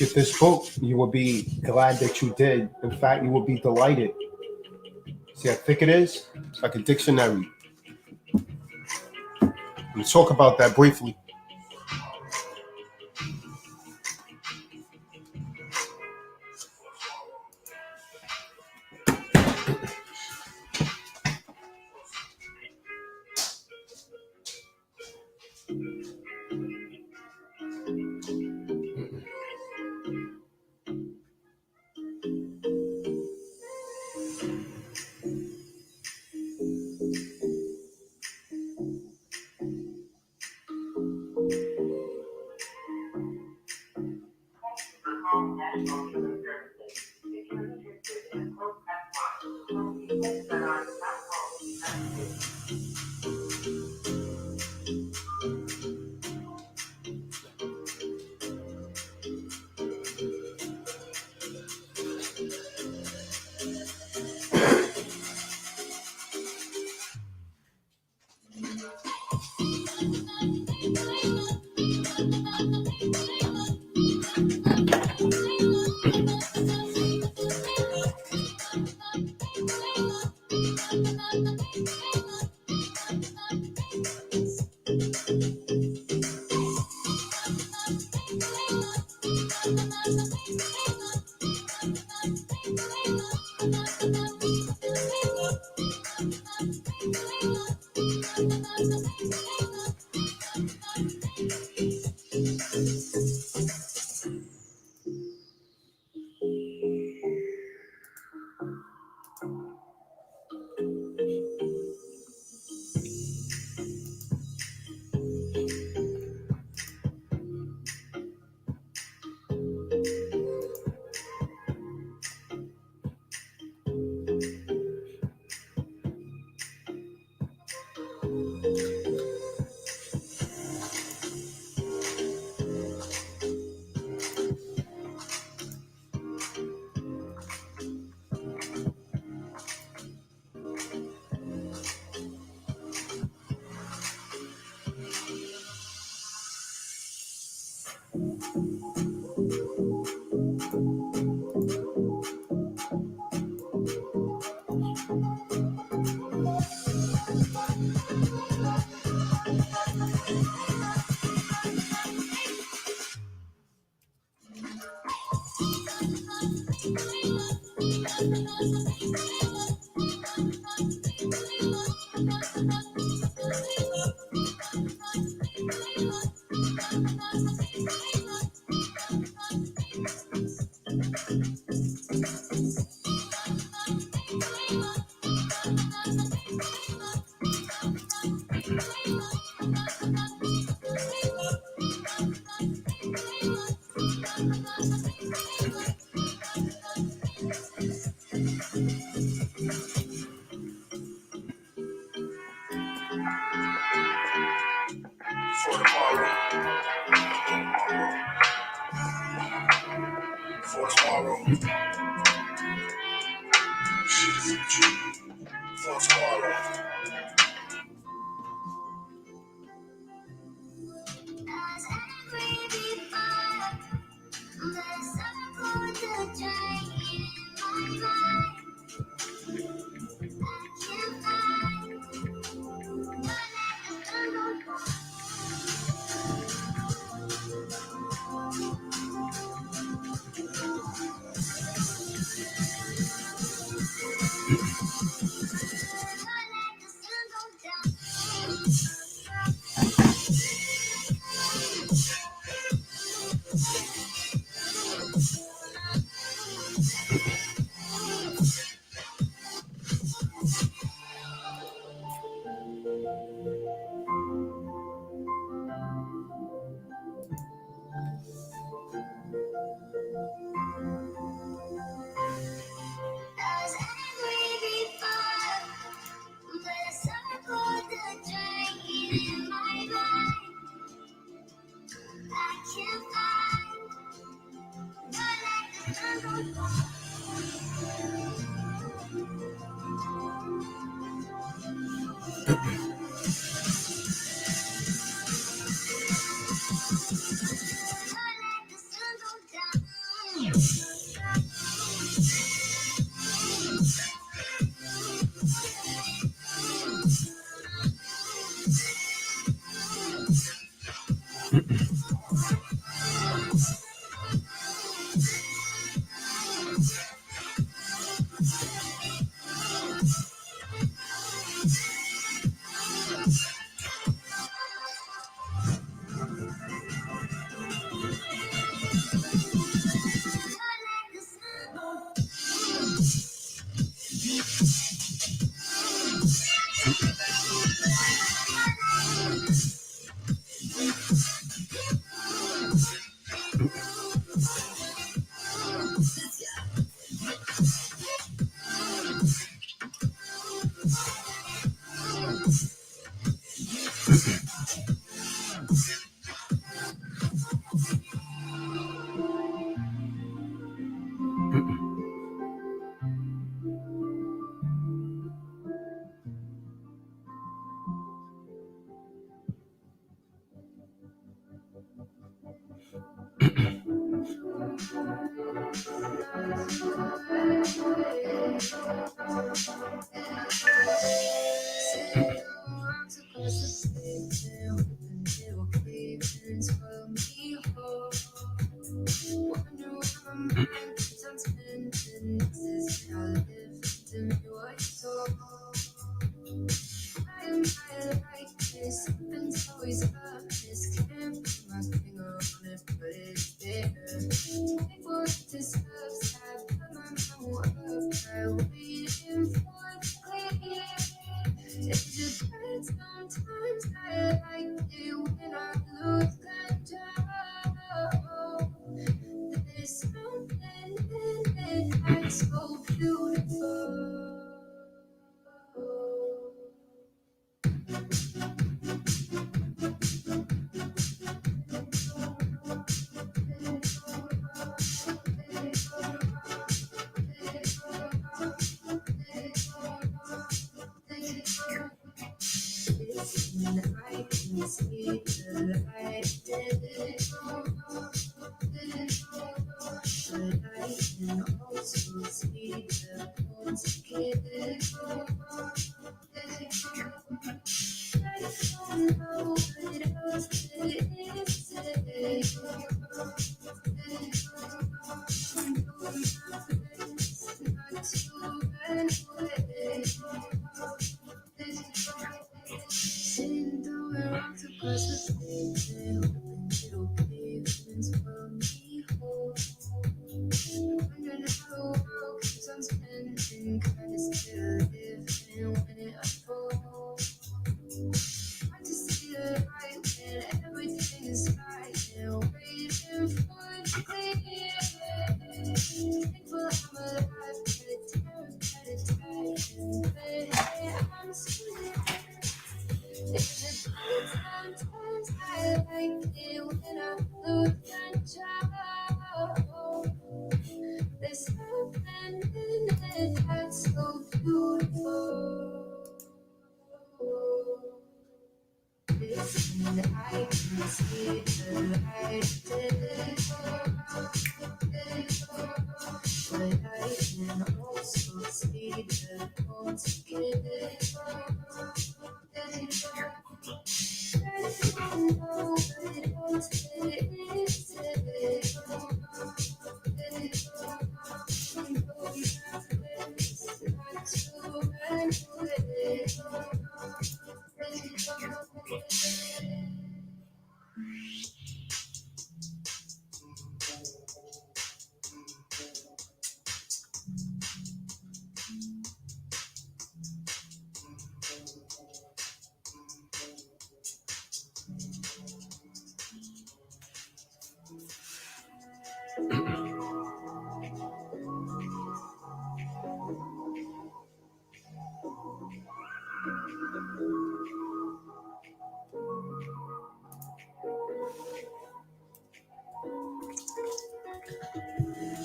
Get this book. You will be glad that you did. In fact, you will be delighted. See how thick it is? It's like a dictionary. Let's talk about that briefly.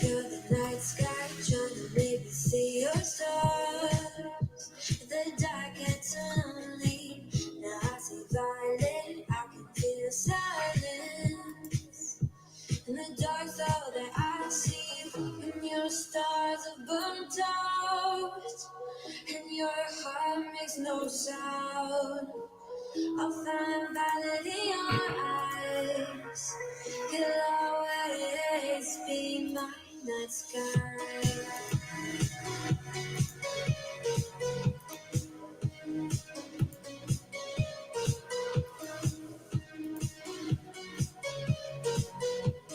You're the night sky trying to make me see your stars. The dark gets lonely. Now I see violet. I can feel silence. In the dark, all that I see. And your stars are burnt out. And your heart makes no sound. I'll find violet in your eyes. You'll always be my night sky.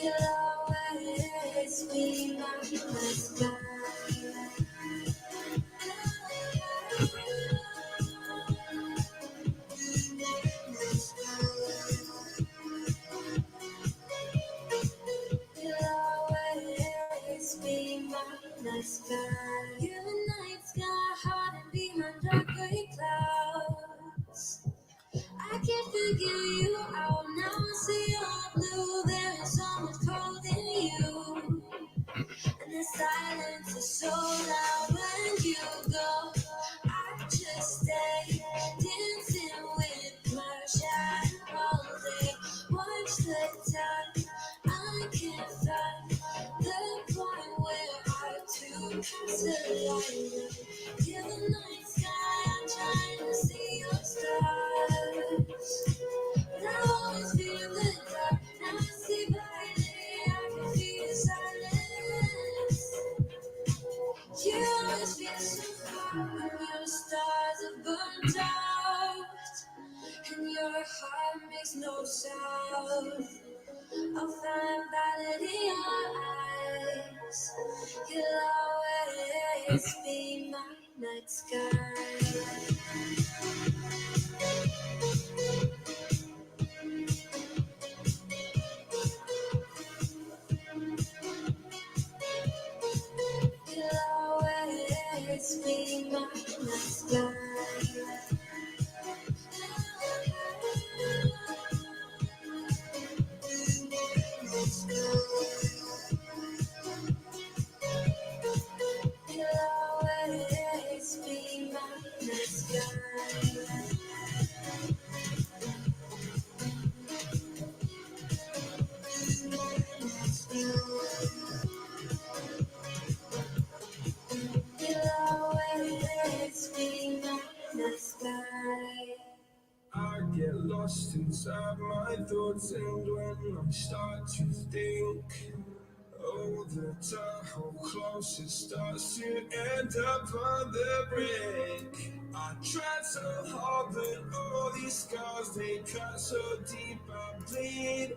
You'll always be my night sky. You'll always be my night sky. You're the night sky, hiding behind dark gray clouds. I can't figure you out now. I see you're blue. There is so much cold in you, and the silence is so loud when you go. I just stay dancing with my shadow all day. Watch the time. I can't find the point where our two paths align. You're the night sky. I'm trying to see your stars, but I always feel the dark. Now I see brightly. I can feel silence. You always feel so far when your stars are burnt out, and your heart makes no sound. I'll find violet in your eyes. You'll always be my night sky. You'll always be my night sky. You'll always be my night sky. You'll always be my night sky. I get lost inside my thoughts, and when I start to think Oh, the Tahoe closest starts to end up on the brink. I tried so hard, but all these scars, they cut so deep, I bleed.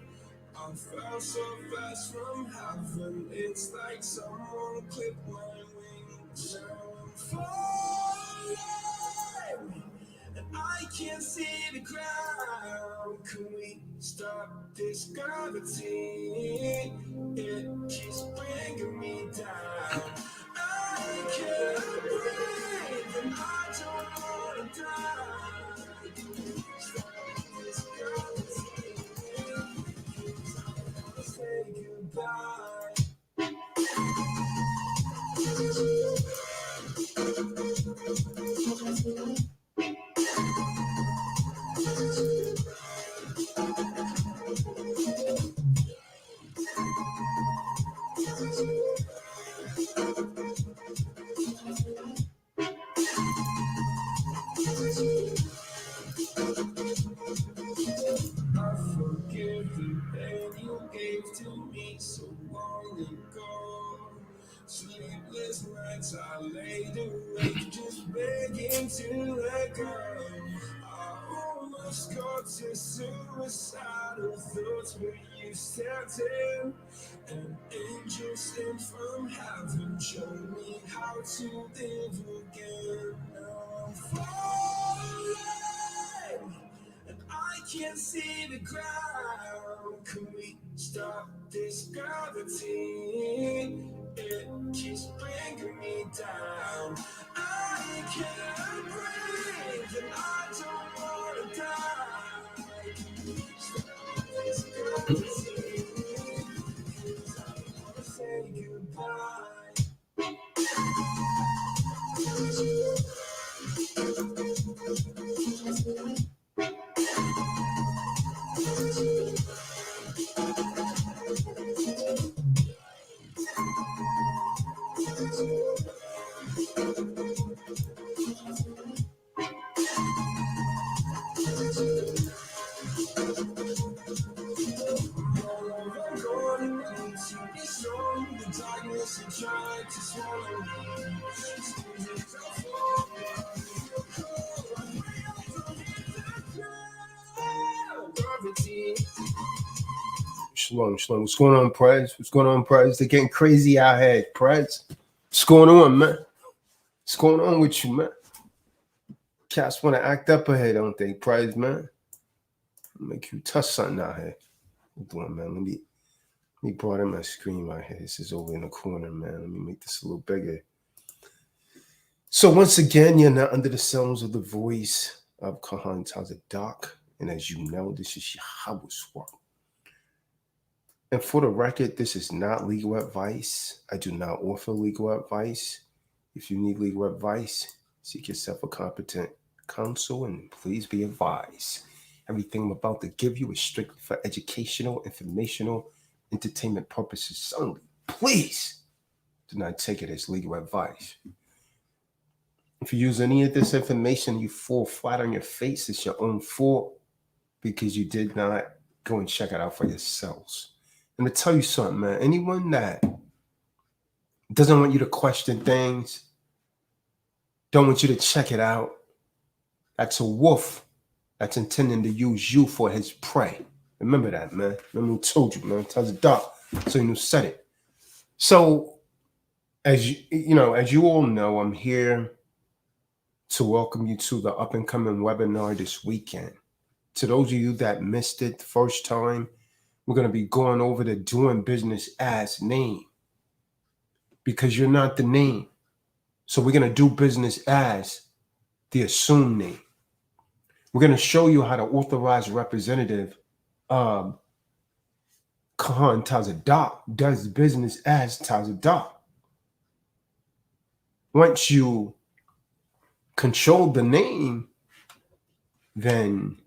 I fell so fast from heaven, it's like someone clipped my wings. Now I'm falling, and I can't see the ground. Can we stop this gravity? It keeps bringing me down. I can't breathe, and I don't wanna die. Stop this gravity. Say goodbye. I forgive the pain you gave to me so long ago. Sleepless nights I laid awake just begging to let go. I almost got to suicidal thoughts, but you stepped in. An angel sent from heaven showed me how to live again. Now I'm falling, and I can't see the ground. Can we stop this gravity? It keeps bringing me down. I can't breathe, and I don't wanna die. Stop this gravity. I wanna say goodbye. The darkness and tried to swallow me. Shalom, shalom. What's going on, Prez? What's going on, Prez? They're getting crazy out here, Prez. What's going on, man? What's going on with you, man? Cats want to act up ahead, don't they, Prez, man? Make you touch something out here. What you doing, man? Let me broaden my screen right here. This is over in the corner, man. Let me make this a little bigger. So once again, you're not under the sounds of the voice of Kahan Tazadak. And as you know, this is Yahweh Swap. And for the record, this is not legal advice. I do not offer legal advice. If you need legal advice, seek yourself a competent counsel and please be advised. Everything I'm about to give you is strictly for educational, informational, entertainment purposes only. Please do not take it as legal advice. If you use any of this information, you fall flat on your face. It's your own fault because you did not go and check it out for yourselves. And to tell you something, man, anyone that doesn't want you to question things, don't want you to check it out, that's a wolf that's intending to use you for his prey. Remember that, man. Remember who told you, man. Tells the dark, so you said it. So, as you all know, I'm here to welcome you to the up-and-coming webinar this weekend. To those of you that missed it the first time, we're going to be going over the doing business as name because you're not the name. So we're going to do business as the assumed name. We're going to show you how the authorized representative Kahan Tazadak does business as Tazadak. Once you control the name, then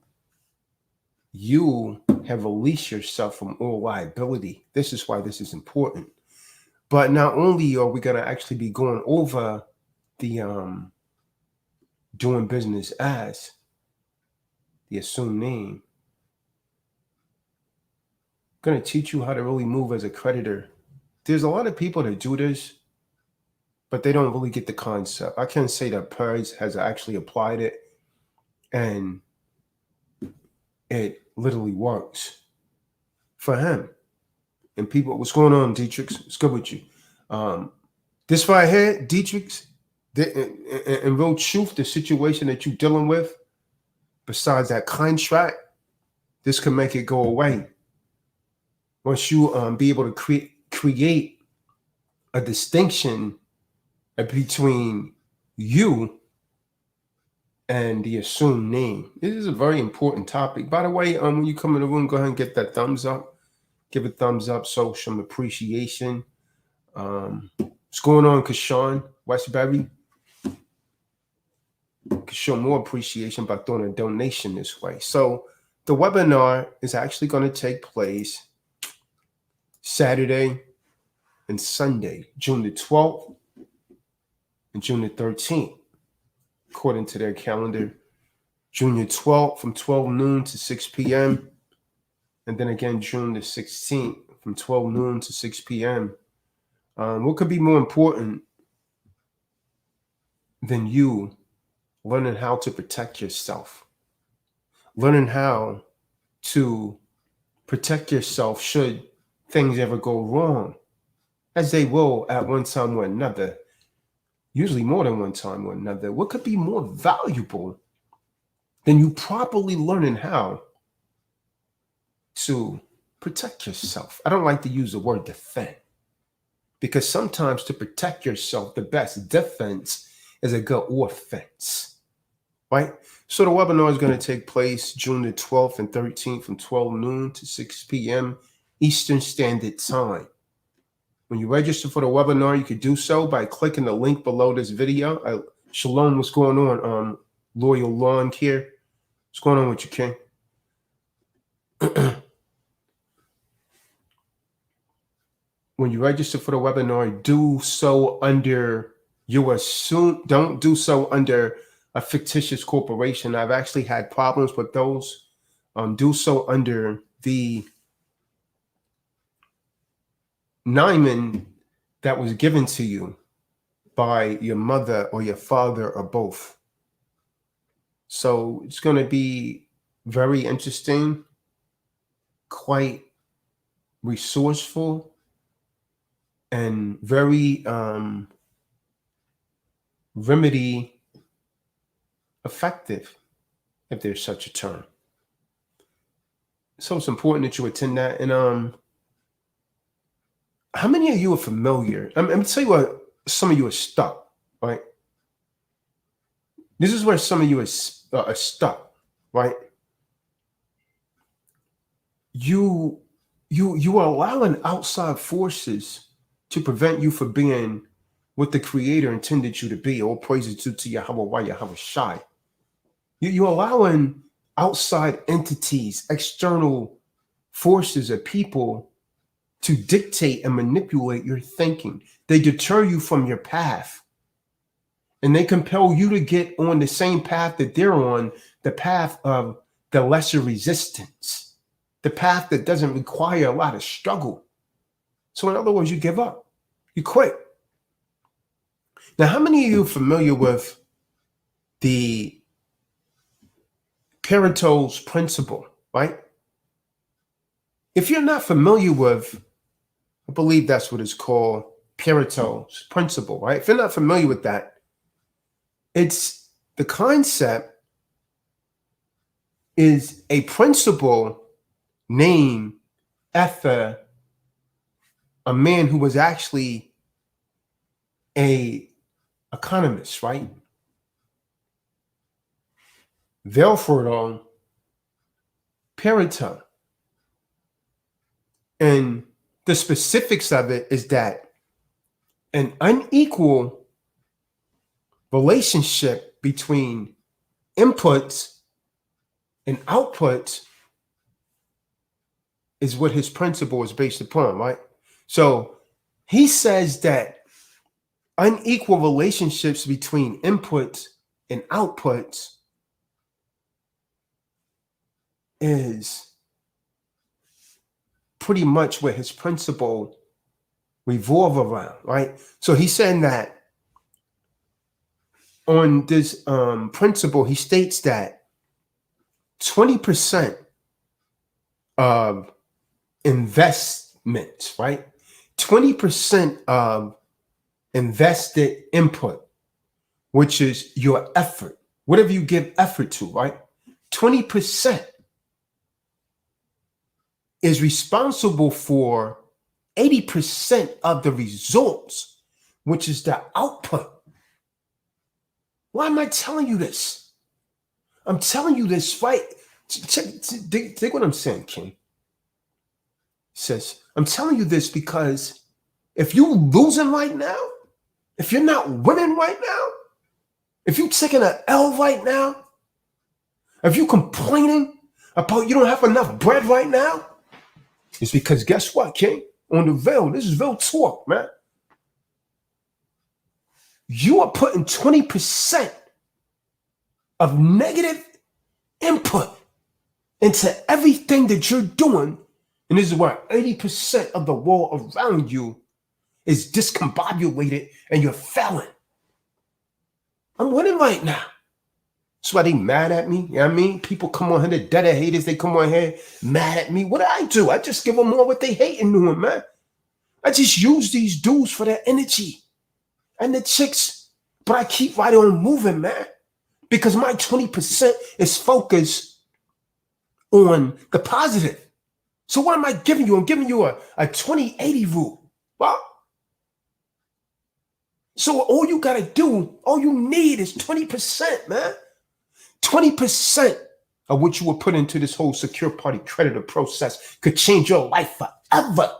you have released yourself from all liability. This is why this is important. But not only are we going to actually be going over the doing business as the assumed name, I'm going to teach you how to really move as a creditor there's a lot of people that do this, but they don't really get the concept. I can't say that Perez has actually applied it and it literally works for him. And people, what's going on, Dietrich? It's good with you. This right here, Dietrich, in real truth, the situation that you're dealing with, besides that contract, this can make it go away. Once you be able to create a distinction between you and the assumed name. This is a very important topic. By the way, when you come in the room, go ahead and get that thumbs up. Give a thumbs up, show some appreciation. What's going on, Kashawn Westbury? Could show more appreciation by throwing a donation this way. So the webinar is actually going to take place Saturday and Sunday, June the 12th and June the 13th, according to their calendar. June the 12th from 12 noon to 6 p.m. And then again, June the 16th from 12 noon to 6 p.m. What could be more important than you learning how to protect yourself? Learning how to protect yourself should things ever go wrong, as they will at one time or another, usually more than one time or another. What could be more valuable than you properly learning how to protect yourself? I don't like to use the word defend, because sometimes to protect yourself, the best defense is a good offense, right? So the webinar is going to take place June the 12th and 13th from 12 noon to 6 p.m. Eastern Standard Time. When you register for the webinar, you could do so by clicking the link below this video. Shalom, what's going on? Loyal Lawn Care. What's going on with you, King? When you register for the webinar, do so under your assume. Don't do so under a fictitious corporation. I've actually had problems with those. Do so under the Nyman that was given to you by your mother or your father or both. So it's going to be very interesting, quite resourceful, and very remedy effective, if there's such a term. So it's important that you attend that. And how many of you are familiar? I'm going to tell you what, some of you are stuck, right? This is where some of you are stuck, right? You are allowing outside forces to prevent you from being what the Creator intended you to be. All praises to Yahweh, Yahweh Shai. You're allowing outside entities, external forces of people to dictate and manipulate your thinking. They deter you from your path, and they compel you to get on the same path that they're on, the path of the lesser resistance, the path that doesn't require a lot of struggle. So in other words, you give up, you quit. Now, how many of you are familiar with the Pareto's principle, right? If you're not familiar with, I believe that's what it's called, Pareto's principle, right? If you're not familiar with that, it's the concept is a principle named after a man who was actually a economist, right? Vilfredo Pareto. And the specifics of it is that an unequal relationship between inputs and outputs is what his principle is based upon, right? So he says that unequal relationships between inputs and outputs is pretty much what his principle revolve around, right? So he's saying that on this principle, he states that 20% of investments, right? 20% of invested input, which is your effort, whatever you give effort to, right? 20% is responsible for 80% of the results, which is the output. Why am I telling you this? I'm telling you this, right? Take what I'm saying, King. He says, I'm telling you this because if you're losing right now, if you're not winning right now, if you're taking an L right now, if you're complaining about you don't have enough bread right now, it's because guess what, King? On the veil, this is real talk, man. You are putting 20% of negative input into everything that you're doing. And this is where 80% of the world around you is discombobulated and you're failing. I'm winning right now. That's why they mad at me. You know what I mean? People come on here, the dead haters, they come on here mad at me. What do? I just give them more what they hating doing, man. I just use these dudes for their energy and the chicks. But I keep right on moving, man. Because my 20% is focused on the positive. So what am I giving you? I'm giving you a 20-80 rule. Well, so all you got to do, all you need is 20%, man. 20% of what you will put into this whole secure party creditor process could change your life forever.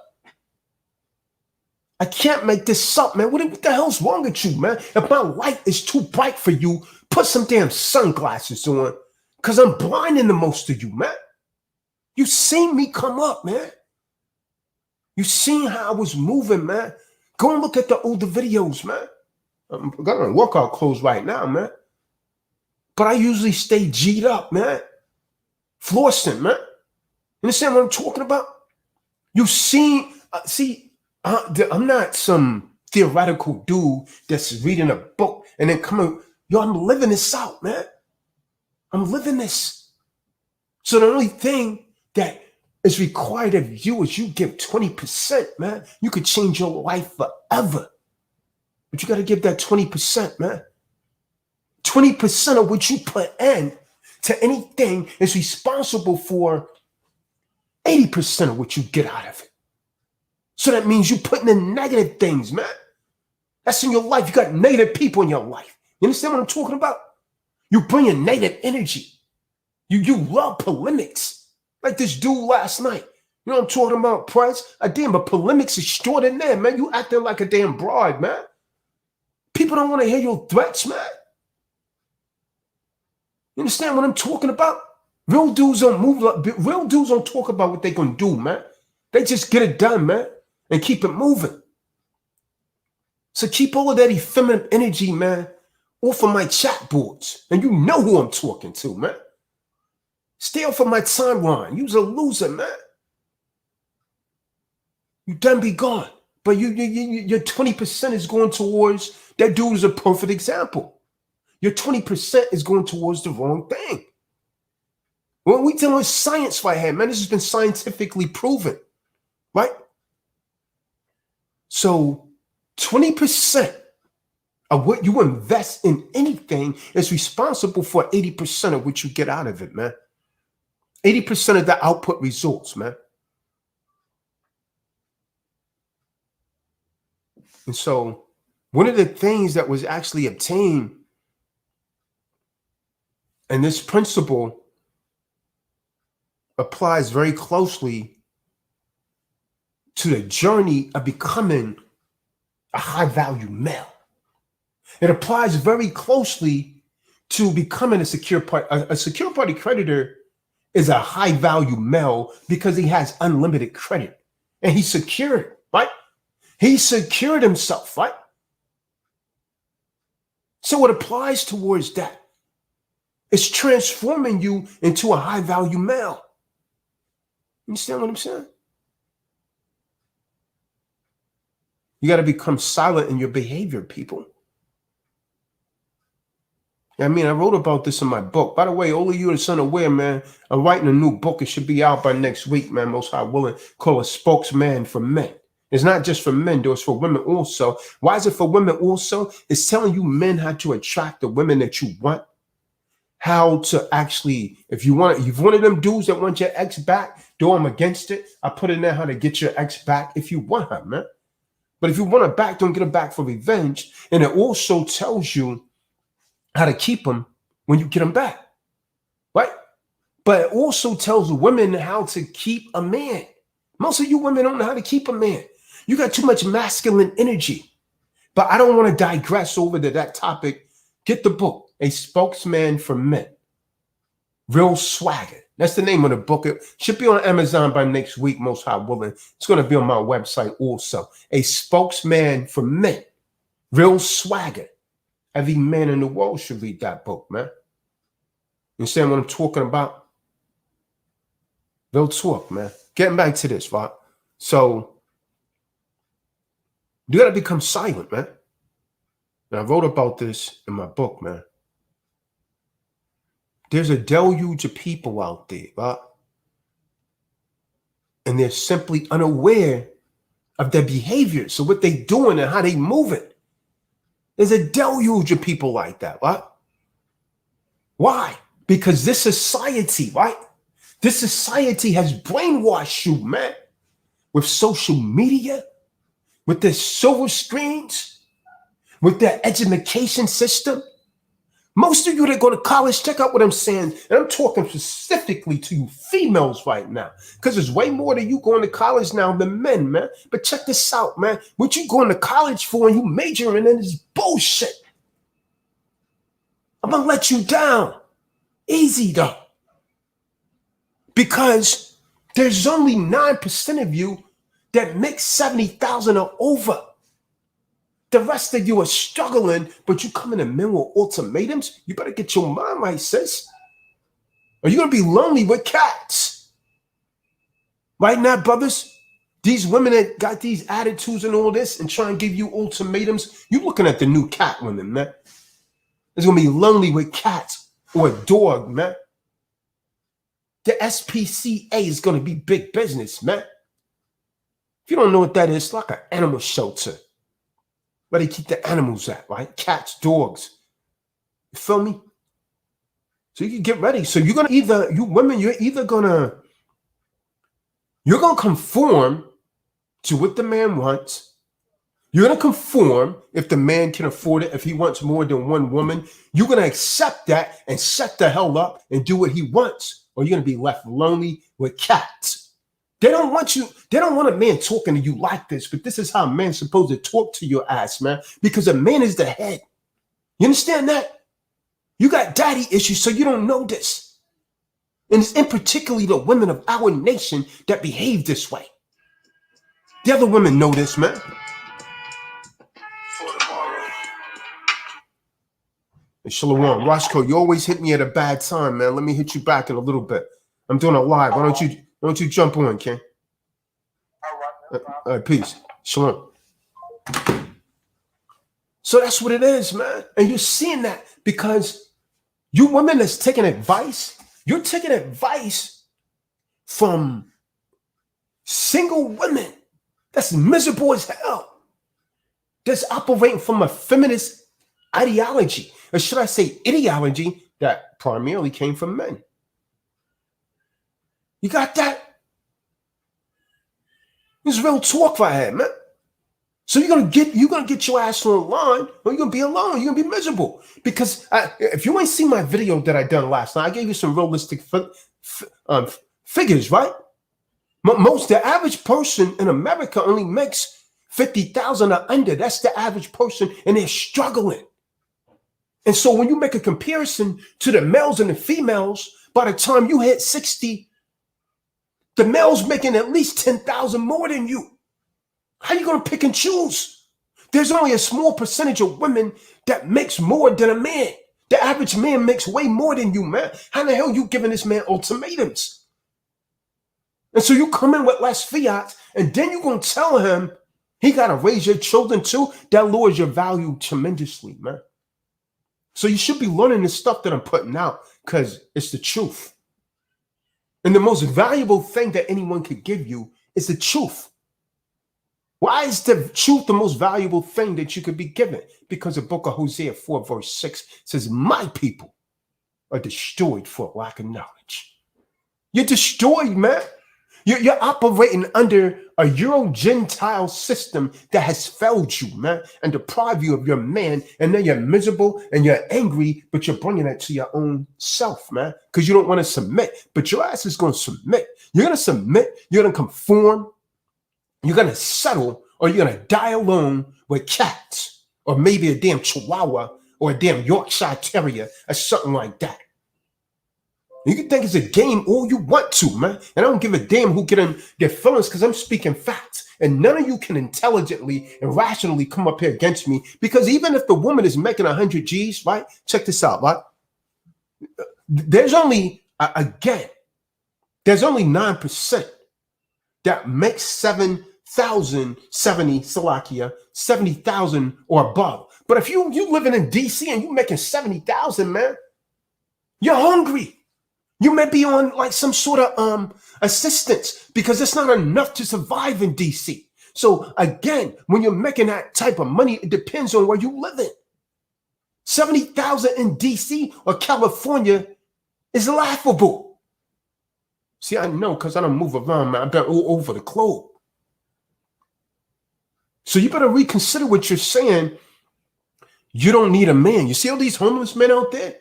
I can't make this up, man. What the hell's wrong with you, man? If my light is too bright for you, put some damn sunglasses on, because I'm blinding the most of you, man. You seen me come up, man. You seen how I was moving, man. Go and look at the older videos, man. I'm got my workout clothes right now, man. But I usually stay G'd up, man. Flossing, man. You understand what I'm talking about? You seen, I'm not some theoretical dude that's reading a book and then coming, I'm living this out, man. I'm living this. So the only thing that is required of you is you give 20%, man. You could change your life forever. But you got to give that 20%, man. 20% of what you put in to anything is responsible for 80% of what you get out of it. So that means you're putting in negative things, man. That's in your life. You got negative people in your life. You understand what I'm talking about? You bring in negative energy. You love polemics. Like this dude last night. You know what I'm talking about, Price? Damn, but polemics is extraordinary, man. You acting like a damn broad, man. People don't want to hear your threats, man. You understand what I'm talking about? Real dudes don't move. Real dudes don't talk about what they're going to do, man. They just get it done, man, and keep it moving. So keep all of that effeminate energy, man, off of my chat boards. And you know who I'm talking to, man. Stay off of my timeline. You's a loser, man. You done be gone. But your 20% is going towards, that dude is a perfect example. Your 20% is going towards the wrong thing. When we dealing with science right here, man, this has been scientifically proven, right? So 20% of what you invest in anything is responsible for 80% of what you get out of it, man. 80% of the output results, man. And so one of the things that was actually obtained, and this principle applies very closely to the journey of becoming a high-value male. It applies very closely to becoming a secure party. A secure party creditor is a high-value male because he has unlimited credit. And he's secured, right? He secured himself, right? So it applies towards that. It's transforming you into a high-value male. You understand what I'm saying? You got to become silent in your behavior, people. I mean, I wrote about this in my book. By the way, all of you that's unaware, man, I'm writing a new book. It should be out by next week, man. Most High willing, called A Spokesman for Men. It's not just for men, though. It's for women also. Why is it for women also? It's telling you men how to attract the women that you want. How to actually, if you're one of them dudes that want your ex back, though I'm against it, I put in there how to get your ex back if you want her, man. But if you want her back, don't get her back for revenge. And it also tells you how to keep them when you get them back, right? But it also tells women how to keep a man. Most of you women don't know how to keep a man. You got too much masculine energy. But I don't want to digress over to that topic. Get the book, A Spokesman for Men. Real swagger. That's the name of the book. It should be on Amazon by next week, most high willing. It's going to be on my website also. A Spokesman for Men. Real swagger. Every man in the world should read that book, man. You understand what I'm talking about? Real talk, man. Getting back to this, right? So, you got to become silent, man. And I wrote about this in my book, man. There's a deluge of people out there, right? And they're simply unaware of their behavior. So what they doing and how they moving. There's a deluge of people like that, right? Why? Because this society, right? This society has brainwashed you, man. With social media, with their silver screens, with their education system. Most of you that go to college, check out what I'm saying. And I'm talking specifically to you females right now. Because there's way more than you going to college now than men, man. But check this out, man. What you going to college for and you majoring in is bullshit. I'm going to let you down. Easy, though. Because there's only 9% of you that make 70,000 or over. The rest of you are struggling, but you come in the men with ultimatums. You better get your mind right, sis. Or you're going to be lonely with cats. Right now, brothers, these women that got these attitudes and all this and try and give you ultimatums, you're looking at the new cat women, man. It's going to be lonely with cats or a dog, man. The SPCA is going to be big business, man. If you don't know what that is, it's like an animal shelter. Where they keep the animals at, right? Cats, dogs. You feel me? So you can get ready. So you're gonna you're gonna conform to what the man wants. You're gonna conform if the man can afford it. If he wants more than one woman, you're gonna accept that and shut the hell up and do what he wants, or you're gonna be left lonely with cats. They don't want you. They don't want a man talking to you like this, but this is how a man's supposed to talk to your ass, man, because a man is the head. You understand that? You got daddy issues, so you don't know this. And it's in particularly the women of our nation that behave this way. The other women know this, man. Hey, Shalom. Roscoe, you always hit me at a bad time, man. Let me hit you back in a little bit. I'm doing a live. Why don't you jump on, Ken? All right, peace. Shalom. So that's what it is, man. And you're seeing that because you women that's taking advice, you're taking advice from single women that's miserable as hell, that's operating from a feminist ideology, or should I say ideology that primarily came from men. You got that? This is real talk right here, man. So you're gonna get your ass online, or you're gonna be alone. You're gonna be miserable because if you ain't seen my video that I done last night, I gave you some realistic figures, right? The average person in America only makes 50,000 or under. That's the average person, and they're struggling. And so when you make a comparison to the males and the females, by the time you hit 60. The male's making at least 10,000 more than you. How you going to pick and choose? There's only a small percentage of women that makes more than a man. The average man makes way more than you, man. How the hell you giving this man ultimatums? And so you come in with less fiat, and then you're going to tell him He got to raise your children too. That lowers your value tremendously, man. So you should be learning the stuff that I'm putting out because it's the truth. And the most valuable thing that anyone could give you is the truth. Why is the truth the most valuable thing that you could be given? Because the book of Hosea 4 verse 6 says, my people are destroyed for lack of knowledge. You're destroyed, man. You're operating under a Euro-Gentile system that has failed you, man, and deprived you of your man. And then you're miserable and you're angry, but you're bringing it to your own self, man, because you don't want to submit. But your ass is going to submit. You're going to submit. You're going to conform. You're going to settle, or you're going to die alone with cats, or maybe a damn Chihuahua or a damn Yorkshire Terrier or something like that. You can think it's a game all you want to, man. And I don't give a damn who get in their feelings because I'm speaking facts. And none of you can intelligently and rationally come up here against me, because even if the woman is making 100 G's, right? Check this out, right? There's only, there's only 9% that makes 70,000 or above. But if you living in DC and you making 70,000, man, you're hungry. You may be on like some sort of assistance because it's not enough to survive in DC. So again, when you're making that type of money, it depends on where you live in. 70,000 in DC or California is laughable. See, I know because I don't move around, man. I've been all over the globe. So you better reconsider what you're saying. You don't need a man. You see all these homeless men out there?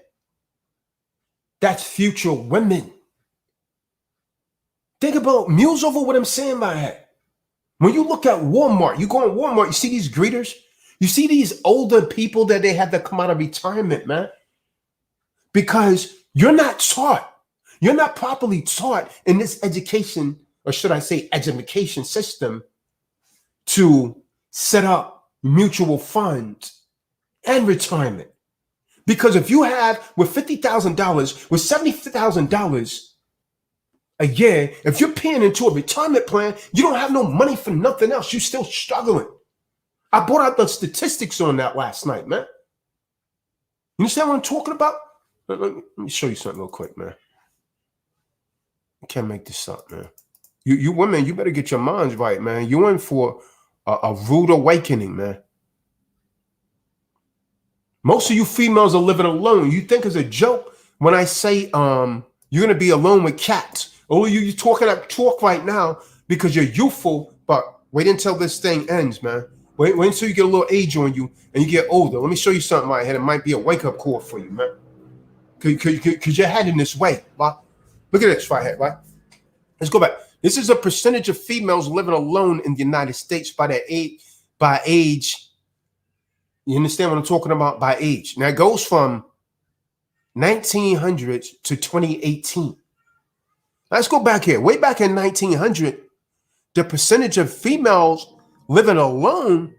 That's future women. Think about, muse over what I'm saying by that. When you look at Walmart, you go in Walmart, you see these greeters, you see these older people that they had to come out of retirement, man. Because you're not taught, you're not properly taught in this education, or should I say education system, to set up mutual funds and retirement. Because if you have with $50,000, with $70,000 a year, if you're paying into a retirement plan, you don't have no money for nothing else. You're still struggling. I brought out the statistics on that last night, man. You understand what I'm talking about? Let me show you something real quick, man. You can't make this up, man. You women, you better get your minds right, man. You're in for a rude awakening, man. Most of you females are living alone. You think it's a joke when I say you're going to be alone with cats. Oh, you talking that talk right now because you're youthful, but wait until this thing ends, man. Wait until you get a little age on you and you get older. Let me show you something right here. It might be a wake-up call for you, man. Because you're heading this way, right? Look at this right here, right? Let's go back. This is a percentage of females living alone in the United States by age. You understand what I'm talking about? By age. Now, it goes from 1900 to 2018. Let's go back here. Way back in 1900, the percentage of females living alone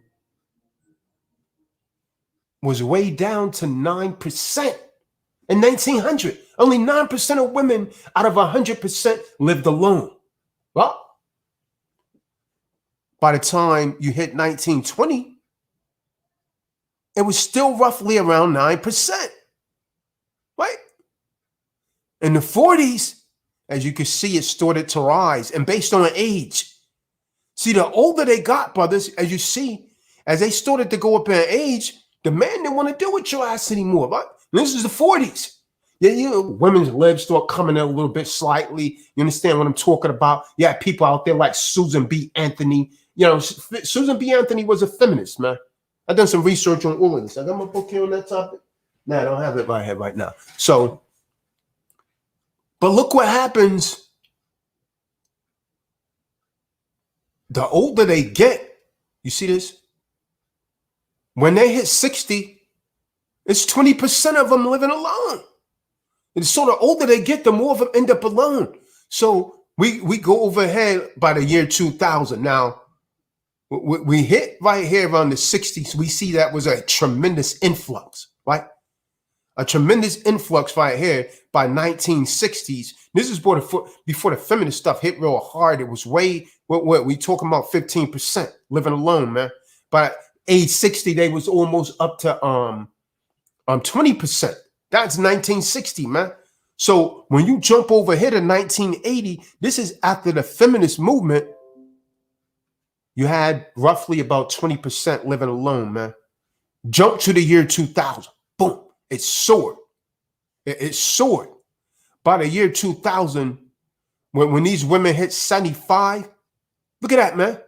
was way down to 9%. In 1900, only 9% of women out of 100% lived alone. Well, by the time you hit 1920, it was still roughly around 9%, right? In the 40s, as you can see, it started to rise, and based on age. See, the older they got, brothers, as you see, as they started to go up in age, the man didn't want to deal with your ass anymore, right? And this is the 40s. Yeah, women's lives start coming in a little bit slightly. You understand what I'm talking about? You have people out there like Susan B. Anthony. You know, Susan B. Anthony was a feminist, man. I've done some research on all of this. I got my book here on that topic. No, I don't have it right here right now. So, but look what happens. The older they get, you see this? When they hit 60, it's 20% of them living alone. And so the older they get, the more of them end up alone. So we go overhead by the year 2000. Now, we hit right here around the 60s. We see that was a tremendous influx, right? A tremendous influx right here by 1960s. This is before the feminist stuff hit real hard. It was way, what we talking about 15% living alone, man. By age 60, they was almost up to 20%. That's 1960, man. So when you jump over here to 1980, this is after the feminist movement. You had roughly about 20% living alone, man. Jump to the year 2000. Boom. It soared. It soared. By the year 2000, when these women hit 75, look at that, man.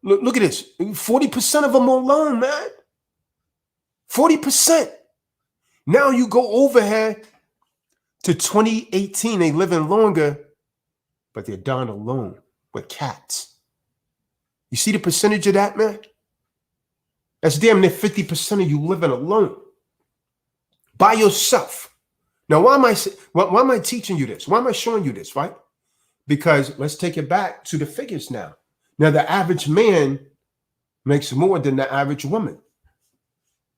Look at this. 40% of them are alone, man. 40%. Now you go over here to 2018, they living longer, but they're dying alone with cats. You see the percentage of that, man? That's damn near 50% of you living alone by yourself. Now, why am I teaching you this? Why am I showing you this, right? Because let's take it back to the figures now. Now, the average man makes more than the average woman.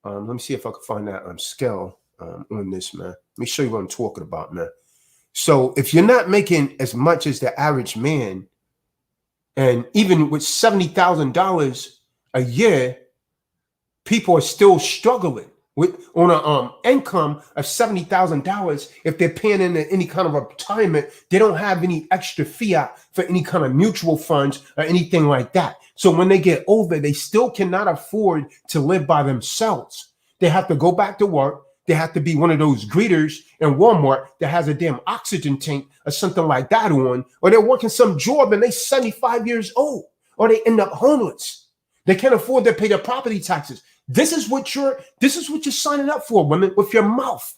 Let me see if I can find that scale on this, man. Let me show you what I'm talking about, man. So if you're not making as much as the average man, and even with $70,000 a year, people are still struggling on an income of $70,000. If they're paying into any kind of retirement, they don't have any extra fiat for any kind of mutual funds or anything like that. So when they get older, they still cannot afford to live by themselves. They have to go back to work. They have to be one of those greeters in Walmart that has a damn oxygen tank or something like that on, or they're working some job and they're 75 years old, or they end up homeless. They can't afford to pay their property taxes. This is what you're signing up for, women, with your mouth.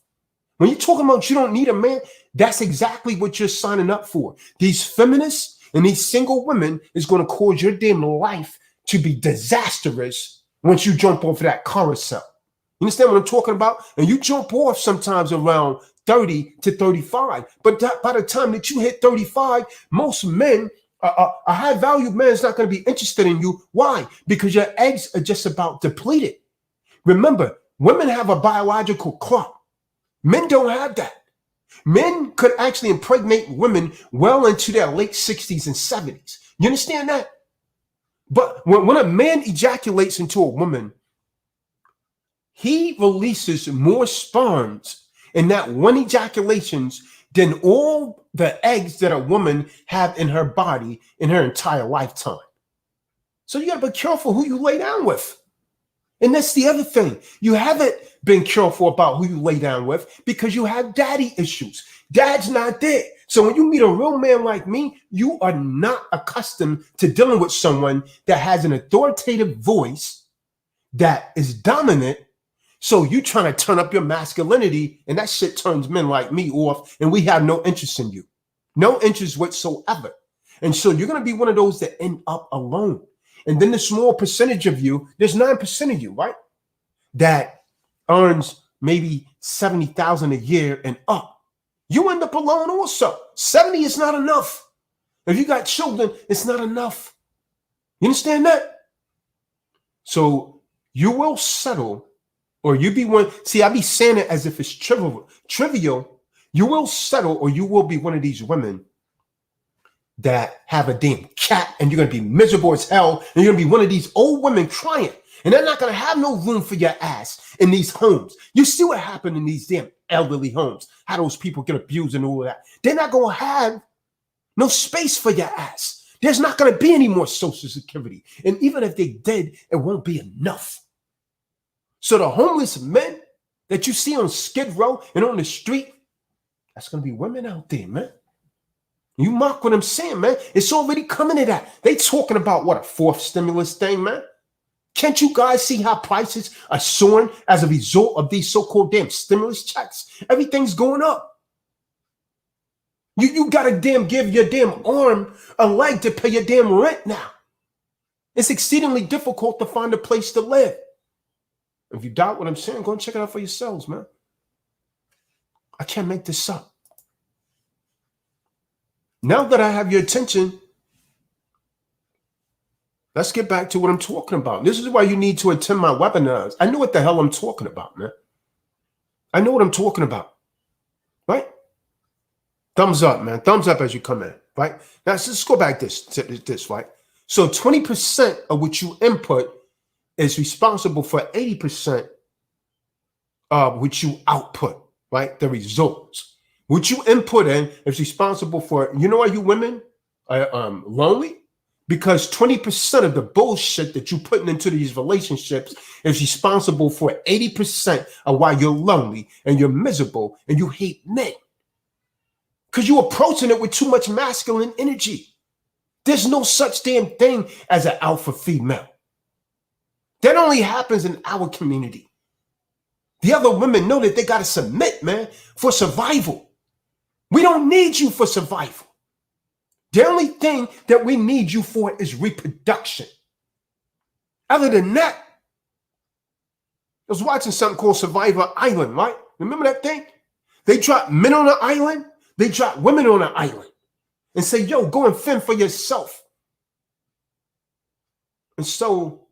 When you're talking about you don't need a man, that's exactly what you're signing up for. These feminists and these single women is going to cause your damn life to be disastrous once you jump off of that carousel. You understand what I'm talking about? And you jump off sometimes around 30 to 35. But by the time that you hit 35, most men, a high-value man is not going to be interested in you. Why? Because your eggs are just about depleted. Remember, women have a biological clock. Men don't have that. Men could actually impregnate women well into their late 60s and 70s. You understand that? But when a man ejaculates into a woman, he releases more sperms in that one ejaculations than all the eggs that a woman have in her body in her entire lifetime. So you got to be careful who you lay down with. And that's the other thing. You haven't been careful about who you lay down with because you have daddy issues. Dad's not there. So when you meet a real man like me, you are not accustomed to dealing with someone that has an authoritative voice that is dominant. So you trying to turn up your masculinity, and that shit turns men like me off, and we have no interest in you. No interest whatsoever. And so you're going to be one of those that end up alone. And then the small percentage of you, there's 9% of you, right? That earns maybe $70,000 a year and up. You end up alone also. 70 is not enough. If you got children, it's not enough. You understand that? So you will settle, or you be one. See, I be saying it as if it's trivial. You will settle, or you will be one of these women that have a damn cat, and you're going to be miserable as hell, and you're going to be one of these old women crying, and they're not going to have no room for your ass in these homes. You see what happened in these damn elderly homes, how those people get abused and all of that. They're not going to have no space for your ass. There's not going to be any more Social Security. And even if they did, it won't be enough. So the homeless men that you see on Skid Row and on the street, that's going to be women out there, man. You mark what I'm saying, man. It's already coming to that. They talking about what, a fourth stimulus thing, man? Can't you guys see how prices are soaring as a result of these so-called damn stimulus checks? Everything's going up. You got to damn give your damn arm a leg to pay your damn rent now. It's exceedingly difficult to find a place to live. If you doubt what I'm saying, go and check it out for yourselves, man. I can't make this up. Now that I have your attention, let's get back to what I'm talking about. This is why you need to attend my webinars. I know what the hell I'm talking about, man. I know what I'm talking about, right? Thumbs up, man. Thumbs up as you come in, right? Now, let's go back this, right? So 20% of what you input is responsible for 80% of what you output, right? The results. What you input in is responsible for, you know why you women are lonely? Because 20% of the bullshit that you're putting into these relationships is responsible for 80% of why you're lonely and you're miserable and you hate men. Because you're approaching it with too much masculine energy. There's no such damn thing as an alpha female. That only happens in our community. The other women know that they got to submit, man, for survival. We don't need you for survival. The only thing that we need you for is reproduction. Other than that, I was watching something called Survivor Island, right? Remember that thing? They drop men on an island. They drop women on an island and say, yo, go and fend for yourself. And so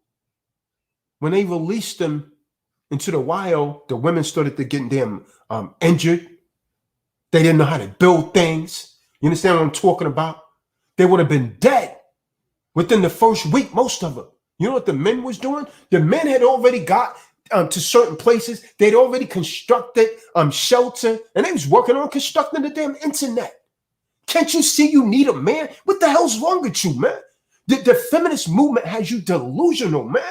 when they released them into the wild, the women started to get them injured. They didn't know how to build things. You understand what I'm talking about? They would have been dead within the first week, most of them. You know what the men was doing? The men had already got to certain places. They'd already constructed shelter, and they was working on constructing the damn internet. Can't you see you need a man? What the hell's wrong with you, man? The feminist movement has you delusional, man.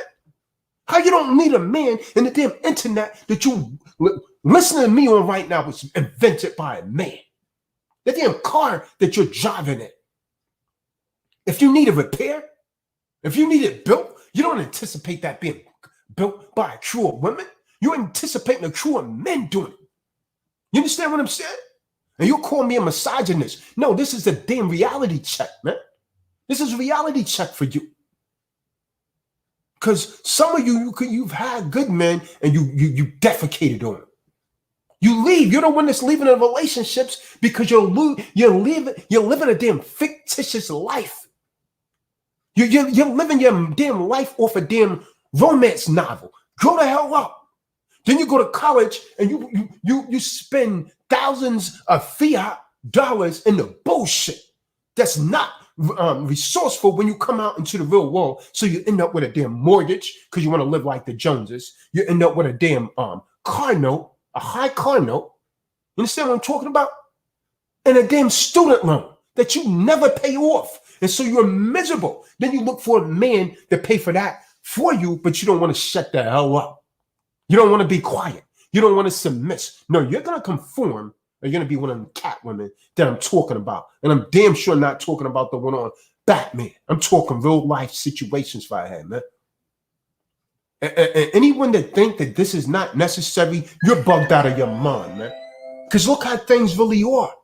How you don't need a man in the damn internet that you listening to me on right now was invented by a man. The damn car that you're driving in. If you need a repair, if you need it built, you don't anticipate that being built by a crew of women. You're anticipating a crew of men doing it. You understand what I'm saying? And you call me a misogynist. No, this is a damn reality check, man. This is a reality check for you. Because some of you've had good men and you defecated on them. You leave. You're the one that's leaving the relationships because you're living a damn fictitious life. You're living your damn life off a damn romance novel. Grow the hell up. Then you go to college and you spend thousands of fiat dollars in the bullshit that's not resourceful when you come out into the real world. So you end up with a damn mortgage because you want to live like the Joneses. You end up with a damn car note, a high car note. You understand what I'm talking about? And a damn student loan that you never pay off. And so you're miserable. Then you look for a man to pay for that for you, but you don't want to shut the hell up. You don't want to be quiet. You don't want to submit. No, you're going to conform. Or you're going to be one of them cat women that I'm talking about. And I'm damn sure not talking about the one on Batman. I'm talking real life situations right here, man. And anyone that think that this is not necessary, you're bugged out of your mind, man. Because look how things really are.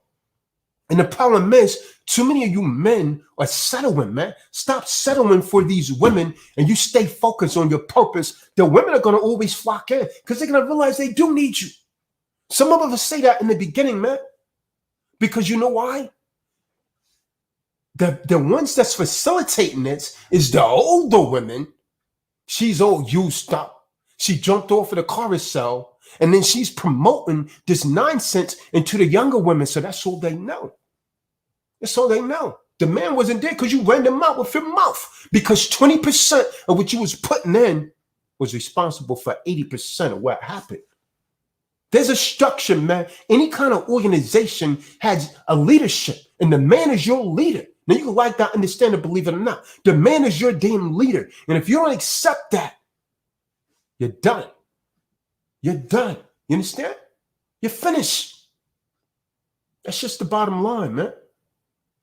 And the problem is, too many of you men are settling, man. Stop settling for these women and you stay focused on your purpose. The women are going to always flock in because they're going to realize they do need you. Some of us say that in the beginning, man, because you know why? The ones that's facilitating this is the older women. She's all used up. She jumped off of the carousel, and then she's promoting this nonsense into the younger women. So that's all they know. That's all they know. The man wasn't there because you ran them out with your mouth. Because 20% of what you was putting in was responsible for 80% of what happened. There's a structure, man. Any kind of organization has a leadership, and the man is your leader. Now, you can like that, understand it, believe it or not. The man is your damn leader. And if you don't accept that, you're done. You're done. You understand? You're finished. That's just the bottom line, man.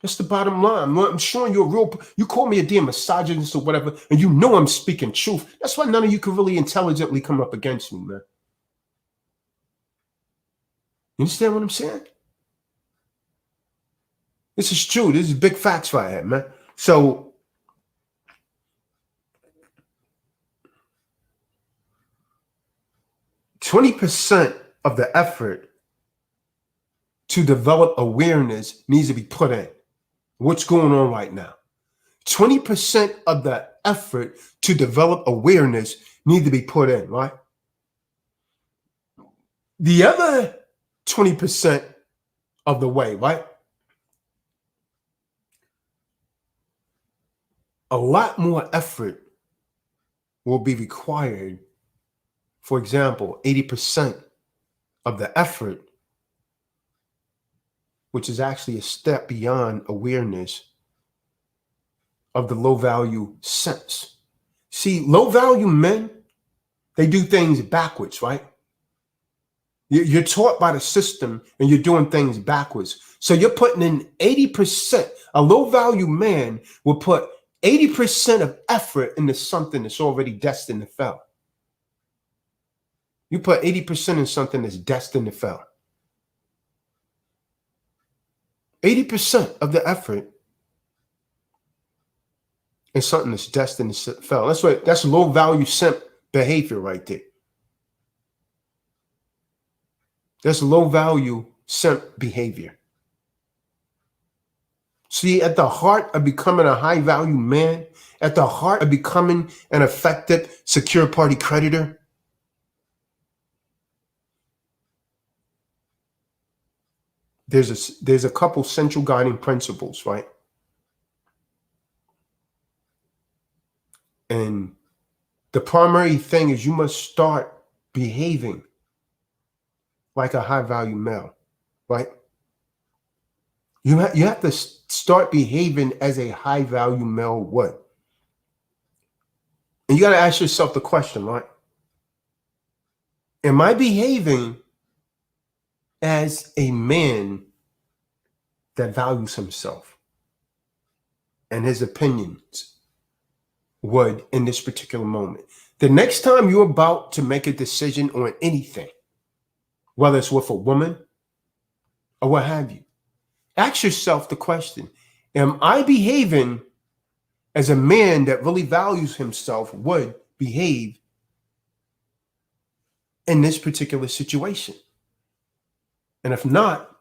That's the bottom line. I'm showing you you call me a damn misogynist or whatever, and you know I'm speaking truth. That's why none of you can really intelligently come up against me, man. You understand what I'm saying? This is true. This is big facts right here, man. So, %20 of the effort to develop awareness needs to be put in. What's going on right now? 20% of the effort to develop awareness needs to be put in, right? The other 20% of the way, right? A lot more effort will be required. For example, 80% of the effort, which is actually a step beyond awareness of the low value sense. See, low value men, they do things backwards, right? You're taught by the system and you're doing things backwards. So you're putting in 80%. A low value man will put 80% of effort into something that's already destined to fail. You put 80% in something that's destined to fail. 80% of the effort in something that's destined to fail. That's low value simp behavior right there. That's low value simp behavior. See, at the heart of becoming a high value man, at the heart of becoming an effective secure party creditor, there's a couple central guiding principles, right? And the primary thing is you must start behaving like a high value male, right? You have to start behaving as a high value male would. And you got to ask yourself the question, right? Am I behaving as a man that values himself and his opinions would in this particular moment? The next time you're about to make a decision on anything, whether it's with a woman or what have you, ask yourself the question, am I behaving as a man that really values himself would behave in this particular situation? And if not,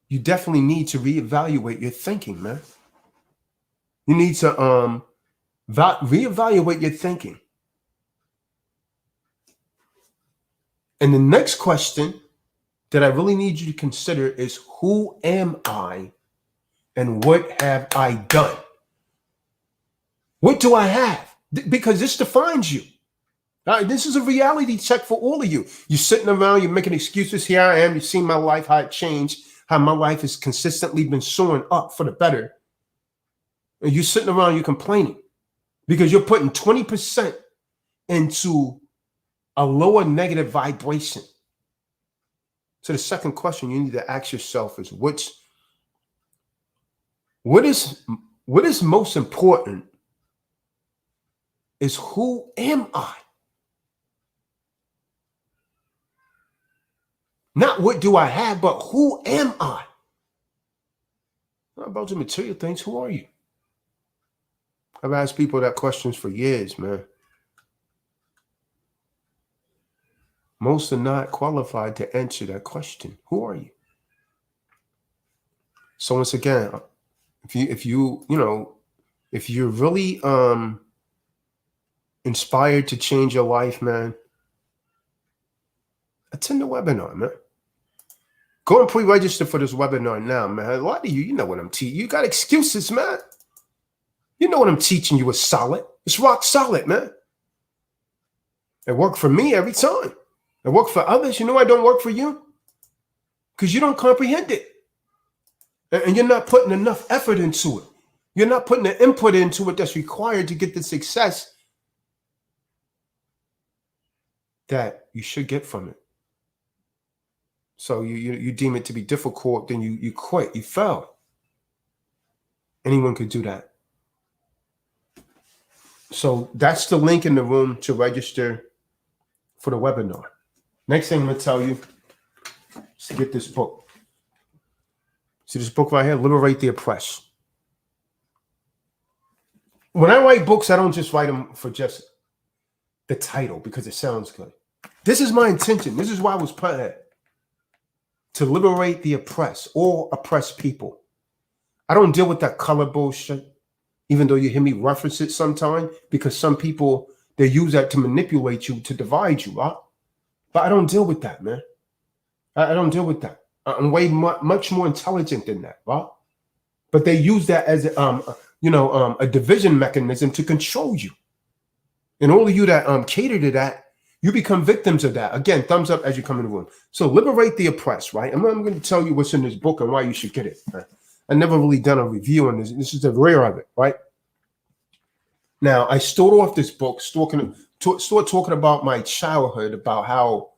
you definitely need to reevaluate your thinking, man. You need to reevaluate your thinking. And the next question that I really need you to consider is, who am I and what have I done? What do I have? Because this defines you. All right, this is a reality check for all of you. You're sitting around, you're making excuses. Here I am. You've seen my life, how it changed, how my life has consistently been soaring up for the better. And you're sitting around, you're complaining because you're putting 20% into a lower negative vibration. So the second question you need to ask yourself is, what is most important is, who am I? Not what do I have, but who am I? Not about the material things. Who are you? I've asked people that questions for years, man. Most are not qualified to answer that question. Who are you? So once again, if you're really inspired to change your life, man, attend the webinar, man. Go and pre-register for this webinar now, man. A lot of you know what I'm teaching. You got excuses, man. You know what I'm teaching you is solid. It's rock solid, man. It worked for me every time. It worked for others. You know I don't work for you? Because you don't comprehend it. And you're not putting enough effort into it. You're not putting the input into it that's required to get the success that you should get from it. So you deem it to be difficult, then you quit, you fail. Anyone could do that. So that's the link in the room to register for the webinar. Next thing I'm going to tell you is to get this book. See this book right here, Liberate the Oppressed. When I write books, I don't just write them for just the title because it sounds good. This is my intention. This is why I was put here. To liberate the oppressed, all oppressed people. I don't deal with that color bullshit, even though you hear me reference it sometime, because some people, they use that to manipulate you, to divide you, right? But I don't deal with that, man. I don't deal with that. I'm way much more intelligent than that, right? But they use that as a division mechanism to control you. And all of you that cater to that, you become victims of that. Again, thumbs up as you come in the room. So liberate the oppressed, right? I'm going to tell you what's in this book and why you should get it. Right? I never really done a review on this. This is the rare of it, right? Now, I start off this book talking about my childhood, about how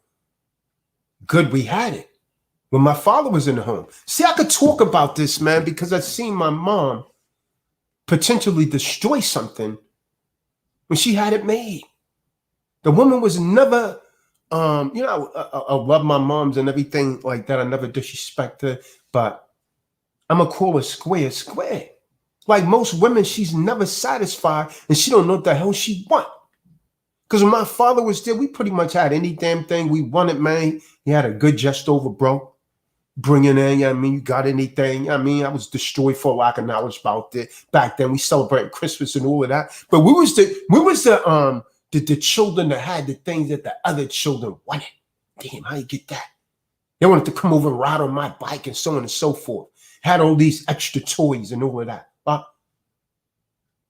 good we had it when my father was in the home. See, I could talk about this, man, because I've seen my mom potentially destroy something when she had it made. The woman was never, I love my moms and everything like that. I never disrespect her, but I'm going to call her square. Like most women, she's never satisfied and she don't know what the hell she want. Because when my father was there, we pretty much had any damn thing we wanted, man. He had a good just over, bro. Bringing in, you got anything? I was destroyed for lack of knowledge about it. Back then, we celebrated Christmas and all of that. But we was the children that had the things that the other children wanted. Damn, how you get that? They wanted to come over and ride on my bike and so on and so forth. Had all these extra toys and all of that.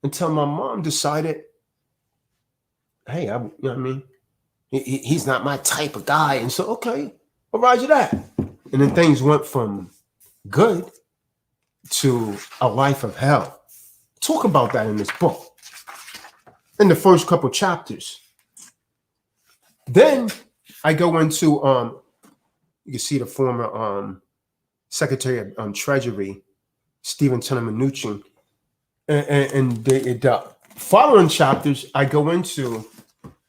Until my mom decided, hey, he's not my type of guy. And so, okay, well, roger that. And then things went from good to a life of hell. Talk about that in this book. In the first couple chapters. Then I go into, you can see the former Secretary of Treasury, Stephen Mnuchin. And the following chapters, I go into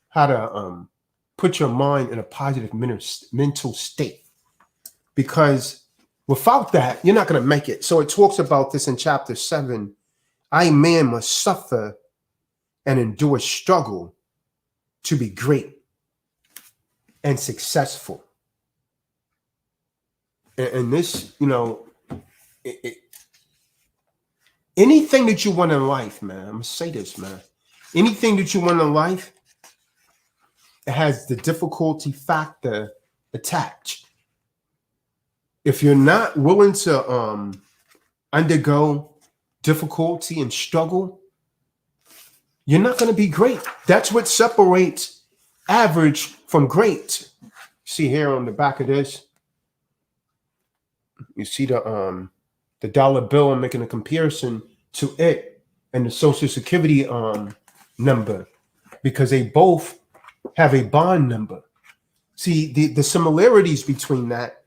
how to put your mind in a positive mental state. Because without that, you're not going to make it. So it talks about this in chapter 7. Man must suffer and endure struggle to be great and successful. And this, anything that you want in life, man, I'm going to say this, man. Anything that you want in life, it has the difficulty factor attached. If you're not willing to undergo difficulty and struggle, you're not going to be great. That's what separates average from great. See here on the back of this, you see the dollar bill. I'm making a comparison to it and the Social Security number because they both have a bond number. See, the similarities between that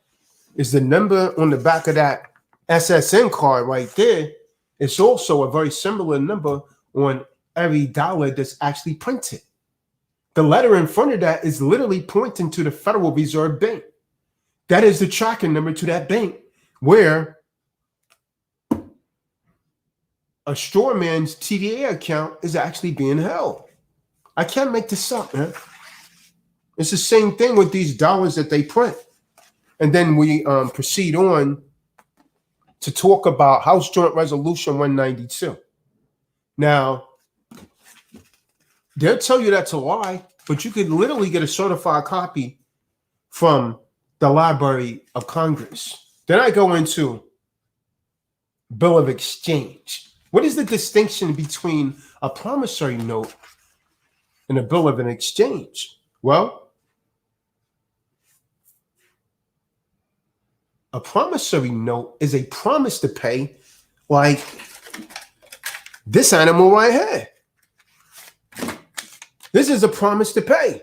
is the number on the back of that SSN card right there. It's also a very similar number on every dollar that's actually printed. The letter in front of that is literally pointing to the Federal Reserve Bank. That is the tracking number to that bank where a straw man's TDA account is actually being held. I can't make this up, man. It's the same thing with these dollars that they print. And then we proceed on to talk about House Joint Resolution 192. Now, they'll tell you that's a lie, but you could literally get a certified copy from the Library of Congress. Then I go into Bill of Exchange. What is the distinction between a promissory note and a bill of an exchange? Well, a promissory note is a promise to pay, like this animal right here. This is a promise to pay.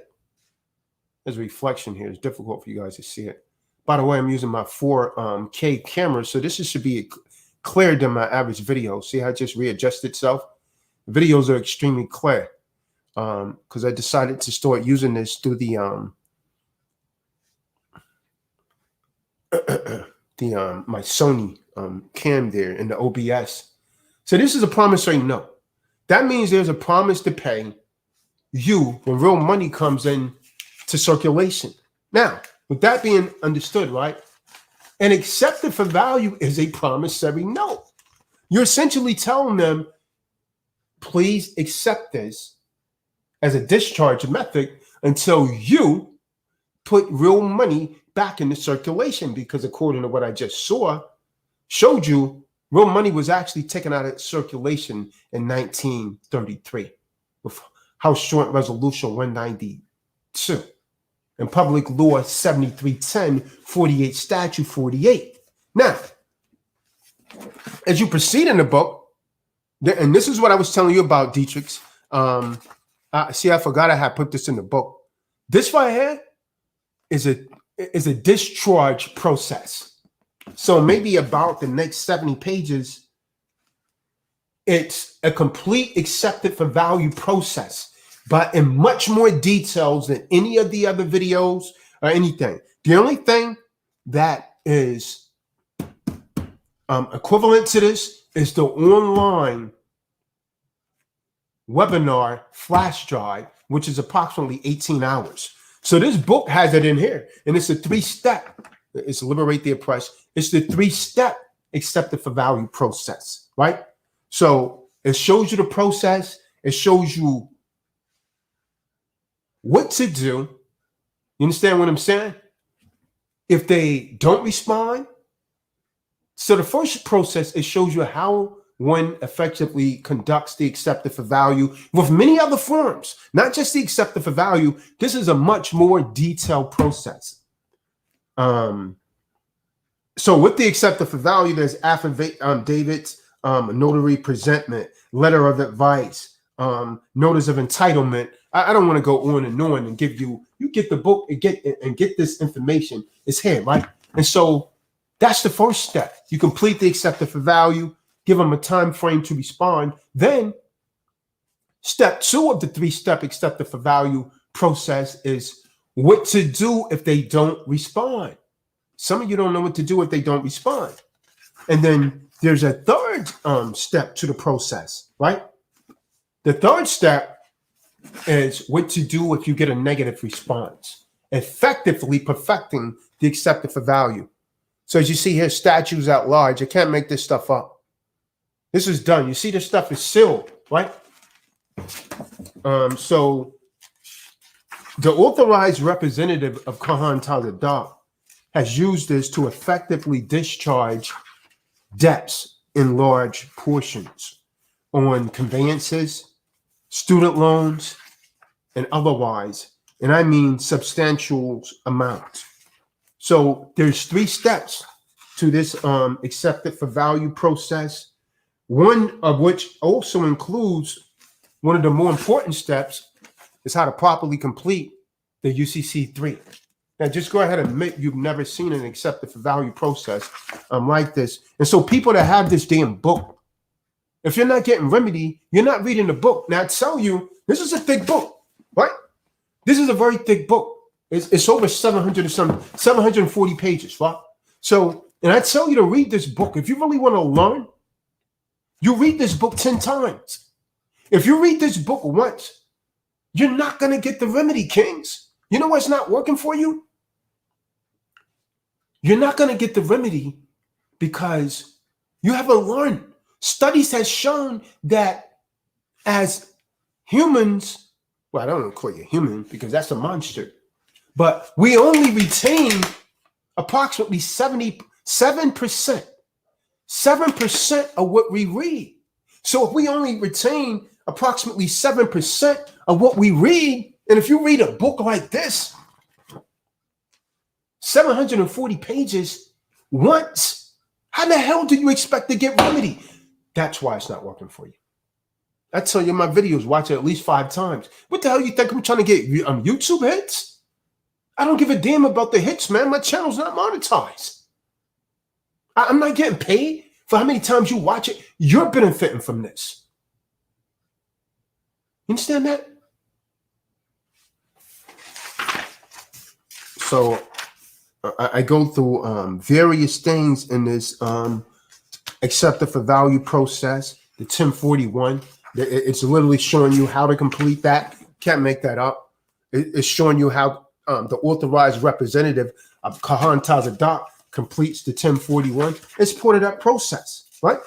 There's a reflection here. It's difficult for you guys to see it. By the way, I'm using my 4K camera, so this should be clearer than my average video. See how it just readjusted itself? Videos are extremely clear because I decided to start using this through the my Sony cam there in the OBS. So this is a promissory note. That means there's a promise to pay you when real money comes in to circulation. Now, with that being understood, right? An accepted for value is a promissory note. You're essentially telling them, please accept this as a discharge method until you put real money back into circulation, because according to what I just showed you, real money was actually taken out of circulation in 1933 with House Joint Resolution 192 and Public Law 7310, 48 Statute 48. Now, as you proceed in the book, and this is what I was telling you about, Dietrich's. See, I forgot I had put this in the book. This right here is a discharge process. So maybe about the next 70 pages, it's a complete accepted for value process, but in much more details than any of the other videos or anything. The only thing that is equivalent to this is the online webinar flash drive, which is approximately 18 hours. So this book has it in here, and it's a 3-step. It's liberate the oppressed. It's the 3-step accepted for value process, right? So it shows you the process. It shows you what to do. You understand what I'm saying? If they don't respond. So the first process, it shows you how one effectively conducts the accepted for value with many other forms, not just the accepted for value. This is a much more detailed process. So with the accepted for value, there's affidavits, notary presentment, letter of advice, notice of entitlement. I don't want to go on and give you get the book and get this information. It's here, right? And so that's the first step. You complete the accepted for value, give them a time frame to respond. Then step 2 of the 3-step accepted for value process is what to do if they don't respond. Some of you don't know what to do if they don't respond. And then there's a third step to the process, right? The third step is what to do if you get a negative response, effectively perfecting the accepted for value. So as you see here, statutes at large, you can't make this stuff up. This is done. You see this stuff is sealed, right? So the authorized representative of Kahan Tazadak has used this to effectively discharge debts in large portions on conveyances, student loans, and otherwise. And I mean substantial amounts. So there's 3 steps to this accepted for value process, one of which also includes one of the more important steps is how to properly complete the UCC3. Now, just go ahead and admit you've never seen an accepted for value process like this. And so people that have this damn book, if you're not getting remedy, you're not reading the book. Now, I tell you, this is a thick book, right? This is a very thick book. It's over 740 pages, right? So, and I tell you to read this book. If you really want to learn, you read this book 10 times. If you read this book once, you're not going to get the remedy, kings. You know what's not working for you? You're not going to get the remedy because you haven't learned. Studies have shown that as humans, well, I don't want to call you human because that's a monster, but we only retain approximately 77% of what we read. So if we only retain approximately 7% of what we read, and if you read a book like this, 740 pages once, how the hell do you expect to get remedy? That's why it's not working for you. I tell you in my videos, watch it at least 5 times. What the hell you think I'm trying to get YouTube hits? I don't give a damn about the hits, man. My channel's not monetized. I'm not getting paid for how many times you watch it. You're benefiting from this. You understand that? So I go through various things in this accepted for value process, the 1041. It's literally showing you how to complete that. Can't make that up. It's showing you how the authorized representative of Kahan Tazadak completes the 1041. It's part of that process, right?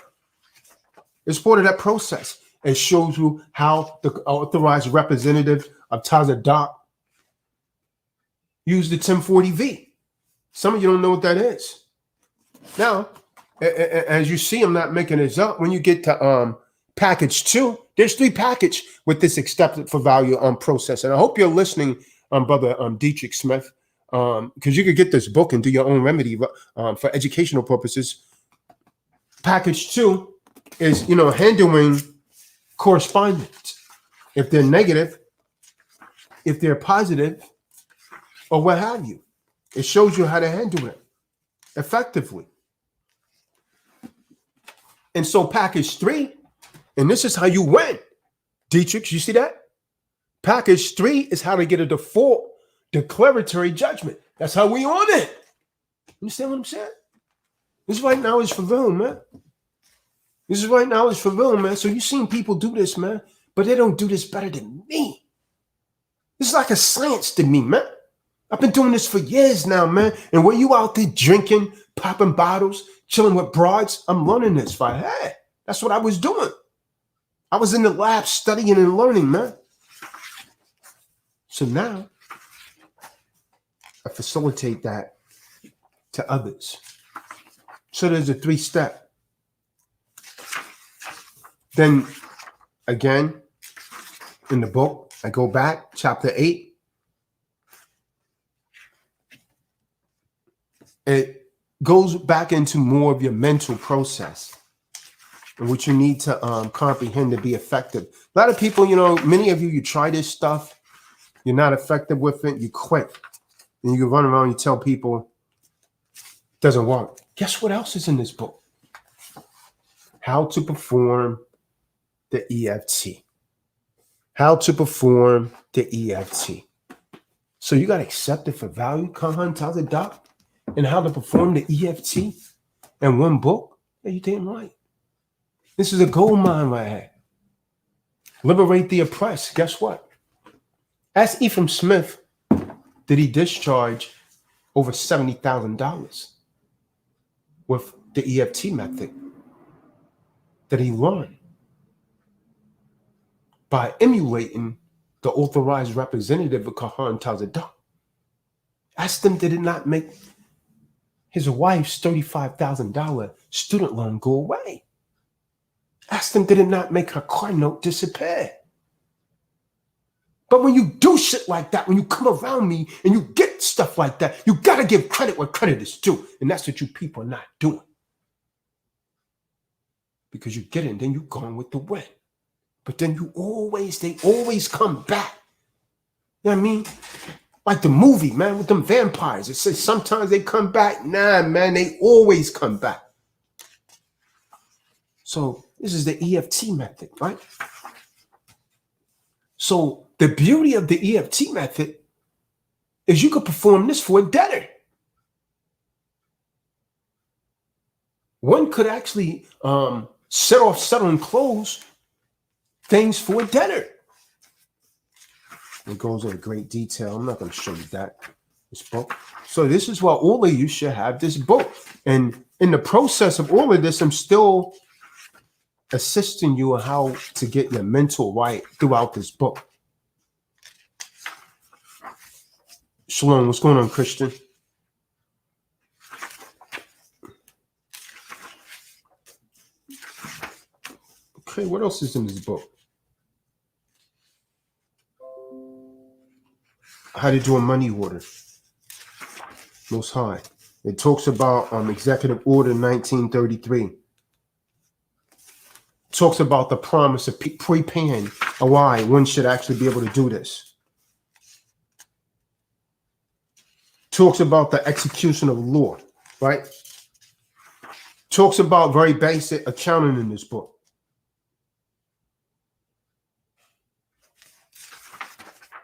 It's part of that process. It shows you how the authorized representative of Tazadak use the 1040V. Some of you don't know what that is. Now, as you see, I'm not making this up. When you get to package 2, there's 3 packages with this accepted for value process. And I hope you're listening, brother Dietrich Smith, because you could get this book and do your own remedy for educational purposes. Package 2 is, handling correspondence. If they're negative, if they're positive, or what have you. It shows you how to handle it effectively. And so package 3, and this is how you win. Dietrich, you see that? Package 3 is how to get a default declaratory judgment. That's how we on it. You understand what I'm saying? This right now is for real, man. This is right now is for real, man. So you've seen people do this, man, but they don't do this better than me. This is like a science to me, man. I've been doing this for years now, man. And when you out there drinking, popping bottles, chilling with broads, I'm learning this. Hey, that's what I was doing. I was in the lab studying and learning, man. So now I facilitate that to others. So there's a 3-step. Then again, in the book, I go back, chapter 8. It goes back into more of your mental process and what you need to comprehend to be effective. A lot of people, many of you, you try this stuff, you're not effective with it, you quit. And you can run around and tell people it doesn't work. Guess what else is in this book? How to perform the EFT. How to perform the EFT. So you got to accept it for value, Kahan tells it, Doc. And how to perform the EFT in one book? Yeah, you damn right. This is a gold mine right here. Liberate the oppressed. Guess what? Ask Ephraim Smith, did he discharge over $70,000 with the EFT method that he learned by emulating the authorized representative of Kahan Tazadah? Ask them, did it not make his wife's $35,000 student loan go away? Ask them, did it not make her car note disappear? But when you do shit like that, when you come around me and you get stuff like that, you got to give credit where credit is due. And that's what you people are not doing. Because you get it and then you're going with the win. But then they always come back. You know what I mean? Like the movie, man, with them vampires. It says sometimes they come back. Nah, man, they always come back. So this is the EFT method, right? So the beauty of the EFT method is you could perform this for a debtor. One could actually set off, settle, and close things for a debtor. It goes into great detail. I'm not going to show you this book. So this is why all of you should have this book. And in the process of all of this, I'm still assisting you on how to get your mental right throughout this book. Shalom, what's going on, Christian? Okay, what else is in this book? How to do a money order. Most High. It talks about Executive Order 1933. Talks about the promise of prepaying why one should actually be able to do this. Talks about the execution of law, right? Talks about very basic accounting in this book.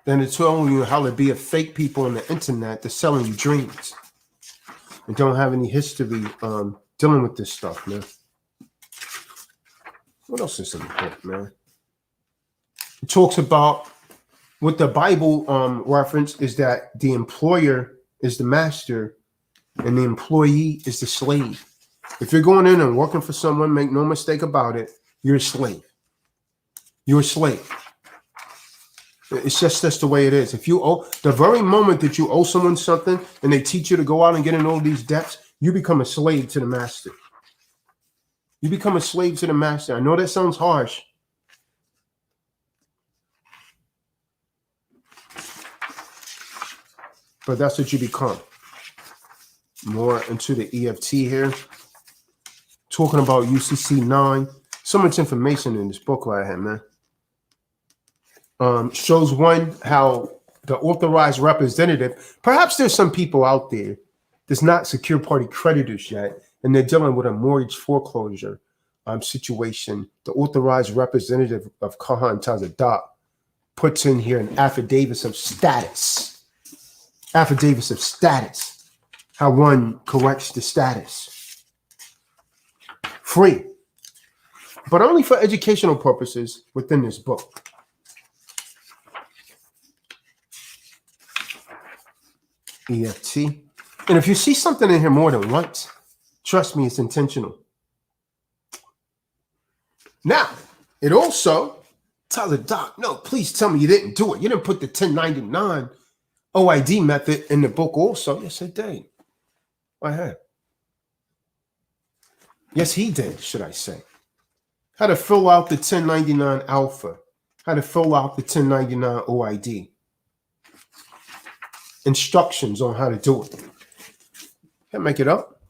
Then it's telling you how to be a fake people on the internet that's selling you dreams and don't have any history dealing with this stuff, man. What else is in the book, man? It talks about what the Bible reference is, that the employer is the master and the employee is the slave. If you're going in and working for someone, make no mistake about it, you're a slave. You're a slave. It's just that's the way it is. If you owe, the very moment that you owe someone something and they teach you to go out and get in all these debts, you become a slave to the master. You become a slave to the master. I know that sounds harsh. But that's what you become. More into the EFT here. Talking about UCC 9. So much information in this book right here, man. Shows one, how the authorized representative, perhaps there's some people out there that's not secure party creditors yet, and they're dealing with a mortgage foreclosure situation. The authorized representative of Kahan Tazadak puts in here an affidavit of status. Affidavits of status. How one corrects the status. Free. But only for educational purposes within this book. EFT. And if you see something in here more than once, trust me, it's intentional. Now, it also tells the doc, no, please tell me you didn't do it. You didn't put the 1099 OID method in the book also. Yes, I did. I had. Yes, he did, should I say. How to fill out the 1099 alpha. How to fill out the 1099 OID. Instructions on how to do it. Can't make it up.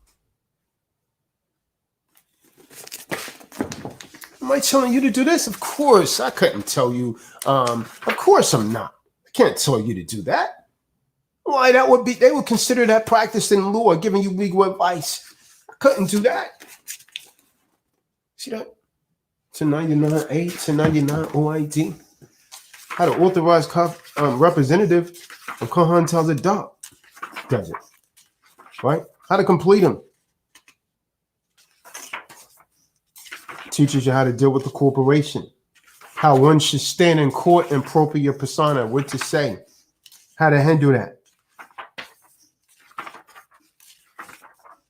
Am I telling you to do this? Of course, I couldn't tell you. Of course I'm not. I can't tell you to do that. Why, that would be, they would consider that practice in law, giving you legal advice. I couldn't do that. See that? 1099A, 1099 OID. How to authorize representative of Kahan tells a doc does it. Right? How to complete them. Teaches you how to deal with the corporation. How one should stand in court and propria persona. What to say. How to handle that.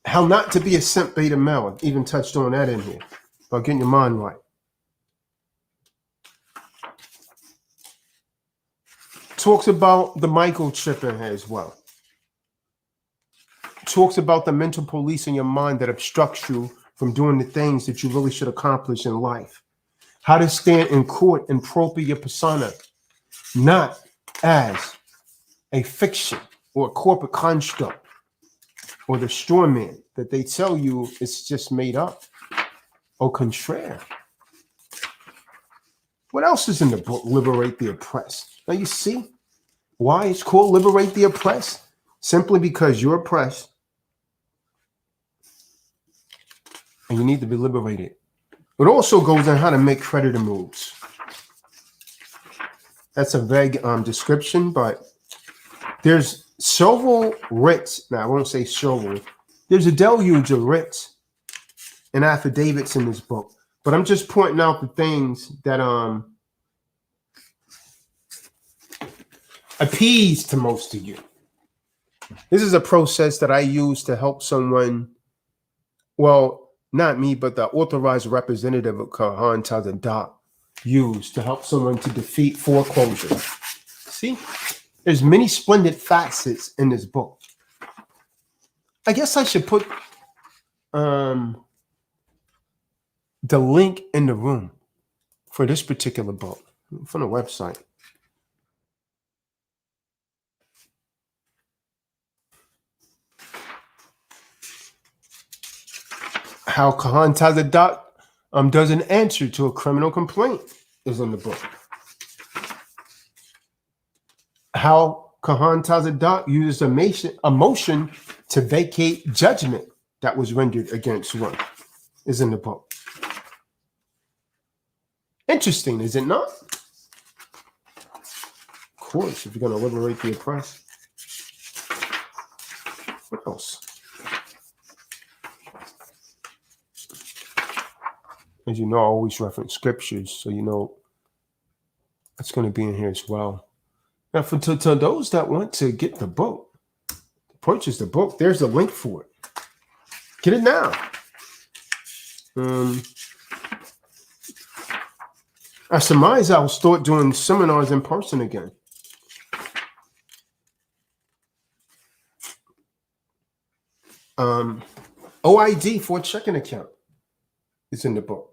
How not to be a simp beta male. I even touched on that in here. About getting your mind right. Talks about the microchip in here as well. Talks about the mental police in your mind that obstructs you from doing the things that you really should accomplish in life. How to stand in court and propria persona, not as a fiction or a corporate construct or the straw man that they tell you it's just made up. Au contraire. What else is in the book? Liberate the oppressed. Now you see why it's called Liberate the Oppressed? Simply because you're oppressed and you need to be liberated. It also goes on how to make creditor moves. That's a vague description, but there's several writs. Now, I won't say several. There's a deluge of writs and affidavits in this book, but I'm just pointing out the things that appease to most of you. This is a process that I use to help someone, well, not me, but the authorized representative of Kahan Tazadak use to help someone to defeat foreclosure. See, there's many splendid facets in this book. I guess I should put the link in the room for this particular book from the website. How Kahan Tazadak does an answer to a criminal complaint is in the book. How Kahan Tazadak uses a motion to vacate judgment that was rendered against one is in the book. Interesting, is it not? Of course, if you're going to liberate the oppressed. What else? As you know, I always reference scriptures, so you know that's going to be in here as well. Now, to those that want to get the book, purchase the book, there's a link for it. Get it now. I surmise I'll start doing seminars in person again. OID for a checking account is in the book.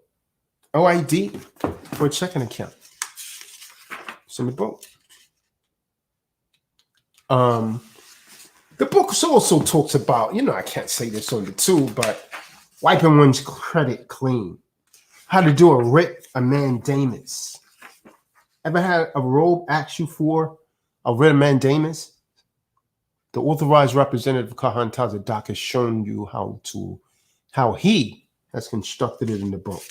OID for a checking account. It's in the book. The book also talks about, I can't say this on the tube, but wiping one's credit clean. How to do a writ of mandamus. Ever had a robe ask you for a writ of mandamus? The authorized representative of Kahan Tazadak has shown you how he has constructed it in the book.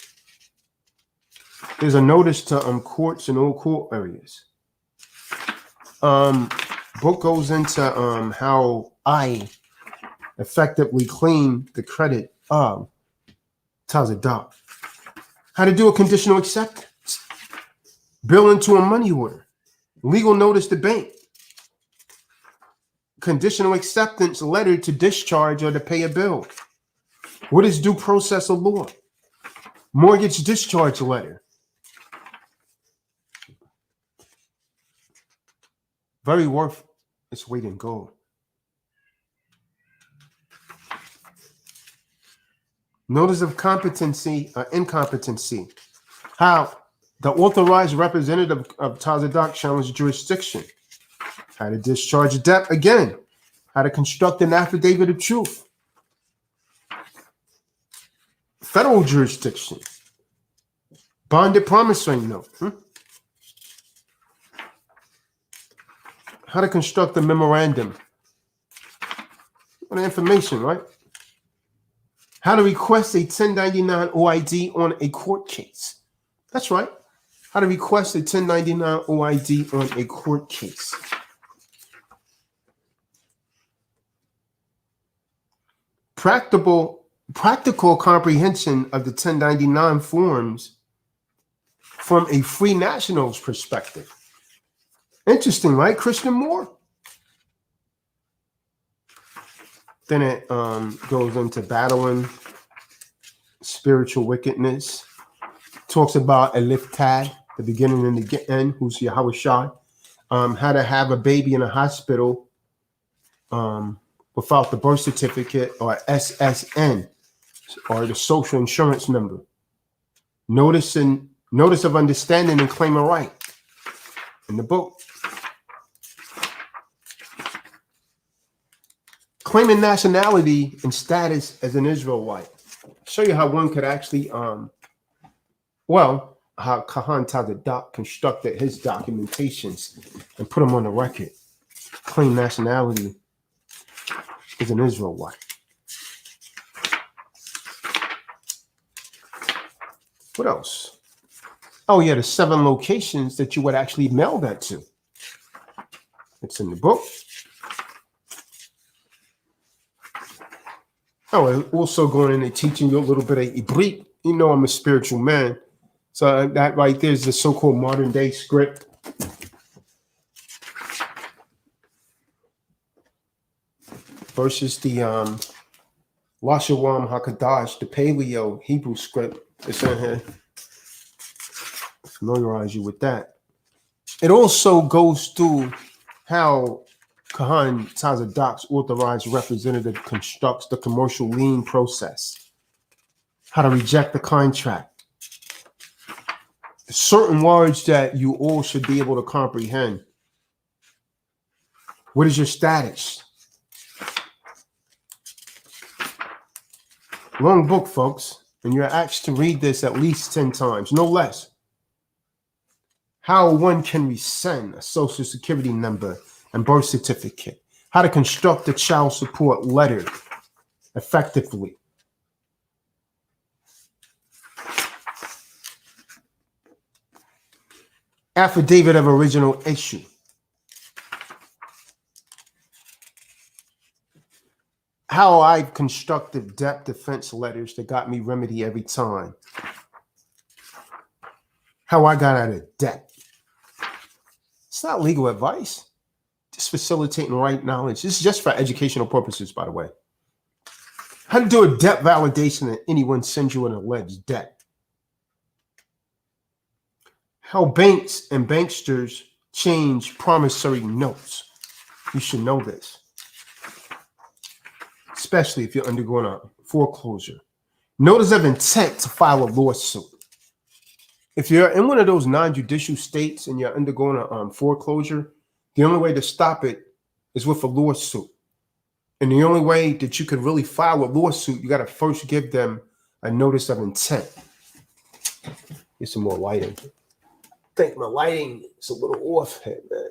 There's a notice to courts in all court areas. Book goes into how I effectively clean the credit of Tazadak. How to do a conditional acceptance. Bill into a money order. Legal notice to bank. Conditional acceptance letter to discharge or to pay a bill. What is due process of law? Mortgage discharge letter. Very worth its weight in gold. Notice of competency or incompetency. How the authorized representative of Tazadak challenged jurisdiction. How to discharge a debt again. How to construct an affidavit of truth. Federal jurisdiction. Bonded promissory note. How to construct a memorandum. What information, right? How to request a 1099 OID on a court case. That's right. How to request a 1099 OID on a court case. Practical comprehension of the 1099 forms from a free national's perspective. Interesting, right? Christian Moore. Then it goes into battling spiritual wickedness. Talks about Eliftad, the beginning and the end, who's Yahweh Shai. How to have a baby in a hospital without the birth certificate or SSN or the social insurance number. Notice of understanding and claim a right in the book. Claiming nationality and status as an Israelite. Show you how one could actually, how Kahan Tazadak constructed his documentations and put them on the record. Claim nationality as an Israelite. What else? Oh yeah, the 7 locations that you would actually mail that to. It's in the book. Oh, also going in and teaching you a little bit of Ibrit. You know I'm a spiritual man. So that right there is the so-called modern day script. Versus the Lashawan HaKadash, the Paleo Hebrew script. It's in here. Familiarize you with that. It also goes through how Kahan Tazadak's authorized representative constructs the commercial lien process. How to reject the contract. Certain words that you all should be able to comprehend. What is your status? Long book, folks, and you're asked to read this at least 10 times, no less. How one can rescind a social security number and birth certificate. How to construct a child support letter effectively. Affidavit of original issue. How I've constructed debt defense letters that got me remedy every time. How I got out of debt. It's not legal advice. Just facilitating right knowledge. This is just for educational purposes, by the way. How to do a debt validation if anyone sends you an alleged debt. How banks and banksters change promissory notes. You should know this, especially if you're undergoing a foreclosure. Notice of intent to file a lawsuit. If you're in one of those non-judicial states and you're undergoing a foreclosure, the only way to stop it is with a lawsuit. And the only way that you could really file a lawsuit, you got to first give them a notice of intent. Get some more lighting. I think my lighting is a little off here, man.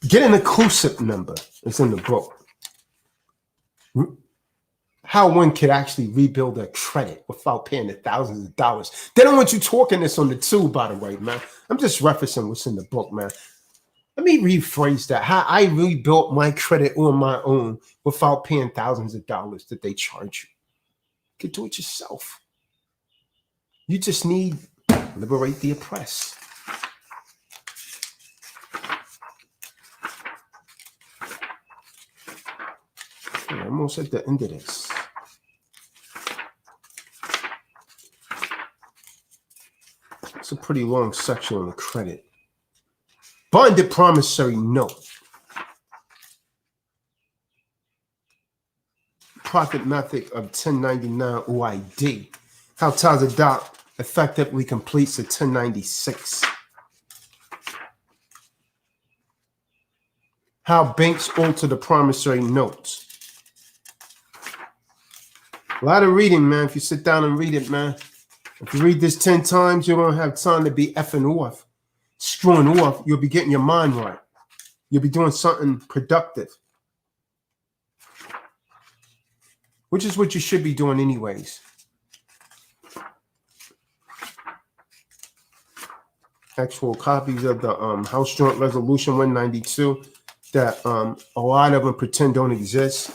Get an inclusive number. It's in the book. How one could actually rebuild their credit without paying the thousands of dollars. They don't want you talking this on the tube, by the way, man. I'm just referencing what's in the book, man. Let me rephrase that. How I rebuilt my credit on my own without paying thousands of dollars that they charge you. You can do it yourself. You just need liberate the oppressed. I'm almost at the end of this. It's a pretty long section on the credit. Bonded promissory note. Profit method of 1099 OID. How Tazadak effectively completes a 1096. How banks alter the promissory notes. A lot of reading, man. If you sit down and read it, man. If you read this 10 times, you don't have time to be effing off, screwing off. You'll be getting your mind right. You'll be doing something productive, which is what you should be doing anyways. Actual copies of the House Joint Resolution 192 that a lot of them pretend don't exist.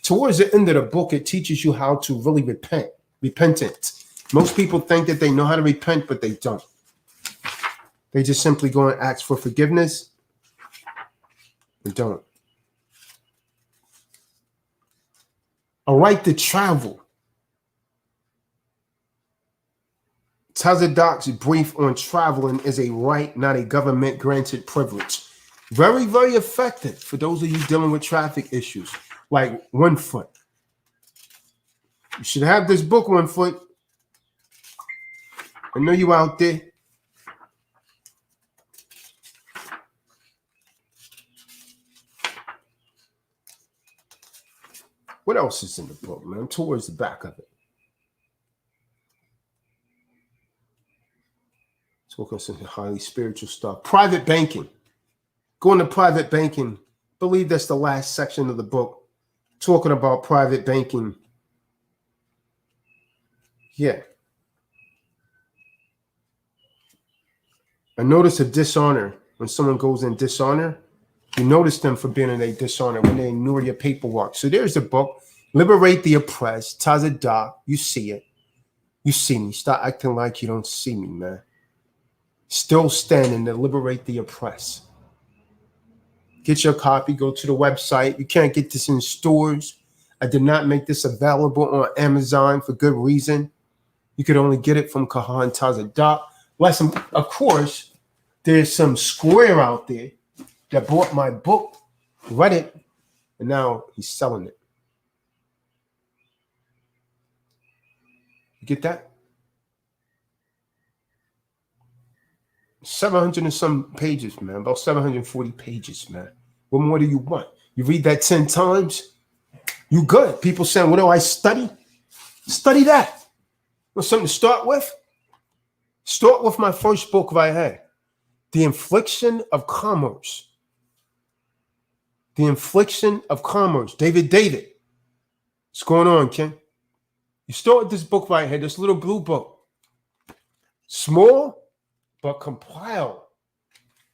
Towards the end of the book, it teaches you how to really repent. Repentance. Most people think that they know how to repent, but they don't. They just simply go and ask for forgiveness and don't. A right to travel. Tazadak's brief on traveling is a right, not a government-granted privilege. Very, very effective for those of you dealing with traffic issues, like One Foot. You should have this book, One Foot. I know you out there. What else is in the book, man? I'm towards the back of it. Talking some highly spiritual stuff. Private banking. Going to private banking. I believe that's the last section of the book. Talking about private banking. Yeah. A notice of dishonor. When someone goes in dishonor, you notice them for being in a dishonor when they ignore your paperwork. So there's the book. Liberate the oppressed. Tazadah. You see it. You see me. Stop acting like you don't see me, man. Still standing to liberate the oppressed. Get your copy. Go to the website. You can't get this in stores. I did not make this available on Amazon for good reason. You could only get it from Kahan Tazadah. Lesson, of course, there's some square out there that bought my book, read it, and now he's selling it. You get that? 700 and some pages, man. About 740 pages, man. What more do you want? You read that 10 times, you good. People saying, what do I study? Study that. Want something to start with? Start with my first book right here. The Infliction of Commerce. The Infliction of Commerce. David. What's going on, Ken? You start with this book right here, this little blue book. Small, but compiled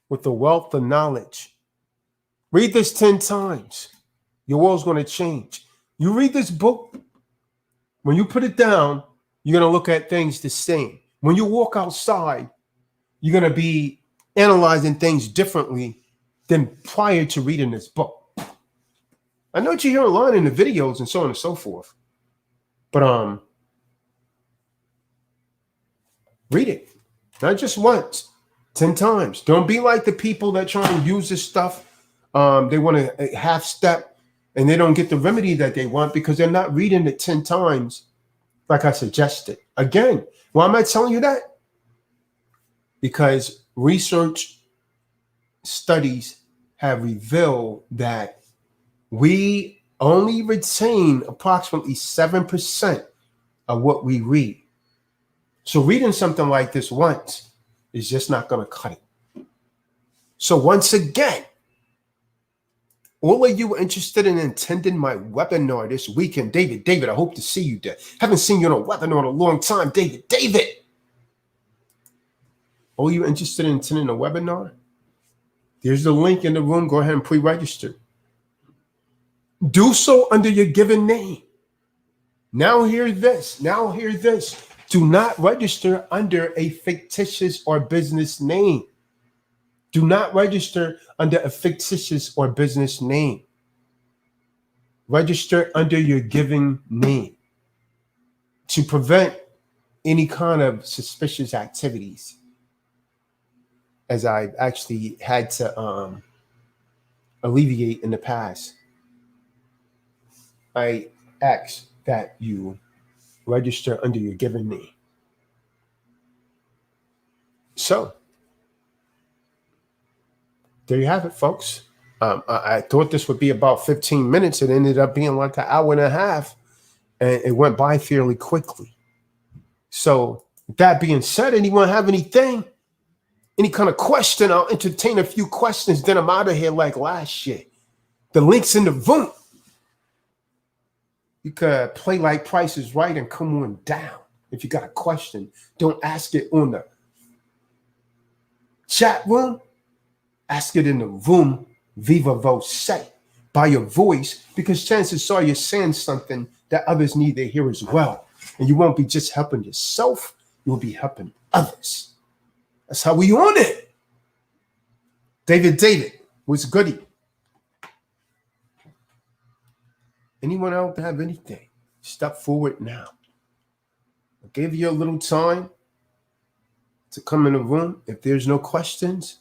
with the wealth of knowledge. Read this 10 times. Your world's going to change. You read this book, when you put it down, you're going to look at things the same. When you walk outside, you're going to be analyzing things differently than prior to reading this book. I know what you hear online in the videos and so on and so forth. But read it. Not just once, 10 times. Don't be like the people that try and use this stuff. They want to half step and they don't get the remedy that they want because they're not reading it 10 times like I suggested. Again, why am I telling you that? Because research studies have revealed that we only retain approximately 7% of what we read. So reading something like this once is just not going to cut it. So once again, all of you interested in attending my webinar this weekend, David, I hope to see you there. Haven't seen you on a webinar in a long time, David. All you interested in attending a webinar? There's the link in the room. Go ahead and pre-register. Do so under your given name. Now hear this. Do not register under a fictitious or business name. Do not register under a fictitious or business name. Register under your given name to prevent any kind of suspicious activities, as I've actually had to alleviate in the past. I ask that you register under your given name. So, there you have it, folks. I thought this would be about 15 minutes. It ended up being like an hour and a half, and it went by fairly quickly. So, with that being said, anyone have anything? Any kind of question? I'll entertain a few questions, then I'm out of here like last year. The link's in the room. You could play like Price is Right and come on down. If you got a question, don't ask it on the chat room. Ask it in the room, viva voce, by your voice, because chances are you're saying something that others need to hear as well. And you won't be just helping yourself, you'll be helping others. That's how we on it. David, what's goody? Anyone else have anything? Step forward now. I'll give you a little time to come in the room. If there's no questions,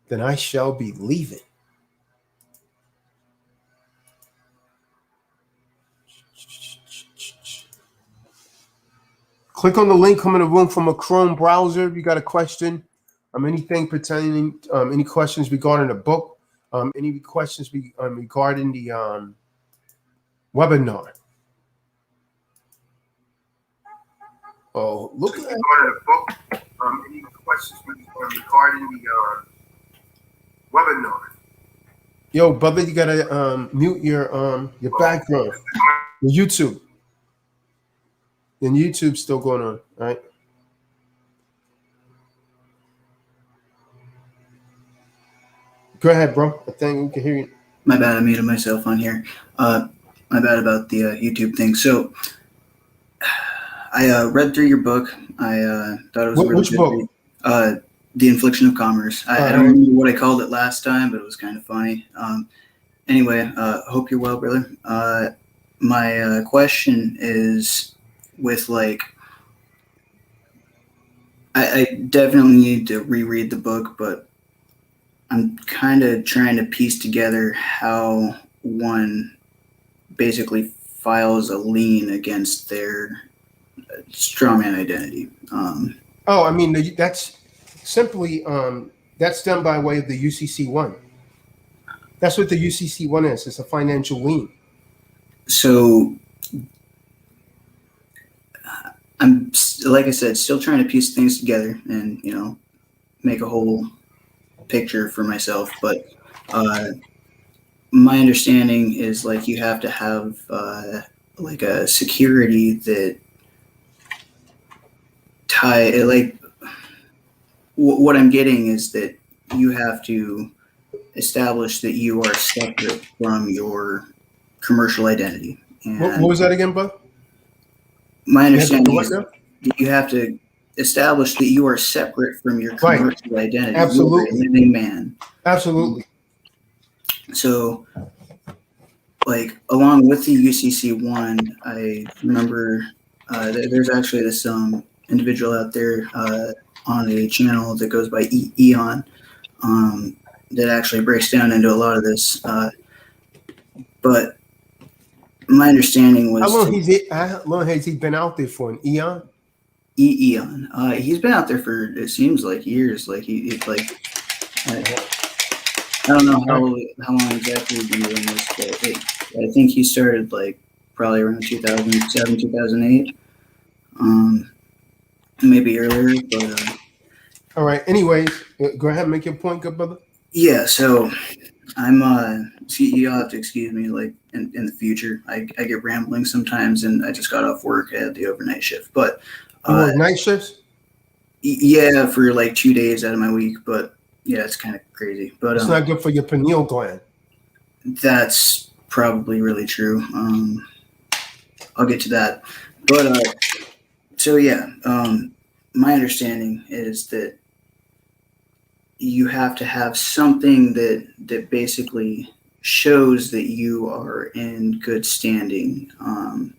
then I shall be leaving. Click on the link, come in the room from a Chrome browser. If you got a question, anything pertaining, any questions regarding the book, any questions regarding the webinar. Oh, look at the book. Any questions regarding the webinar? Yo, brother, you gotta mute your background. Your YouTube. And YouTube's still going on, right? Go ahead, bro. I think we can hear you. My bad, I muted myself on here. My bad about the YouTube thing. So I read through your book. I thought it was really which good. book? The Infliction of Commerce. I don't remember what I called it last time, but it was kind of funny. Anyway, hope you're well, brother. My question is with I definitely need to reread the book, but I'm kind of trying to piece together how one basically files a lien against their strawman identity. That's simply that's done by way of the UCC1. That's what the UCC1 is. It's a financial lien. So I'm, like I said, still trying to piece things together and, make a whole picture for myself. But my understanding is you have to have a security that what I'm getting is that you have to establish that you are separate from your commercial identity. And what was that again, bud? My understanding is that you have to establish that you are separate from your commercial identity. Absolutely. You're a living man. Absolutely. So, like along with the UCC one, I remember there's actually this individual out there on a channel that goes by Eon that actually breaks down into a lot of this. But my understanding was how long has he been out there for? An eon? Eon. He's been out there for, it seems like, years. Like I don't know how long exactly he's been doing this, but I think he started like probably around 2007, 2008, maybe earlier. But all right. Anyways, go ahead and make your point, good brother. yeah. So I'm you'll have to excuse me. Like in the future, I get rambling sometimes, and I just got off work. I had the overnight shift, but you work night shifts? Yeah, for like 2 days out of my week, but. Yeah, it's kind of crazy, but it's not good for your pineal gland. That's probably really true. I'll get to that, but so yeah, my understanding is that you have to have something that basically shows that you are in good standing, and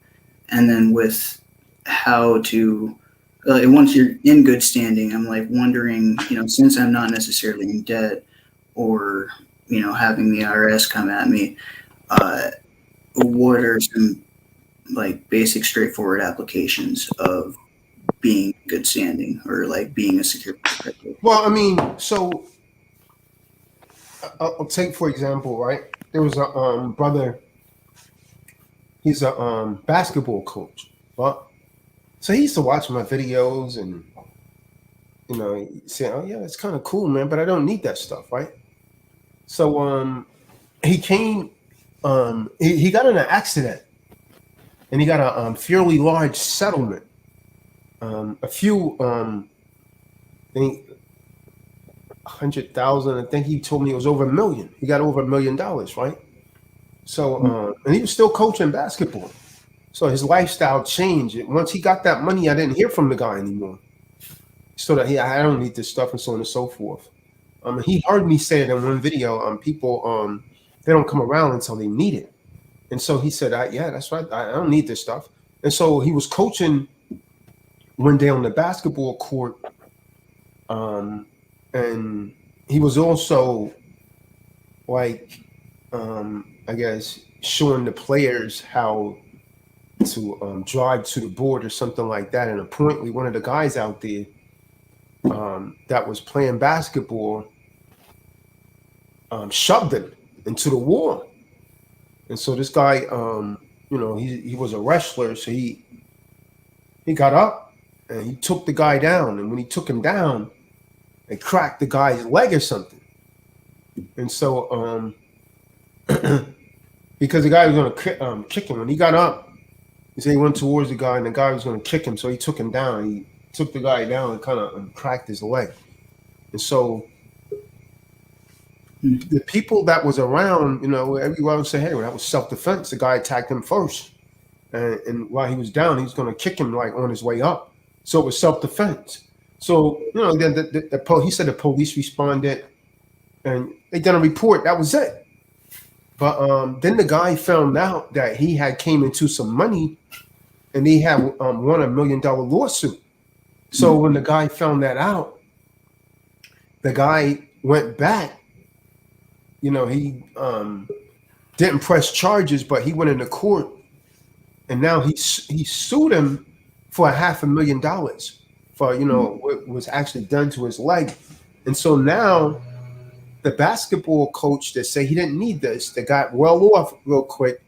then with how to. Once you're in good standing, I'm like wondering, since I'm not necessarily in debt or, having the IRS come at me, what are some like basic straightforward applications of being in good standing or like being a secure creditor? Well, I mean, so I'll take, for example, right? There was a brother, he's a basketball coach, but so he used to watch my videos and, he said, oh, yeah, it's kind of cool, man, but I don't need that stuff, right? So he came, he got in an accident, and he got a fairly large settlement. A few, I think 100,000, I think he told me it was over $1 million. He got over $1 million, right? So, and he was still coaching basketball. So his lifestyle changed. Once he got that money, I didn't hear from the guy anymore. So that I don't need this stuff and so on and so forth. He heard me say it in one video. People, they don't come around until they need it. And so he said, yeah, that's right. I don't need this stuff. And so he was coaching one day on the basketball court. And he was also like, I guess, showing the players how to drive to the board or something like that. And apparently one of the guys out there that was playing basketball shoved him into the wall. And so this guy, he was a wrestler. So he got up and he took the guy down. And when he took him down, it cracked the guy's leg or something. And so because the guy was going to kick him, when he got up, he said he went towards the guy and the guy was going to kick him. So he took him down. He took the guy down and kind of cracked his leg. And so the people that was around, everyone would say, hey, well, that was self-defense. The guy attacked him first. And while he was down, he was going to kick him like on his way up. So it was self-defense. So, then he said the police responded and they done a report. That was it. But then the guy found out that he had came into some money and he had won $1 million lawsuit. So when the guy found that out, the guy went back. He didn't press charges, but he went into court and now he sued him for $500,000 for, what was actually done to his leg. And so now the basketball coach that said he didn't need this, that got well off real quick,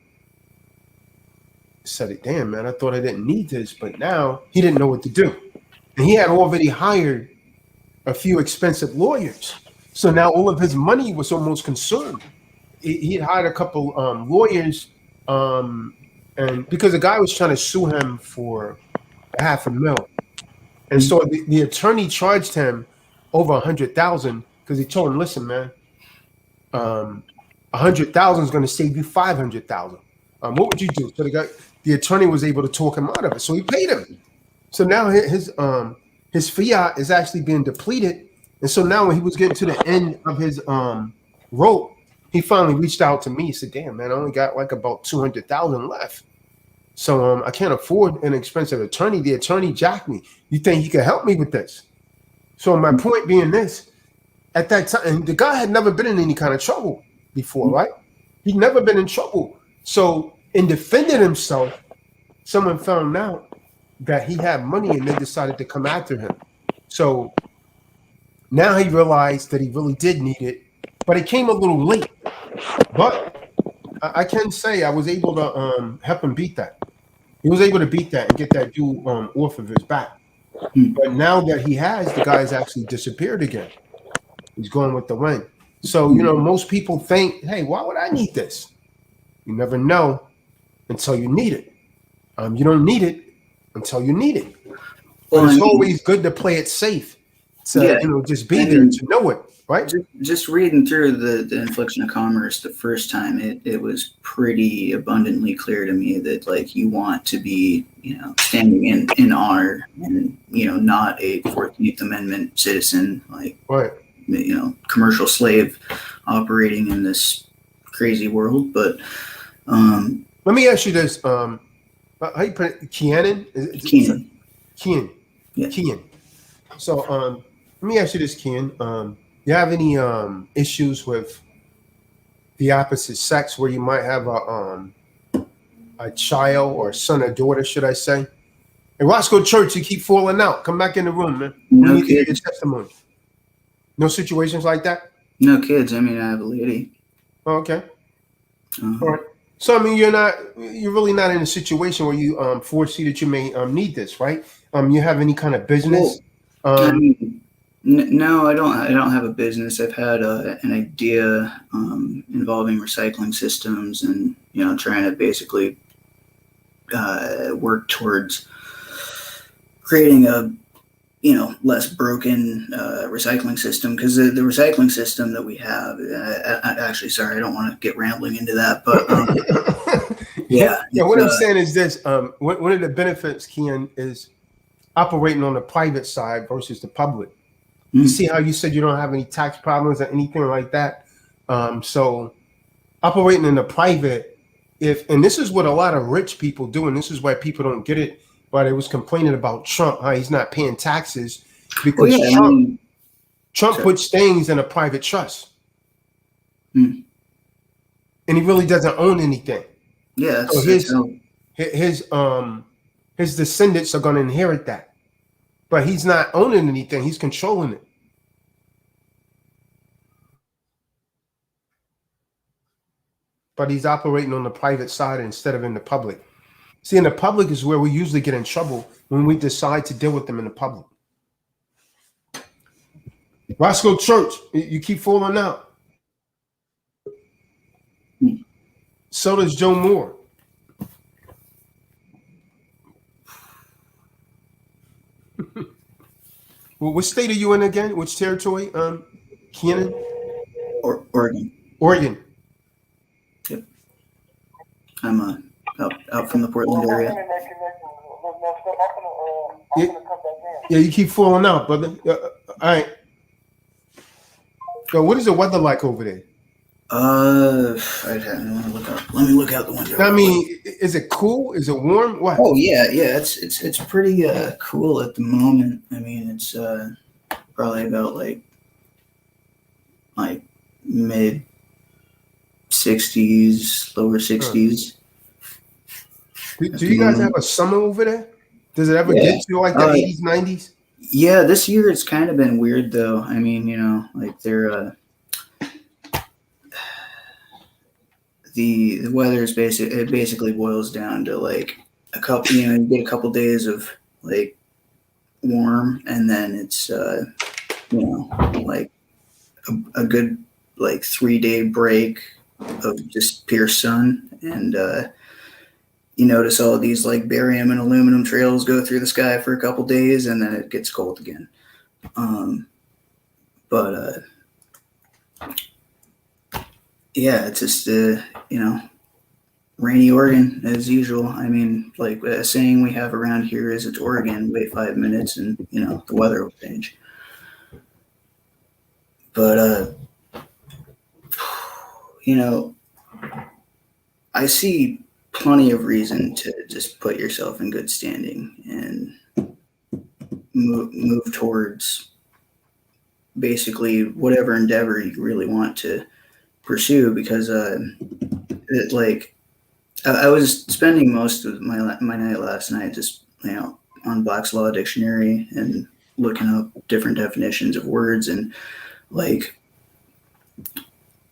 said, damn, man, I thought I didn't need this, but now he didn't know what to do. And he had already hired a few expensive lawyers. So now all of his money was almost consumed. He had hired a couple lawyers, and because the guy was trying to sue him for $500,000. And so the attorney charged him over $100,000 because he told him, listen, man, $100,000 is going to save you $500,000. What would you do? So the attorney was able to talk him out of it. So he paid him. So now his fiat is actually being depleted. And so now when he was getting to the end of his rope, he finally reached out to me. He said, damn, man, I only got like about 200,000 left. So I can't afford an expensive attorney. The attorney jacked me. You think he could help me with this? So my point being this, at that time, the guy had never been in any kind of trouble before, right? He'd never been in trouble. So in defending himself, someone found out that he had money and they decided to come after him. So now he realized that he really did need it, but it came a little late. But I can say I was able to help him beat that. He was able to beat that and get that dude off of his back. But now that he has, the guy's actually disappeared again. He's going with the wind. So, most people think, hey, why would I need this? You never know until you need it. You don't need it until you need it. But it's always good to play it safe. To just be there to know it, right? Just reading through the infliction of commerce the first time, it was pretty abundantly clear to me that like you want to be, standing in honor and, not a 14th Amendment citizen, like, right. Commercial slave operating in this crazy world. But let me ask you this. How you put it? Keenan? Keen. Yeah. Keen. So let me ask you this, Keen. You have any issues with the opposite sex where you might have a child or a son or daughter, should I say? In Roscoe Church, you keep falling out. Come back in the room, man. No We need to hear kids. your testimony. No situations like that? No kids. I mean, I have a lady. Oh, okay. All right. So I mean, you're really not in a situation where you foresee that you may need this, right? You have any kind of business? No, I don't have a business. I've had an idea involving recycling systems and trying to basically work towards creating a less broken recycling system, because the recycling system that we have, actually, sorry, I don't want to get rambling into that, but yeah. What I'm saying is this: one of the benefits, Kian, is operating on the private side versus the public. You see how you said you don't have any tax problems or anything like that. So operating in the private, and this is what a lot of rich people do, and this is why people don't get it. Why they was complaining about Trump, how he's not paying taxes because Trump puts things in a private trust, and he really doesn't own anything. Yeah, so his descendants are going to inherit that, but he's not owning anything; he's controlling it. But he's operating on the private side instead of in the public. See, in the public is where we usually get in trouble when we decide to deal with them in the public. Roscoe Church, you keep falling out. So does Joe Moore. Well, what state are you in again? Which territory? Kenan? Oregon. Oregon. Yep. I'm out from the Portland area. Yeah, you keep falling out, brother. All right. So what is the weather like over there? Let me look out the window. I mean, is it cool? Is it warm? What? Oh yeah. It's pretty cool at the moment. I mean, it's probably about like mid 60s, lower 60s. Do you guys have a summer over there? Does it ever get to like the 80s, 90s? Yeah, this year it's kind of been weird though. I mean, like they're the weather is basically boils down to like a couple, you get a couple days of like warm, and then it's like a good like 3-day break of just pure sun, and you notice all these like barium and aluminum trails go through the sky for a couple days, and then it gets cold again. Yeah, it's just rainy Oregon as usual. I mean, like a saying we have around here is, it's Oregon, wait 5 minutes and the weather will change. But you know, I see plenty of reason to just put yourself in good standing and move towards basically whatever endeavor you really want to pursue, because I was spending most of my night last night just on Black's Law Dictionary and looking up different definitions of words, and like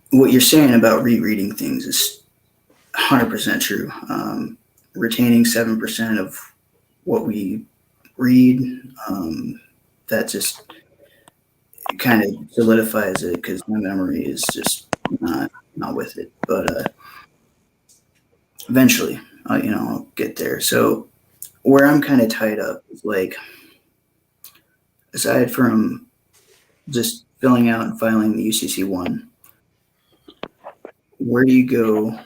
what you're saying about rereading things is 100% true. Retaining 7% of what we read, that just kind of solidifies it, because my memory is just not with it. But eventually, I'll get there. So where I'm kind of tied up is like, aside from just filling out and filing the UCC-1, where do you go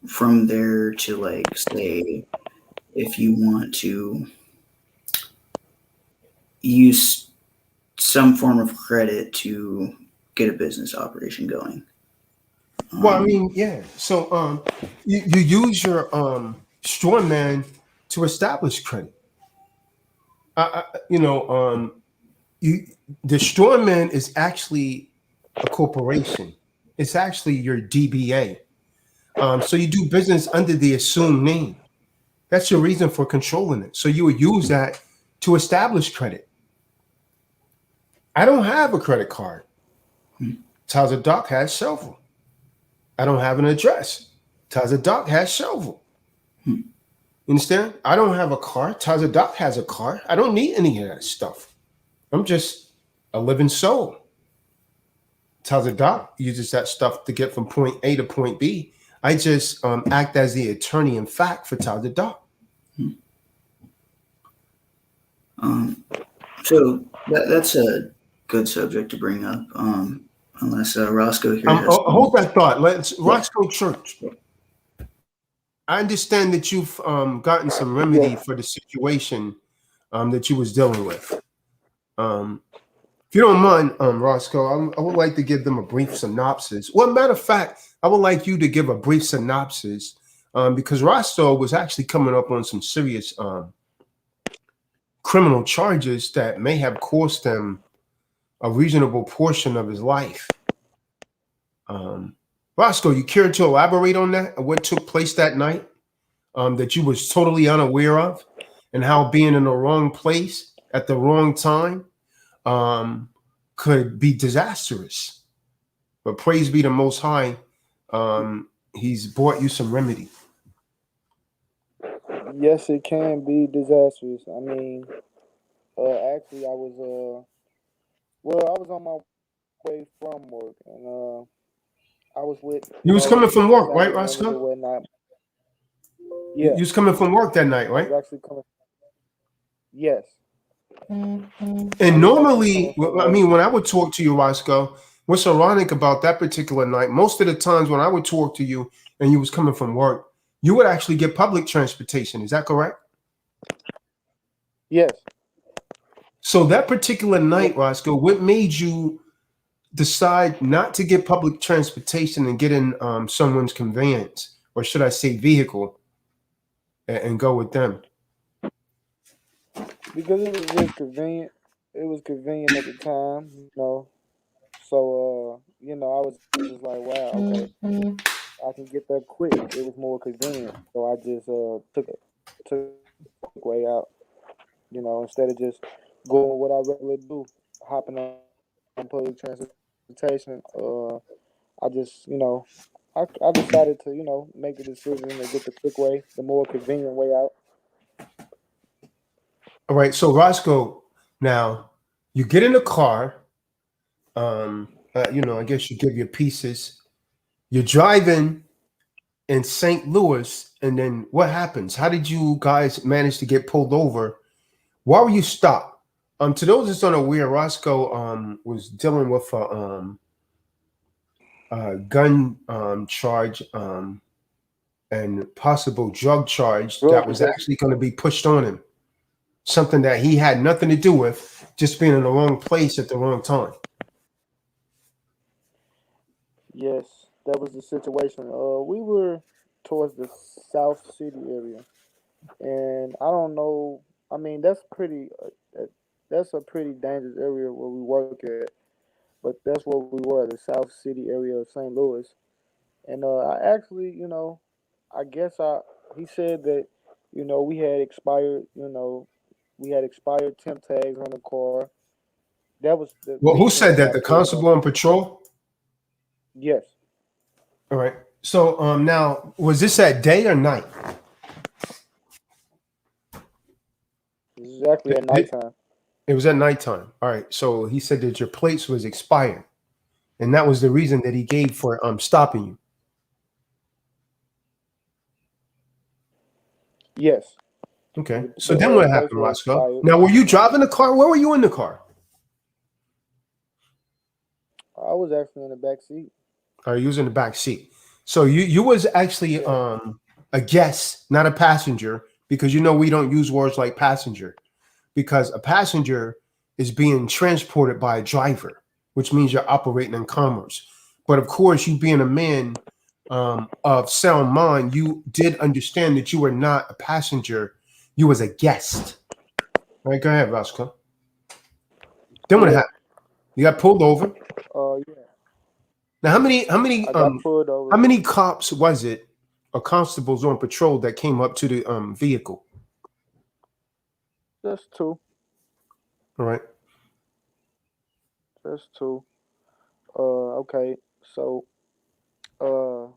from there to, like, say, if you want to use some form of credit to get a business operation going? Well, I mean, yeah. So you use your straw man to establish credit. The straw man is actually a corporation. It's actually your DBA. So you do business under the assumed name. That's your reason for controlling it. So you would use that to establish credit. I don't have a credit card. Taza Doc has Shovel. I don't have an address. Taza Doc has Shovel. You understand? I don't have a car. Taza Doc has a car. I don't need any of that stuff. I'm just a living soul. Taza Doc uses that stuff to get from point A to point B. I just act as the attorney in fact for Taza Doc. So that's a good subject to bring up. Unless Roscoe here has hold that thought. Roscoe Church. I understand that you've gotten some remedy for the situation that you was dealing with. If you don't mind, Roscoe, I would like to give them a brief synopsis. Well, matter of fact, I would like you to give a brief synopsis because Roscoe was actually coming up on some serious criminal charges that may have cost him a reasonable portion of his life. Roscoe, you care to elaborate on that? What took place that night that you was totally unaware of, and how being in the wrong place at the wrong time could be disastrous? But praise be the Most High, He's brought you some remedy. Yes, it can be disastrous. I mean, actually, I was on my way from work, and I was with. You was coming from work, right, Roscoe? Whatnot. Yeah. You was coming from work that night, right? I was actually coming. Yes. And normally, I mean, when I would talk to you, Roscoe, what's ironic about that particular night, most of the times when I would talk to you and you was coming from work, you would actually get public transportation. Is that correct? Yes. So that particular night, Roscoe, what made you decide not to get public transportation and get in someone's conveyance, or should I say vehicle, and go with them? Because it was just convenient. It was convenient at the time, So, I was just like, wow, okay, I can get there quick. It was more convenient. So I just took the way out, instead of just going what I regularly do, hopping on public transportation. I just, I decided to, make the decision to get the quick way, the more convenient way out. All right, so Roscoe, now you get in the car. I guess you give your pieces. You're driving in St. Louis, and then what happens? How did you guys manage to get pulled over? Why were you stopped? To those that's unaware, Roscoe was dealing with a gun charge and possible drug charge that was actually going to be pushed on him. Something that he had nothing to do with, just being in the wrong place at the wrong time. Yes, that was the situation. We were towards the South City area, and I don't know. I mean, that's a pretty dangerous area where we work at. But that's where we were, the South City area of St. Louis. And I actually, I guess he said that, we had expired, we had expired temp tags on the car. That was the Well, who reason said we that? got The pulled constable over. on patrol? Yes, All right. So now was this at day or night? exactly at It nighttime. it was at nighttime. All right. So he said that your plates was expired, and that was the reason that he gave for stopping you. Yes, Okay. the, So the then what plates happened, were Roscoe? expired. Now, were you driving the car? Where were you in the car? I was actually in the back seat. Or you was in the back seat? So you was actually Yeah. a guest, not a passenger, because we don't use words like passenger, because a passenger is being transported by a driver, which means you're operating in commerce. But of course, you being a man of sound mind, you did understand that you were not a passenger, you was a guest. All right, go ahead, Roscoe. Then what Yeah. happened? You got pulled over. Yeah. Now, I got pulled over. how many cops was it, or constables on patrol that came up to the vehicle? Just two. All right. Just two. Okay. So, uh,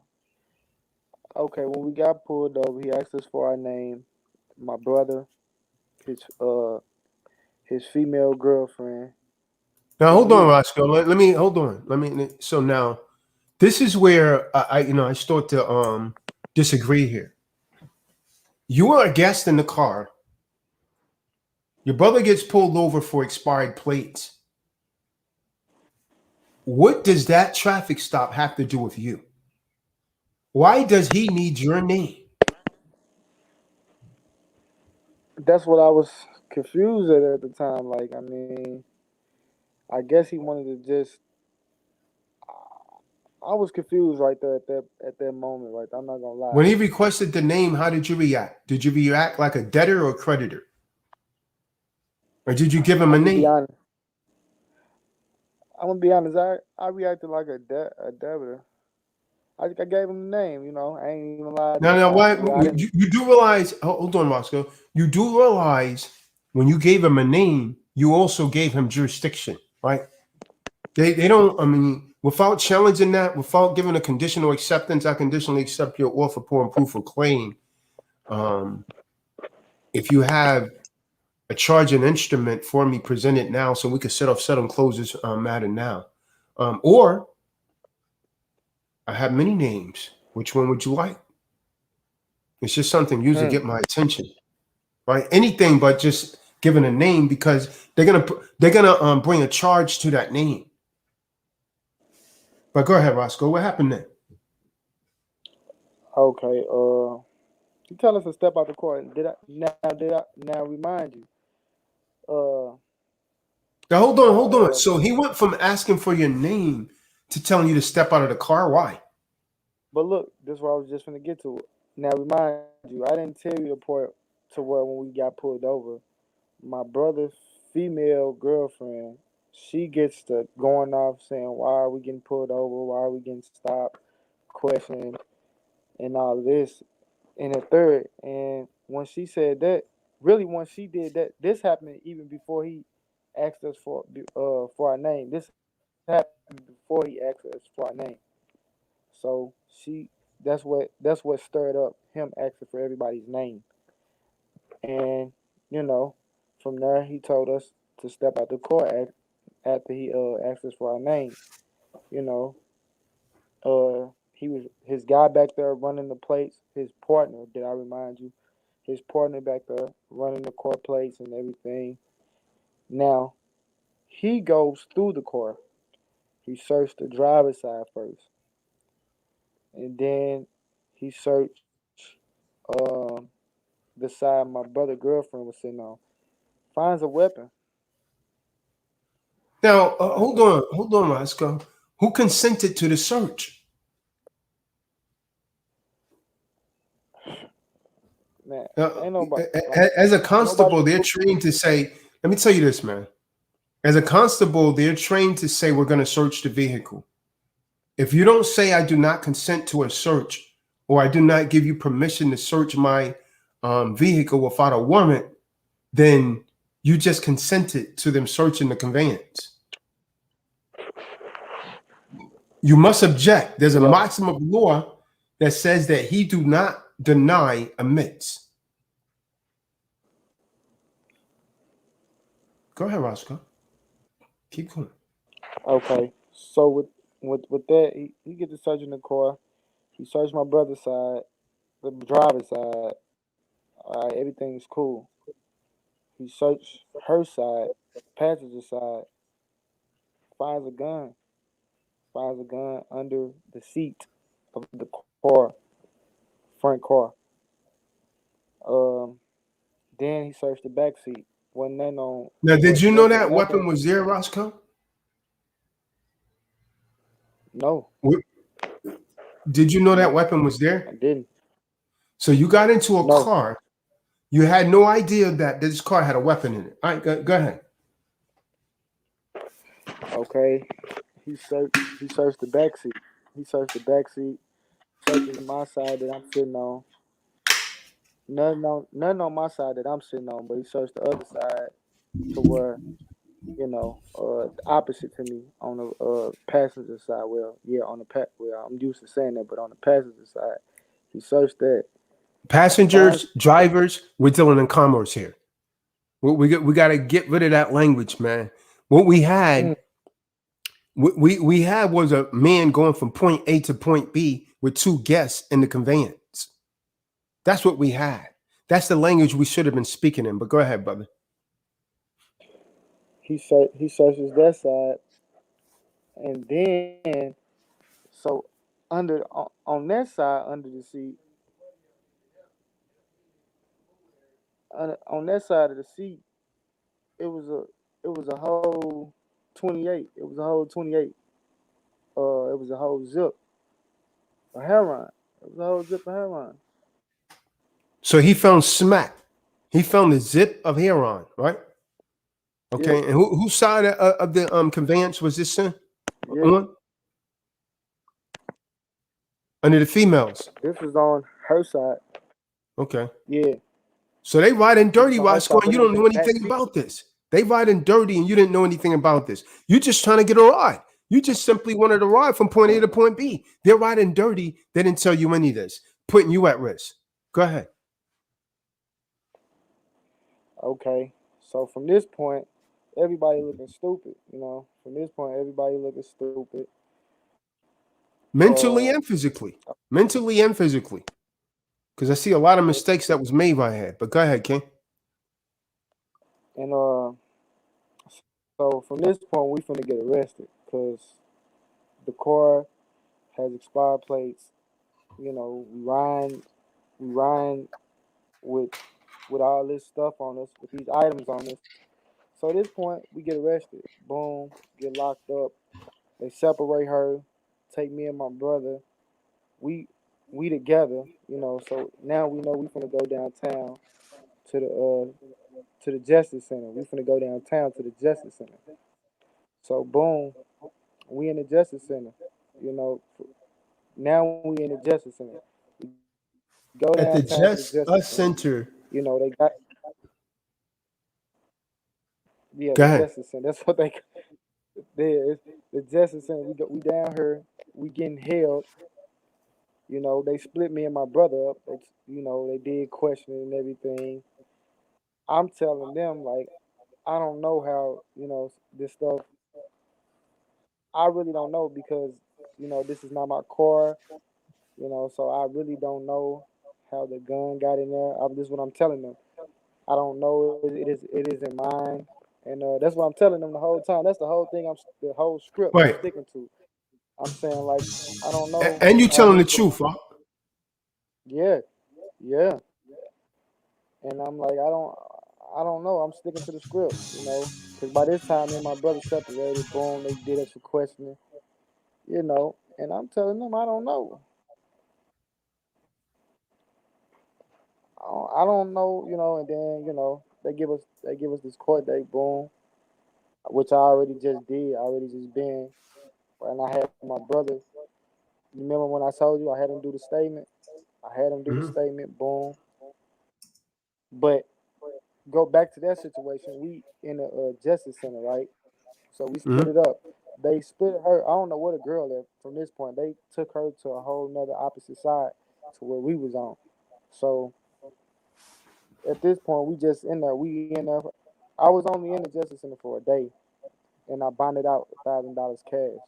okay, when we got pulled over, he asked us for our name, my brother, his uh his female girlfriend. Now His hold on, niece. Roscoe. Let me hold on. So now this is where I start to disagree here. You are a guest in the car. Your brother gets pulled over for expired plates. What does that traffic stop have to do with you? Why does he need your name? That's what I was confused at the time. Like, I mean, I guess he wanted to just. I was confused right there at that moment. Right, I'm not gonna lie. When he requested the name, how did you react? Did you react like a debtor or creditor? Or did you give him a I'm gonna be name? honest. I'm gonna be honest. I reacted like a debitor. I gave him the name. I ain't even lied to Now, the why constable. I didn't. you do realize? Hold on, Roscoe. You do realize when you gave him a name, you also gave him jurisdiction, right? They don't. I mean, without challenging that, without giving a conditional acceptance, I conditionally accept your offer upon proof of claim. Um, if you have a charge and instrument for me, present it now, so we can settle and close this matter now. Or I have many names. Which one would you like? It's just something used to Mm, get my attention, right? Anything but just giving a name, because they're gonna bring a charge to that name. But go ahead, Roscoe. What happened then? okay. You tell us to step out the court. Did I now remind you? Uh, Now hold on. uh, So he went from asking for your name to telling you to step out of the car. Why? but look, this is what I was just gonna get to. Now remind you, I didn't tell you the point to where when we got pulled over, my brother's female girlfriend, she gets to going off saying, "Why are we getting pulled over? Why are we getting stopped?" Questioning and all of this. In the third, and when she said that, really, when she did that, this happened even before he asked us for our name. This happened before he asked us for our name. So that's what stirred up him asking for everybody's name. And you know, from there he told us to step out the court after he asked us for our name. You know, he was his guy back there running the plates. His partner, did I remind you? His partner back there running the court plates and everything. Now he goes through the car. He searched the driver's side first, and then he searched um, the side my brother girlfriend was sitting on. Finds a weapon. Now Finds a hold on, Roscoe. Who consented to the search? Man, ain't nobody. As a constable, they're trained to say, let me tell you this, man. As a constable, they're trained to say, we're going to search the vehicle. If you don't say, I do not consent to a search, or I do not give you permission to search my vehicle without a warrant, then you just consented to them searching the conveyance. You must object. There's a maxim of law that says that he do not deny admits. Go ahead, Roscoe. Keep going. Okay, so with that, he get to searching the car. He searched my brother's side, the driver's side. All right, everything's cool. He searched her side, passenger side. Finds a gun under the seat of the car, front car. Then he searched the back seat. Wasn't nothing on. Now, did you know that weapon was there, Roscoe? No. Did you know that weapon was there? I didn't. So you got into a car. You had no idea that this car had a weapon in it. All right, go ahead. Okay. He searched the back seat. Searches my side that I'm sitting on. Nothing on my side that I'm sitting on, but he searched the other side to where, the opposite to me on the passenger side. Well, yeah, on the I'm used to saying that, but on the passenger side, he searched that. Passengers, drivers, we're dealing in commerce here. We got to get rid of that language, man. What we had, we had was a man going from point A to point B with two guests in the conveyance. That's what we had. That's the language we should have been speaking in. But go ahead, brother. He searches that side, and then so on that side under the seat, on that side of the seat, it was a whole 28. It was a whole 28. It was a whole zip of heroin. It was a whole zip of heroin. So he found smack. He found the zip of heroin, right? Okay. Yeah. And whose side of the conveyance was this on? Under the females. This was on her side. Okay. Yeah. So they riding dirty, Roscoe, and you don't know anything about this. They riding dirty and you didn't know anything about this. You just trying to get a ride. You just simply wanted to ride from point A to point B. They're riding dirty. They didn't tell you any of this, putting you at risk. Go ahead. Okay. So from this point, everybody looking stupid, From this point, everybody looking stupid. Mentally and physically. Because I see a lot of mistakes that was made by her. But go ahead, King. And so from this point, we finna get arrested because the car has expired plates. We riding with all this stuff on us, with these items on us. So at this point, we get arrested. Boom, get locked up. They separate her, take me and my brother. We together, So now we know we finna go downtown to the Justice Center. We finna go downtown to the Justice Center. So boom, we in the Justice Center. Now we in the Justice Center. We go at the Justice Center. They got the Justice Center. That's what they. There, the Justice Center. We down here. We getting held. They split me and my brother up. They did questioning and everything. I'm telling them, like, I don't know how, this stuff. I really don't know because, this is not my car, so I really don't know how the gun got in there. This is what I'm telling them. I don't know. It isn't mine. And that's what I'm telling them the whole time. That's the whole thing. The whole script I'm sticking to. I'm saying, like, I don't know. And you telling the truth, huh? Yeah. And I'm like, I don't know. I'm sticking to the script, because by this time, me and my brother separated. Boom, they did us for questioning. you know, and I'm telling them I don't know. I don't know, you know, and then, you know, they give us this court date, boom, which I already just did. I already just been, and I had my brother. You remember when I told you I had him do the statement? I had him do the Mhm. statement, boom. But go back to that situation. We in a justice center, right? So we split Mhm. it up. They split her. I don't know where the girl at from this point. They took her to a whole nother opposite side to where we was on. So at this point, we just in there. We in there. I was only in the justice center for a day, and I bonded out $1,000 cash.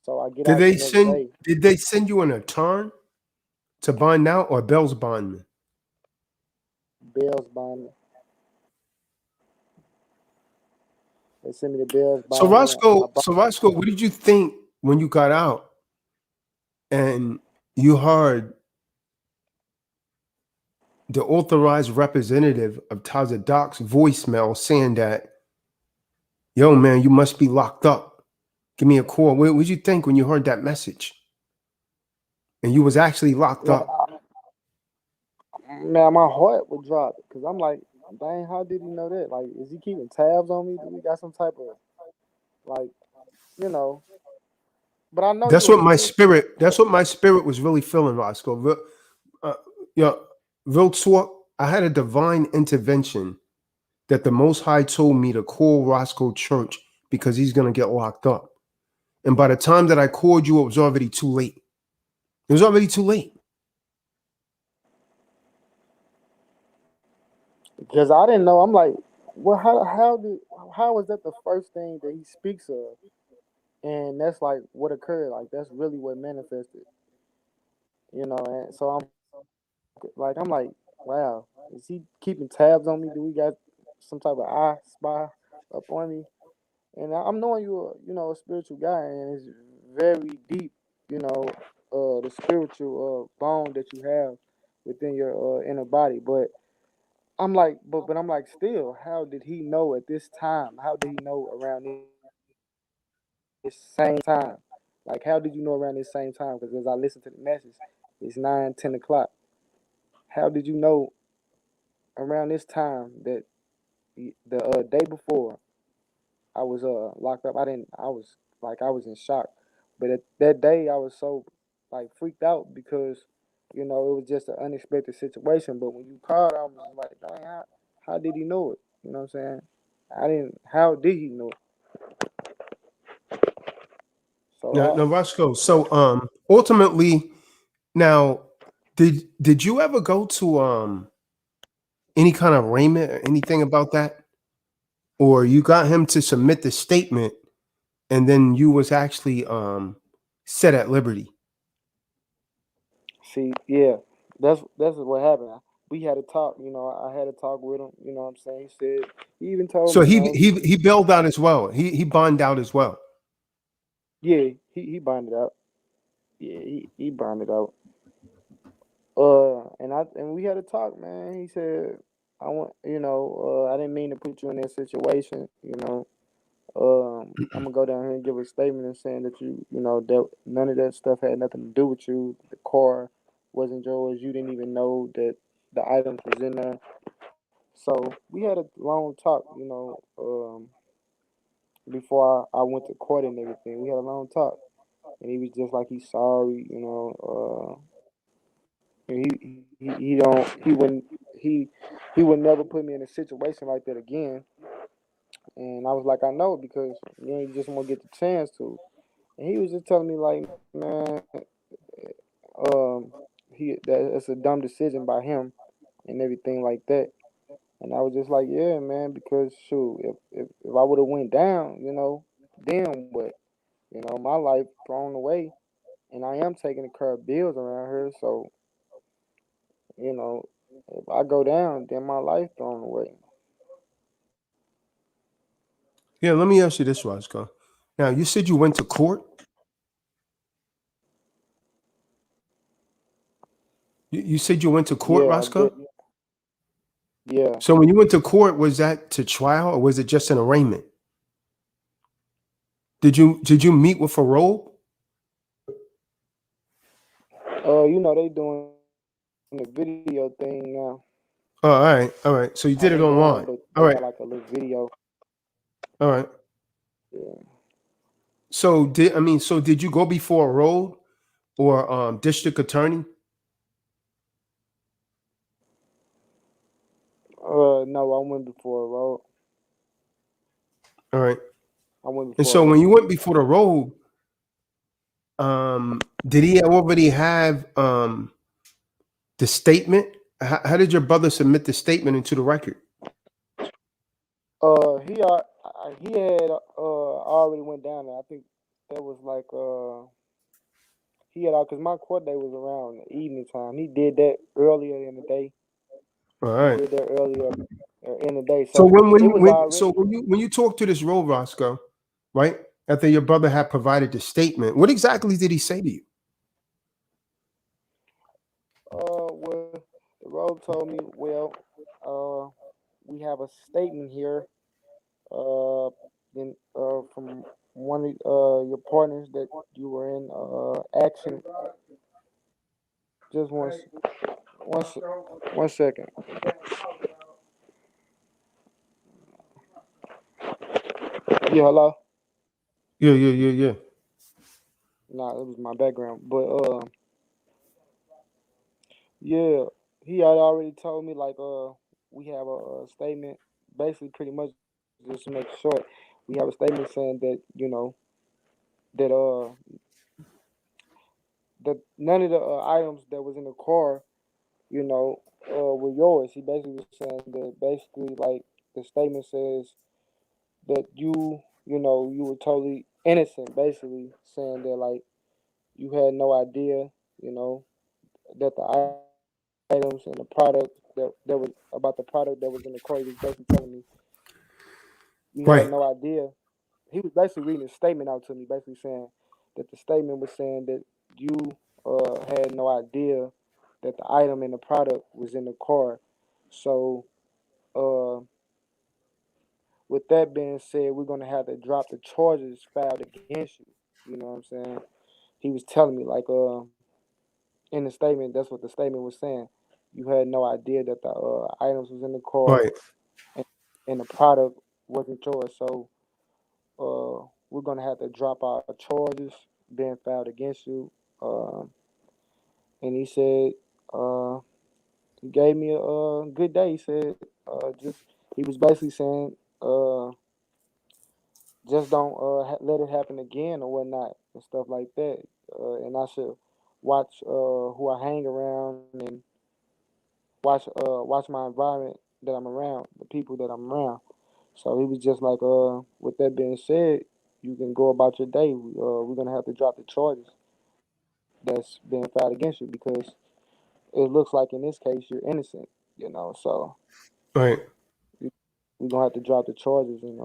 So I get out the next day. Did they send you an attorney to bond out or Bell's bondman? Bills bonding. They sent me the bills So bonding. I bought. Roscoe, what did you think when you got out and you heard the authorized representative of Tazadok's voicemail saying that, yo, man, you must be locked up. Give me a call. What did you think when you heard that message? And you was actually locked Man, up. man, my heart would drop because I'm like, dang, how did he know that? Like, is he keeping tabs on me? Do we got some type of like, you know? But I know That's you're a what my spiritual. spirit, that's what my spirit was really feeling, Roscoe. Uh, yeah, real talk, I had a divine intervention that the Most High told me to call Roscoe Church because he's going to get locked up. And by the time that I called you, it was already too late. It was already too late. Because I didn't know. I'm like, well, how was that the first thing that he speaks of? And that's like what occurred. Like that's really what manifested, you know. And so I'm like, wow, is he keeping tabs on me? Do we got some type of eye spy up on me? And I'm knowing you're, you know, a spiritual guy, and it's very deep, you know, the spiritual bond that you have within your inner body. But I'm like, but I'm like, still, how did he know at this time? How did he know around this same time? Like, how did you know around this same time? Because as I listen to the message, it's 9, 10 o'clock. How did you know around this time that the day before I was locked up? I was like, I was in shock. But at that day, I was so like freaked out because, you know, it was just an unexpected situation. But when you called, I was like, dang, how did he know it? You know what I'm saying? I didn't. How did he know it? So Now, Roscoe, so ultimately, now, did you ever go to any kind of arraignment or anything about that? Or you got him to submit the statement and then you was actually set at liberty? see, yeah, that's what happened. We had a talk. You know, I had a talk with him. You know what I'm saying? He said he even told So me, you know, he bailed out as well. He bonded out as well. yeah, he bonded out. Yeah, he bonded out. And we had a talk, man. He said, I want, you know, I didn't mean to put you in that situation. You know, I'm gonna go down here and give a statement and saying that you know, that none of that stuff had nothing to do with you. The car wasn't yours. You didn't even know that the items was in there. So we had a long talk, you know, before I went to court and everything. We had a long talk, and he was just like he's sorry, you know. He wouldn't he would never put me in a situation like that again. And I was like, I know because you ain't just want to get the chance to. And he was just telling me like, man, that's a dumb decision by him and everything like that. And I was just like, yeah, man, because shoot, if I would have went down, you know, then what? You know, my life thrown away, and I am taking care of bills around here. So, you know, if I go down, then my life thrown away. Yeah, let me ask you this, Roscoe. Now, you said you went to court. You said you went to court, Yeah, I did. Roscoe? Yeah. So when you went to court, was that to trial or was it just an arraignment? Did you meet with a robe? You know they doing the video thing now. Oh, all right. So you How did they it going, online. but All they right, got like a little video. all right. Yeah. So did you go before a road or district attorney? No, I went before a road. All right. I went And before a so when road. you went before the road, did he already have the statement? How did your brother submit the statement into the record? He had already went down there. I think that was like he had because my court day was around the evening time. He did that earlier in the day. All He right. did that earlier in the day. So So it was already. when you talk to this road, Roscoe, right? After your brother had provided the statement, what exactly did he say to you? Well, the road told me, well, we have a statement here, uh, from one of your partners that you were in action. Just one second. Yeah, hello. Yeah. Nah, it was my background, but yeah, he had already told me like we have a statement, basically pretty much just to make it short, we have a statement saying that that that none of the items that was in the car, were yours. He basically was saying that basically like the statement says that you were totally innocent, basically saying that like you had no idea, that the items and the product that was about the product that was in the car. He was basically telling me you had Right. no idea. He was basically reading a statement out to me, basically saying that the statement was saying that you had no idea that the item and the product was in the car. So, uh, with that being said, we're gonna have to drop the charges filed against you. You know what I'm saying? He was telling me like in the statement, that's what the statement was saying. You had no idea that the items was in the car Right. and, and the product wasn't yours. So we're gonna have to drop our charges being filed against you. And he said, uh, he gave me a good day. He said, just he was basically saying, just don't let it happen again or whatnot and stuff like that. And I should watch who I hang around and watch my environment that I'm around, the people that I'm around. So he was just like, with that being said, you can go about your day. We're gonna have to drop the charges that's being filed against you because it looks like in this case you're innocent. So Right. we're gonna have to drop the charges and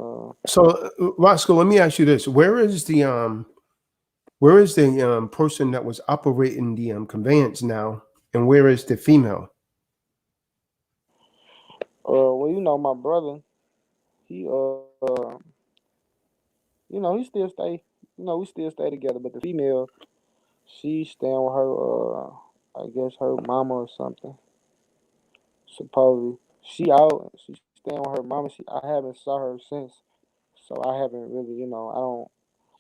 So, Roscoe, let me ask you this: where is the person that was operating the conveyance now, and where is the female? well, my brother, he he still stay, we still stay together, but the female, she's staying with her, I guess her mama or something. Supposedly, she out. She staying with her mama. I haven't saw her since, so I haven't really, I don't.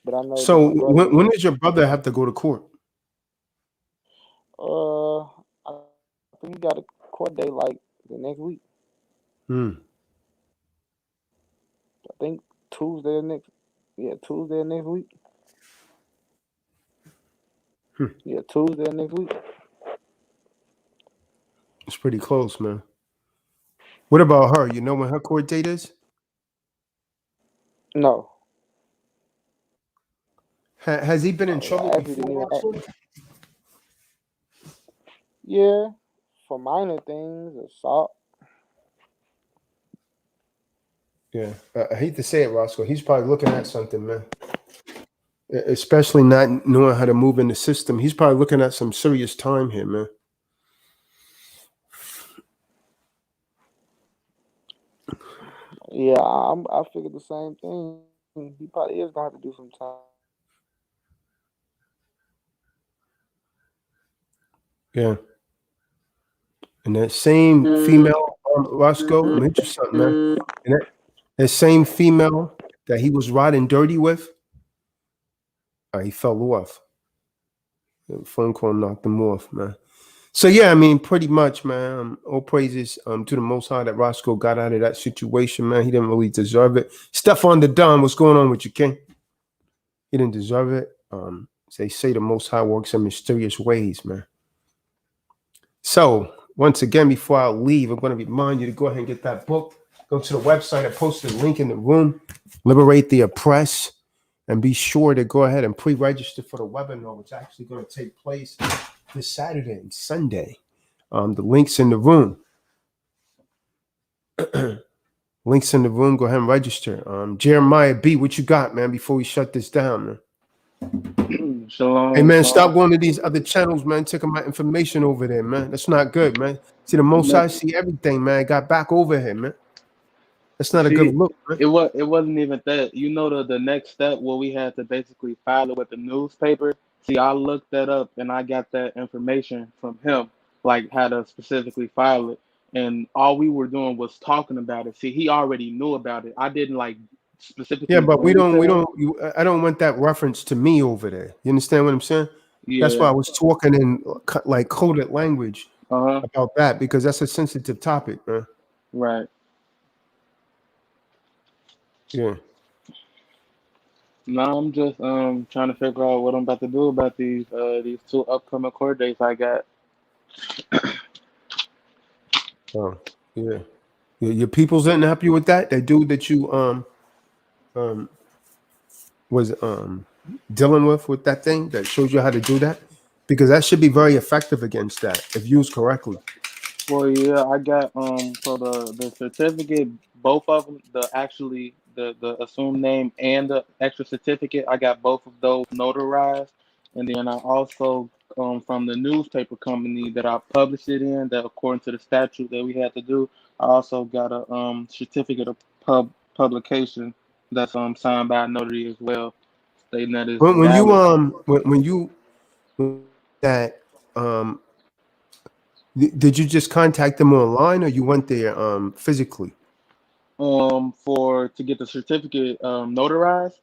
But I know that So, my brother when was. does your brother have to go to court? I think he got a court date like the next week. Hmm. I think Tuesday or next. Yeah, Tuesday or next week. Hmm. Yeah, Tuesday or next week. It's pretty close, man. What about her? You know when her court date is? No, Has he been in trouble I actually didn't before, even. Roscoe? Yeah, for minor things, assault. Yeah. I hate to say it, Roscoe. He's probably looking at something, man. Especially not knowing how to move in the system. He's probably looking at some serious time here, man. Yeah, I figured the same thing. He probably is gonna have to do some time. Yeah. And that same female, Roscoe, let me hit you something, man. And that same female that he was riding dirty with, he fell off. The phone call knocked him off, man. So yeah, I mean, pretty much, man. All praises to the Most High that Roscoe got out of that situation, man. He didn't really deserve it. Stephon the Don, what's going on with you, King? He didn't deserve it. They say the Most High works in mysterious ways, man. So once again, before I leave, I'm going to remind you to go ahead and get that book. Go to the website. I posted a link in the room. Liberate the Oppressed. And be sure to go ahead and pre-register for the webinar, which is actually going to take place this Saturday and Sunday. The link's in the room. Links in the room. Go ahead and register. Jeremiah B, what you got, man, before we shut this down, man? Shalom. Hey, man, stop going to these other channels, man, taking my information over there, man. That's not good, man. See, the Most High see everything, man. Got back over here, man. That's not a good look, man. It wasn't even that. You know, the next step where we had to basically file it with the newspaper. See, I looked that up and I got that information from him, like how to specifically file it. And all we were doing was talking about it. See, he already knew about it. I didn't like specifically. Yeah, but I don't want that reference to me over there. You understand what I'm saying? Yeah. That's why I was talking in like coded language about that, because that's a sensitive topic, man. Right. Yeah. No, I'm just trying to figure out what I'm about to do about these two upcoming court dates I got. Oh, yeah. Your peoples didn't help you with that? That dude that you was dealing with that thing that shows you how to do that? Because that should be very effective against that if used correctly. Well, yeah, I got so the certificate, both of them, the assumed name and the extra certificate, I got both of those notarized, and then I also from the newspaper company that I published it in, that according to the statute that we had to do, I also got a certificate of publication that's signed by a notary as well, stating that it's When you valid. when you that did you just contact them online or you went there physically? To get the certificate notarized.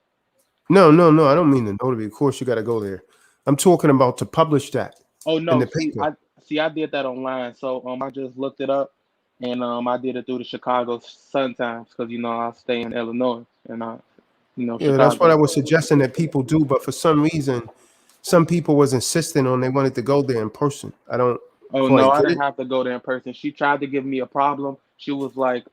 No, I don't mean the notary. Of course, you got to go there. I'm talking about to publish that. Oh in no, the paper. I did that online. So I just looked it up, and I did it through the Chicago Sun Times because I stay in Illinois, and Yeah, Chicago. that's what I was suggesting that people do, but for some reason, some people was insisting on they wanted to go there in person. I don't Oh no, quite I get didn't it. have to go there in person. She tried to give me a problem. She was like,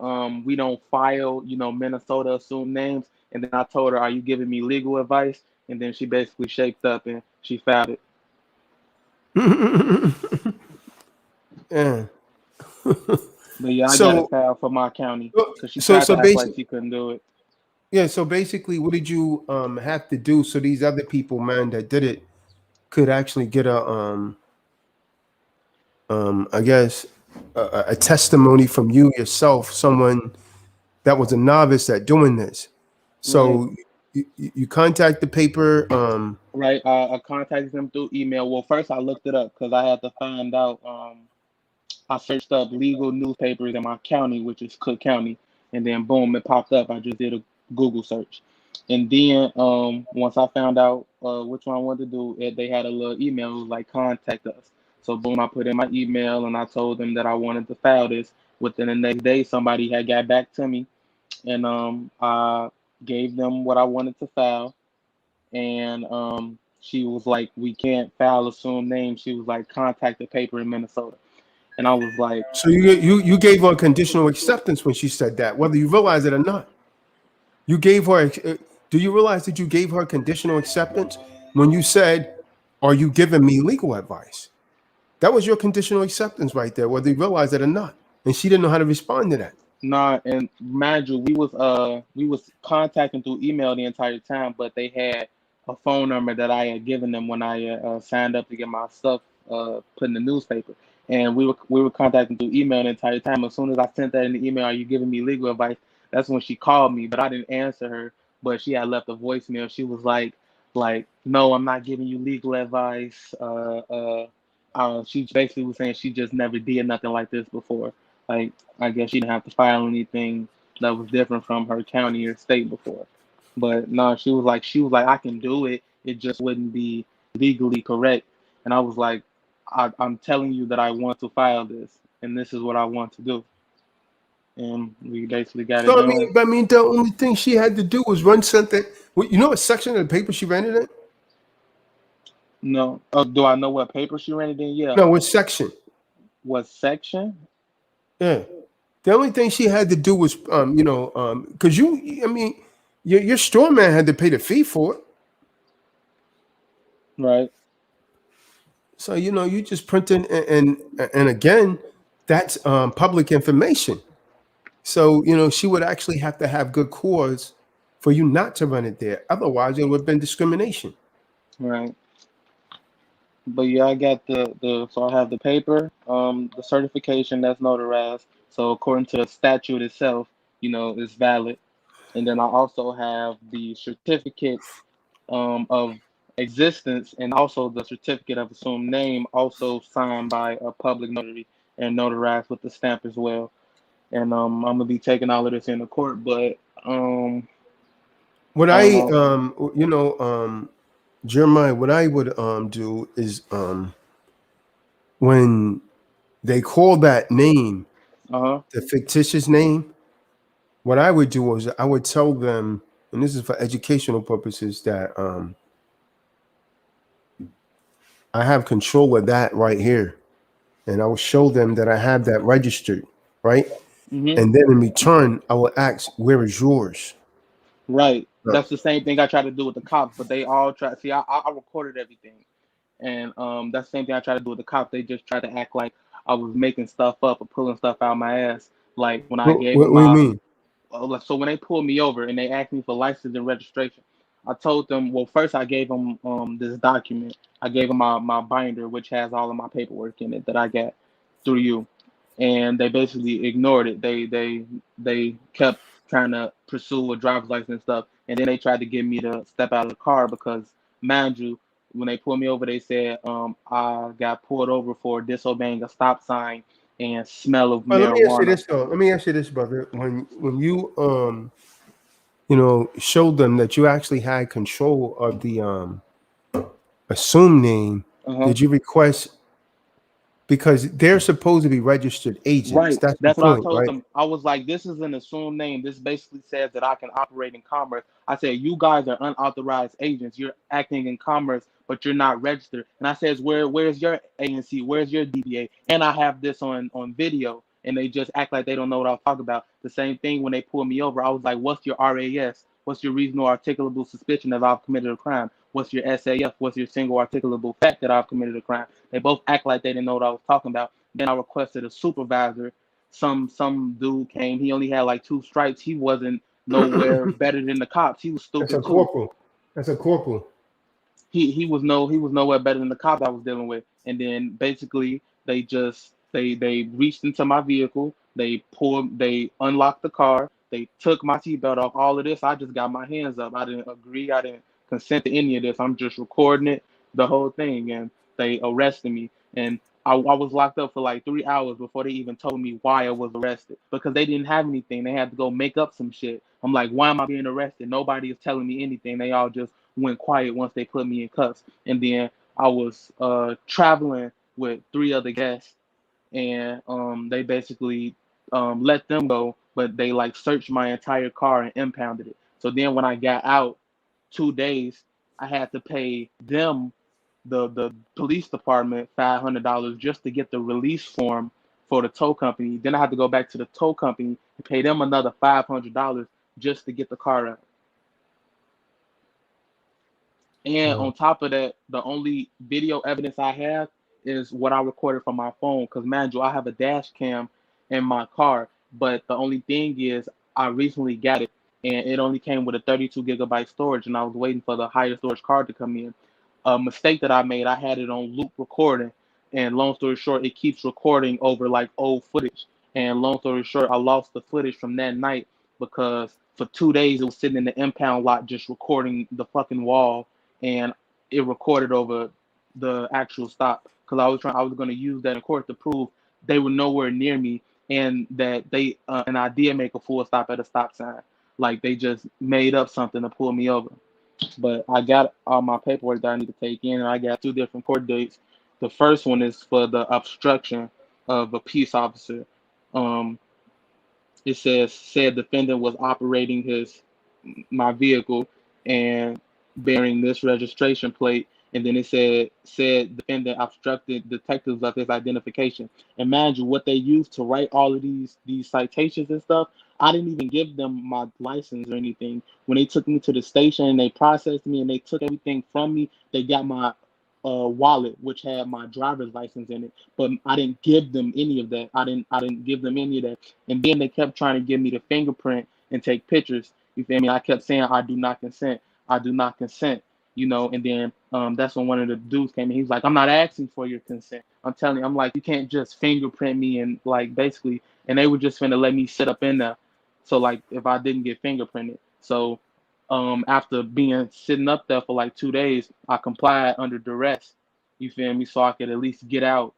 we don't file, Minnesota assumed names. And then I told her, are you giving me legal advice? And then she basically shaped up and she filed it. Yeah. But yeah, I got it So, filed for my county because she tried to act like she couldn't do it. yeah. So basically, what did you have to do so these other people, man, that did it could actually get a I guess a testimony from you yourself, someone that was a novice at doing this. So you contact the paper. Right. I contacted them through email. Well, first I looked it up because I had to find out. I searched up legal newspapers in my county, which is Cook County, and then boom, it popped up. I just did a Google search, and then once I found out which one I wanted to do, they had a little email. It was like contact us. So boom, I put in my email and I told them that I wanted to file this. Within the next day, somebody had got back to me, and I gave them what I wanted to file, and she was like, "We can't file assumed name." She was like, "Contact the paper in Minnesota," and I was like, So you gave her conditional acceptance when she said that, whether you realize it or not. You gave her. Do you realize that you gave her conditional acceptance when you said, "Are you giving me legal advice?" That was your conditional acceptance right there, whether you realize it or not. And she didn't know how to respond to that. "Nah." And mind you, we was contacting through email the entire time, but they had a phone number that I had given them when I signed up to get my stuff put in the newspaper. And we were contacting through email the entire time. As soon as I sent that in the email, "Are you giving me legal advice?" That's when she called me, but I didn't answer her. But she had left a voicemail. She was like, "No, I'm not giving you legal advice. she basically was saying she just never did nothing like this before. Like, I guess she didn't have to file anything that was different from her county or state before. But no, she was like, I can do it. It just wouldn't be legally correct. And I was like, I'm telling you that I want to file this, and this is what I want to do. And we basically got it So done. I mean, the only thing she had to do was run something. You know what section of the paper she ran it in? No, do I know what paper she ran it in? Yeah. No, what section? What section? Yeah. The only thing she had to do was, because I mean, your store man had to pay the fee for it. Right. So you just print it, and again, that's public information. So she would actually have to have good cause for you not to run it there. Otherwise, it would have been discrimination. Right. But yeah, I got the so I have the paper, the certification that's notarized. So according to the statute itself, it's valid. And then I also have the certificate of existence, and also the certificate of assumed name, also signed by a public notary and notarized with the stamp as well. And I'm gonna be taking all of this into court, but What I don't I know. Jeremiah, what I would do is when they call that name, Uh-huh. the fictitious name, what I would do was I would tell them, and this is for educational purposes, that I have control of that right here. And I will show them that I have that registered, right? Hmm. And then in return, I will ask, where is yours? Right. No. That's the same thing I tried to do with the cops, but they all try. See, I recorded everything, and that's the same thing I tried to do with the cops. They just tried to act like I was making stuff up or pulling stuff out my ass. Like when I gave them What do you my, mean? so when they pulled me over and they asked me for license and registration, I told them, well, first I gave them this document. I gave them my binder, which has all of my paperwork in it that I got through you, and they basically ignored it. They kept trying to pursue a driver's license and stuff, and then they tried to get me to step out of the car because, mind you, when they pulled me over, they said I got pulled over for disobeying a stop sign and smell of Let me ask you marijuana. this though. Let me ask you this, brother. When you showed them that you actually had control of the assumed name, Uh-huh. did you request, because they're supposed to be registered agents? Right. That's the That's what I point, told right? them. I was like, this is an assumed name. This basically says that I can operate in commerce. I said, you guys are unauthorized agents. You're acting in commerce, but you're not registered. And I says, where's your ANC? Where's your DBA? And I have this on video. And they just act like they don't know what I was talking about. The same thing when they pulled me over. I was like, what's your RAS? What's your reasonable articulable suspicion that I've committed a crime? What's your SAF? What's your single articulable fact that I've committed a crime? They both act like they didn't know what I was talking about. Then I requested a supervisor. Some dude came. He only had like 2 stripes. He wasn't nowhere better than the cops. He was That's a stupid too. corporal. That's a corporal. He was nowhere better than the cops I was dealing with. And then basically they reached into my vehicle. They unlocked the car. They took my seatbelt off. All of this, I just got my hands up. I didn't agree. I didn't consent to any of this. I'm just recording it, the whole thing. And they arrested me. And I was locked up for like 3 hours before they even told me why I was arrested, because they didn't have anything. They had to go make up some shit. I'm like, why am I being arrested? Nobody is telling me anything. They all just went quiet once they put me in cuffs. And then I was traveling with 3 other guests, and they basically let them go, but they like searched my entire car and impounded it. So then when I got out, 2 days, I had to pay them, the police department, $500 just to get the release form for the tow company. Then I had to go back to the tow company and pay them another $500 just to get the car out. And Wow. on top of that, the only video evidence I have is what I recorded from my phone. Because, man, you, I have a dash cam in my car. But the only thing is, I recently got it, and it only came with a 32 gigabyte storage, and I was waiting for the higher storage card to come in. A mistake that I made, I had it on loop recording. And long story short, it keeps recording over like old footage. And long story short, I lost the footage from that night because for 2 days it was sitting in the impound lot just recording the fucking wall, and it recorded over the actual stop. because I was going to use that in court to prove they were nowhere near me, and that and I did make a full stop at a stop sign. Like they just made up something to pull me over. But I got all my paperwork that I need to take in, and I got 2 different court dates. The first one is for the obstruction of a peace officer. Um, it said defendant was operating my vehicle and bearing this registration plate, and then it said defendant obstructed detectives of his identification. Imagine what they used to write all of these citations and stuff. I didn't even give them my license or anything. When they took me to the station and they processed me and they took everything from me, they got my wallet, which had my driver's license in it, but I didn't give them any of that. I didn't give them any of that. And then they kept trying to give me the fingerprint and take pictures. You feel me? I kept saying, I do not consent. I do not consent. And then that's when one of the dudes came in. He's like, I'm not asking for your consent. I'm telling you, I'm like, you can't just fingerprint me and like basically, and they were just finna let me sit up in there. So like if I didn't get fingerprinted. So after being sitting up there for like 2 days, I complied under duress. You feel me? So I could at least get out.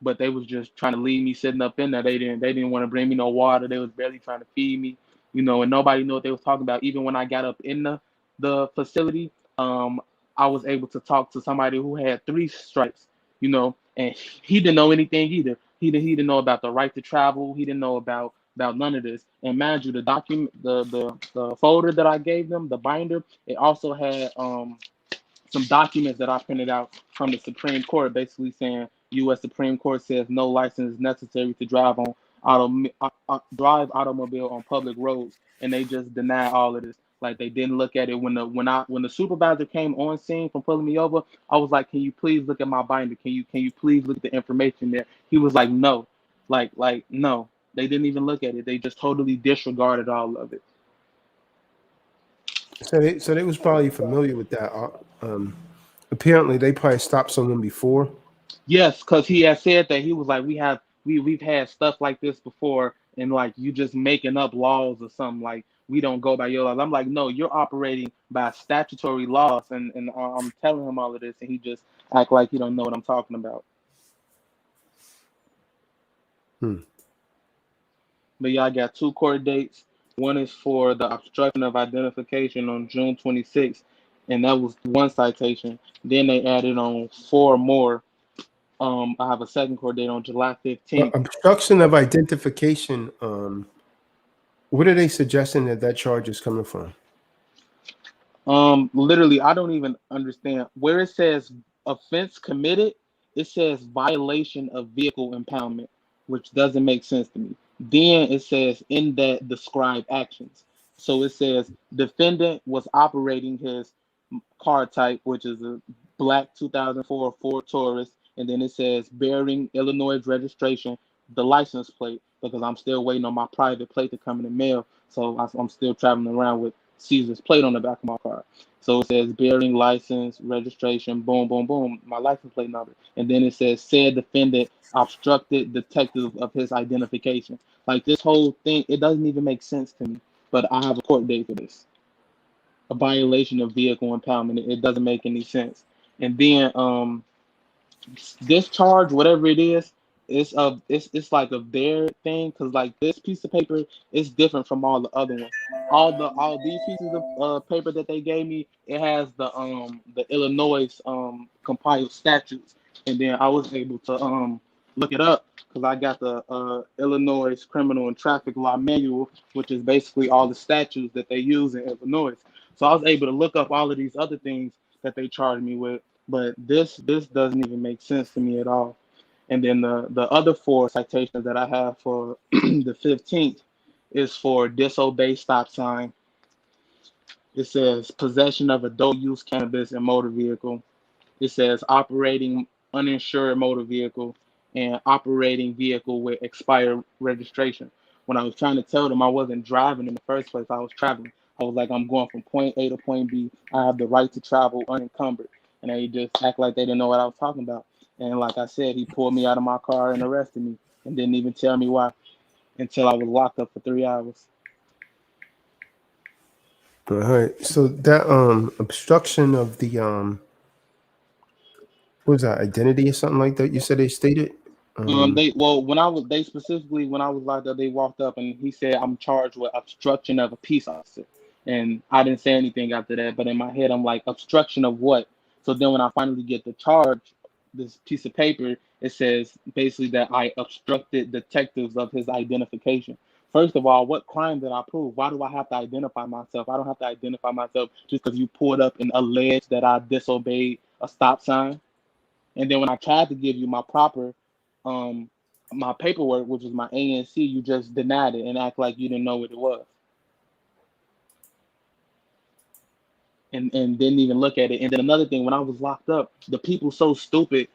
But they was just trying to leave me sitting up in there. They didn't want to bring me no water. They was barely trying to feed me, and nobody knew what they was talking about. Even when I got up in the facility, I was able to talk to somebody who had 3 stripes, and he didn't know anything either. He didn't know about the right to travel. He didn't know about none of this. And mind you, the document, the folder that I gave them, the binder, it also had some documents that I printed out from the Supreme Court, basically saying U.S. Supreme Court says no license is necessary to drive automobile on public roads, and they just deny all of this. Like they didn't look at it when the supervisor came on scene from pulling me over. I was like, can you please look at my binder? Can you please look at the information there? He was like, no, like no. They didn't even look at it. They just totally disregarded all of it. So they was probably familiar with that. Apparently, they probably stopped someone before. Yes, because he had said that he was like, we've had stuff like this before, and like you just making up laws or something, like we don't go by your laws. I'm like, no, you're operating by statutory laws, and I'm telling him all of this, and he just act like he don't know what I'm talking about. But yeah, I got 2 court dates. One is for the obstruction of identification on June 26th, and that was 1 citation. Then they added on 4 more. I have a second court date on July 15th. Obstruction of identification. What are they suggesting that charge is coming from? Literally, I don't even understand where it says offense committed. It says violation of vehicle impoundment, which doesn't make sense to me. Then it says in that described actions. So it says defendant was operating his car type, which is a black 2004 Ford Taurus, and then it says bearing Illinois registration, the license plate, because I'm still waiting on my private plate to come in the mail. So I'm still traveling around with Caesar's plate on the back of my car. So it says bearing license, registration, boom, boom, boom, my license plate number. And then it says said defendant obstructed detective of his identification. Like this whole thing, it doesn't even make sense to me. But I have a court date for this. A violation of vehicle impoundment. It doesn't make any sense. And then this charge, whatever it is, it's like a their thing, because like this piece of paper is different from all the other ones. All these pieces of paper that they gave me, it has the Illinois compiled statutes, and then I was able to look it up because I got the Illinois criminal and traffic law manual, which is basically all the statutes that they use in Illinois. So I was able to look up all of these other things that they charged me with, but this doesn't even make sense to me at all. And then the other 4 citations that I have for the 15th is for disobey stop sign. It says possession of adult use cannabis in motor vehicle. It says operating uninsured motor vehicle and operating vehicle with expired registration. When I was trying to tell them I wasn't driving in the first place, I was traveling. I was like, I'm going from point A to point B. I have the right to travel unencumbered. And they just act like they didn't know what I was talking about. And like I said, he pulled me out of my car and arrested me and didn't even tell me why until I was locked up for 3 hours. All right. So that obstruction of the What was that, identity or something like that? You said they stated. They specifically when I was locked up, they walked up and he said I'm charged with obstruction of a peace officer, and I didn't say anything after that. But in my head, I'm like, obstruction of what? So then when I finally get the charge, this piece of paper, it says basically that I obstructed detectives of his identification. First of all, what crime did I prove? Why do I have to identify myself? I don't have to identify myself just because you pulled up and alleged that I disobeyed a stop sign. And then when I tried to give you my proper, my paperwork, which is my ANC, you just denied it and act like you didn't know what it was. And didn't even look at it. And then another thing, when I was locked up, the people so stupid.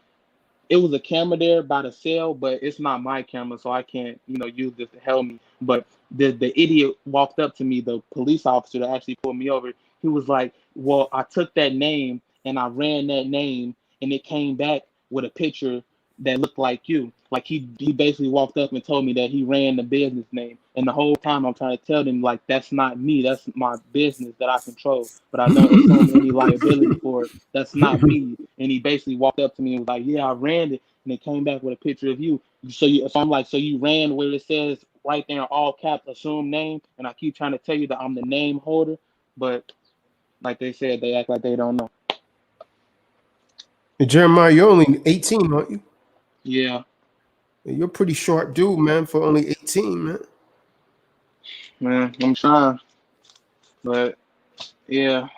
It was a camera there by the cell, but it's not my camera, so I can't, use this to help me. But the idiot walked up to me, the police officer that actually pulled me over. He was like, "Well, I took that name and I ran that name, and it came back with a picture that looked like you." Like he basically walked up and told me that he ran the business name, and the whole time I'm trying to tell them like that's not me, that's my business that I control, but I don't assume any liability for it. That's not me. And he basically walked up to me and was like, "Yeah, I ran it, and it came back with a picture of you." So I'm like, "So you ran where it says right there in all caps, assume name?" And I keep trying to tell you that I'm the name holder, but like they said, they act like they don't know. Jeremiah, you're only 18, aren't you? Yeah. You're a pretty sharp dude, man, for only 18, man. Man, I'm trying. But yeah,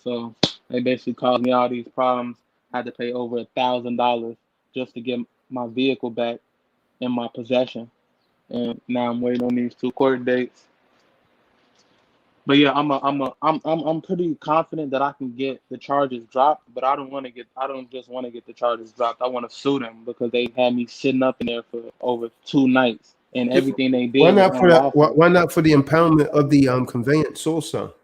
so they basically caused me all these problems. I had to pay over $1,000 just to get my vehicle back in my possession, and now I'm waiting on these 2 court dates. But yeah, I'm pretty confident that I can get the charges dropped. But I don't just want to get the charges dropped. I want to sue them because they had me sitting up in there for over 2 nights, and everything they Why did was not for that? unlawful. Why not for the impoundment of the conveyance also?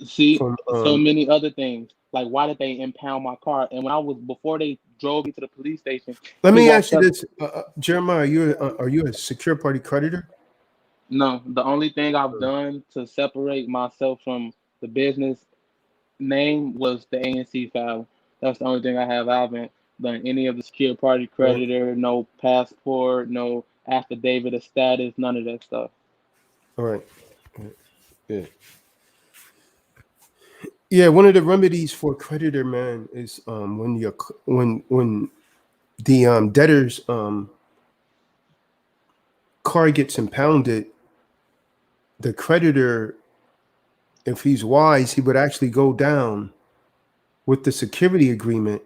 See, From so many other things. Like, why did they impound my car? And before they drove me to the police station, let he me ask walked you up. this, Jeremiah, are you a secure party creditor? No, the only thing I've done to separate myself from the business name was the ANC file. That's the only thing I have. I haven't done any of the secure party creditor, no passport, no affidavit of status, none of that stuff. All right. Yeah. Yeah, one of the remedies for a creditor, man, is when the debtor's car gets impounded, the creditor, if he's wise, he would actually go down with the security agreement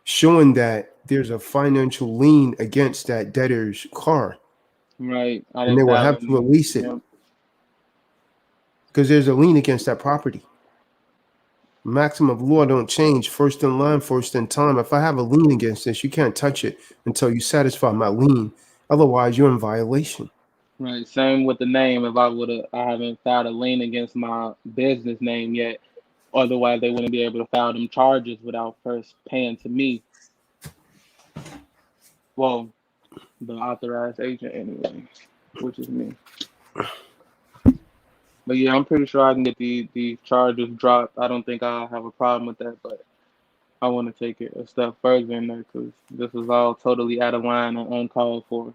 showing that there's a financial lien against that debtor's car. Right. I And they didn't will file have to any. release it Yeah. because there's a lien against that property. Maximum of law don't change. First in line, first in time. If I have a lien against this, you can't touch it until you satisfy my lien. Otherwise, you're in violation. Right. Same with the name. I haven't filed a lien against my business name yet. Otherwise, they wouldn't be able to file them charges without first paying to me. Well, the authorized agent anyway, which is me. But yeah, I'm pretty sure I can get the charges dropped. I don't think I'll have a problem with that, but I want to take it a step further in there because this is all totally out of line and uncalled for.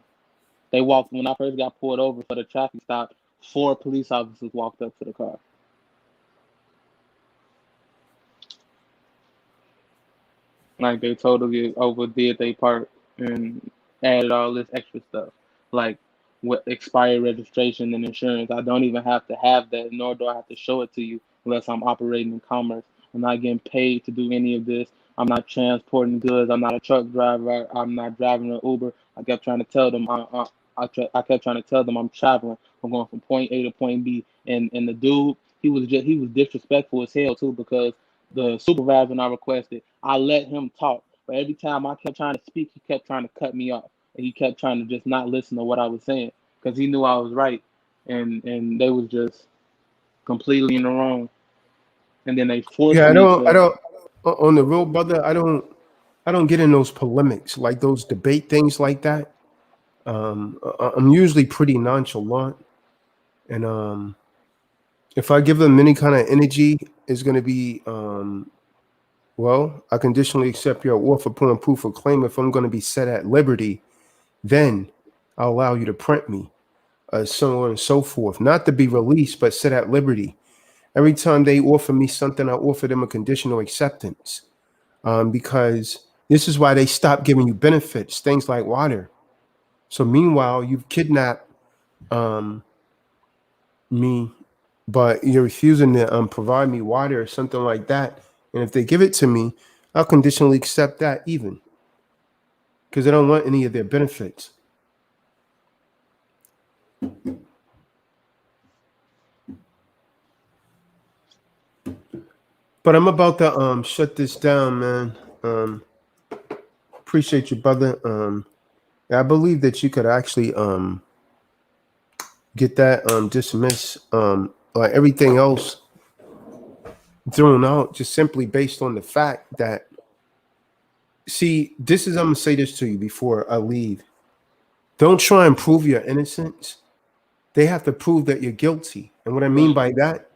When I first got pulled over for the traffic stop, 4 police officers walked up to the car. Like they totally overdid their part and added all this extra stuff. Like with expired registration and insurance. I don't even have to have that, nor do I have to show it to you unless I'm operating in commerce. I'm not getting paid to do any of this. I'm not transporting goods. I'm not a truck driver. I'm not driving an Uber. I kept trying to tell them I kept trying to tell them I'm traveling. I'm going from point A to point B. And the dude, he was disrespectful as hell too because the supervisor I requested, I let him talk. But every time I kept trying to speak, he kept trying to cut me off. And he kept trying to just not listen to what I was saying because he knew I was right. And they was just completely in the wrong. And then they forced Yeah, me to. on the real, brother, I don't get in those polemics, like those debate things like that. I'm usually pretty nonchalant. And if I give them any kind of energy, it's going to be Well, I conditionally accept your offer upon proof of claim. If I'm going to be set at liberty, then I'll allow you to print me, so on and so forth. Not to be released, but set at liberty. Every time they offer me something, I offer them a conditional acceptance, because this is why they stop giving you benefits, things like water. So meanwhile, you've kidnapped me, but you're refusing to provide me water or something like that. And if they give it to me, I'll conditionally accept that even, because I don't want any of their benefits. But I'm about to shut this down, man. Appreciate you, brother. I believe that you could actually get that dismissed, like everything else thrown out, just simply based on the fact that, see, this is, I'm gonna say this to you before I leave. Don't try and prove your innocence. They have to prove that you're guilty. And what I mean by that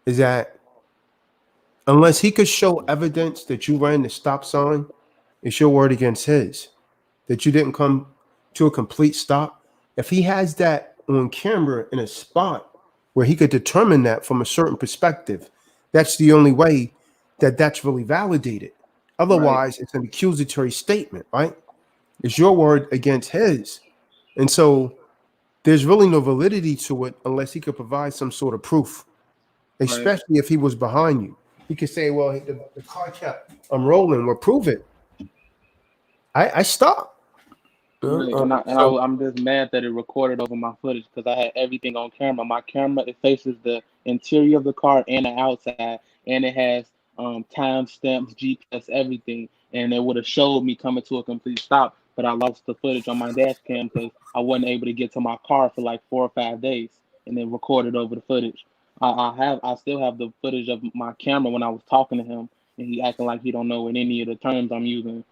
is that unless he could show evidence that you ran the stop sign, it's your word against his, that you didn't come to a complete stop. If he has that on camera in a spot where he could determine that from a certain perspective, that's the only way that that's really validated. Otherwise, it's an accusatory statement, right? It's your word against his. And so there's really no validity to it unless he could provide some sort of proof, especially if he was behind you. He could say, well, the car kept rolling. Well, prove it. I stopped. Right. I'm just mad that it recorded over my footage because I had everything on camera. My camera, it faces the interior of the car and the outside, and it has time stamps, GPS, everything, and it would have showed me coming to a complete stop. But I lost the footage on my dash cam because I wasn't able to get to my car for like 4 or 5 days, and then recorded over the footage. I still have the footage of my camera when I was talking to him, and he acting like he don't know what any of the terms I'm using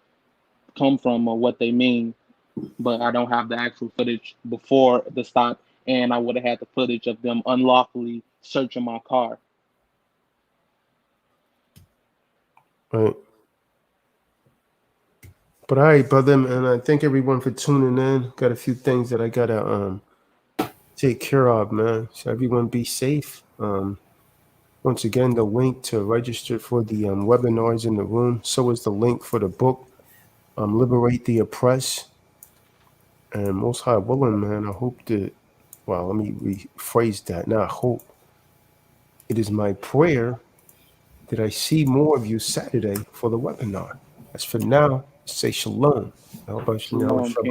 come from or what they mean. But I don't have the actual footage before the stop, and I would have had the footage of them unlawfully searching my car. Right. But all right, brother, and I thank everyone for tuning in. Got a few things that I gotta take care of, man. So everyone be safe. Once again, the link to register for the webinars in the room. So is the link for the book, Liberate the Oppressed. And most high willing, man, I hope that, well, let me rephrase that. Now, I hope, it is my prayer that I see more of you Saturday for the webinar. As for now, say shalom. Shalom, King.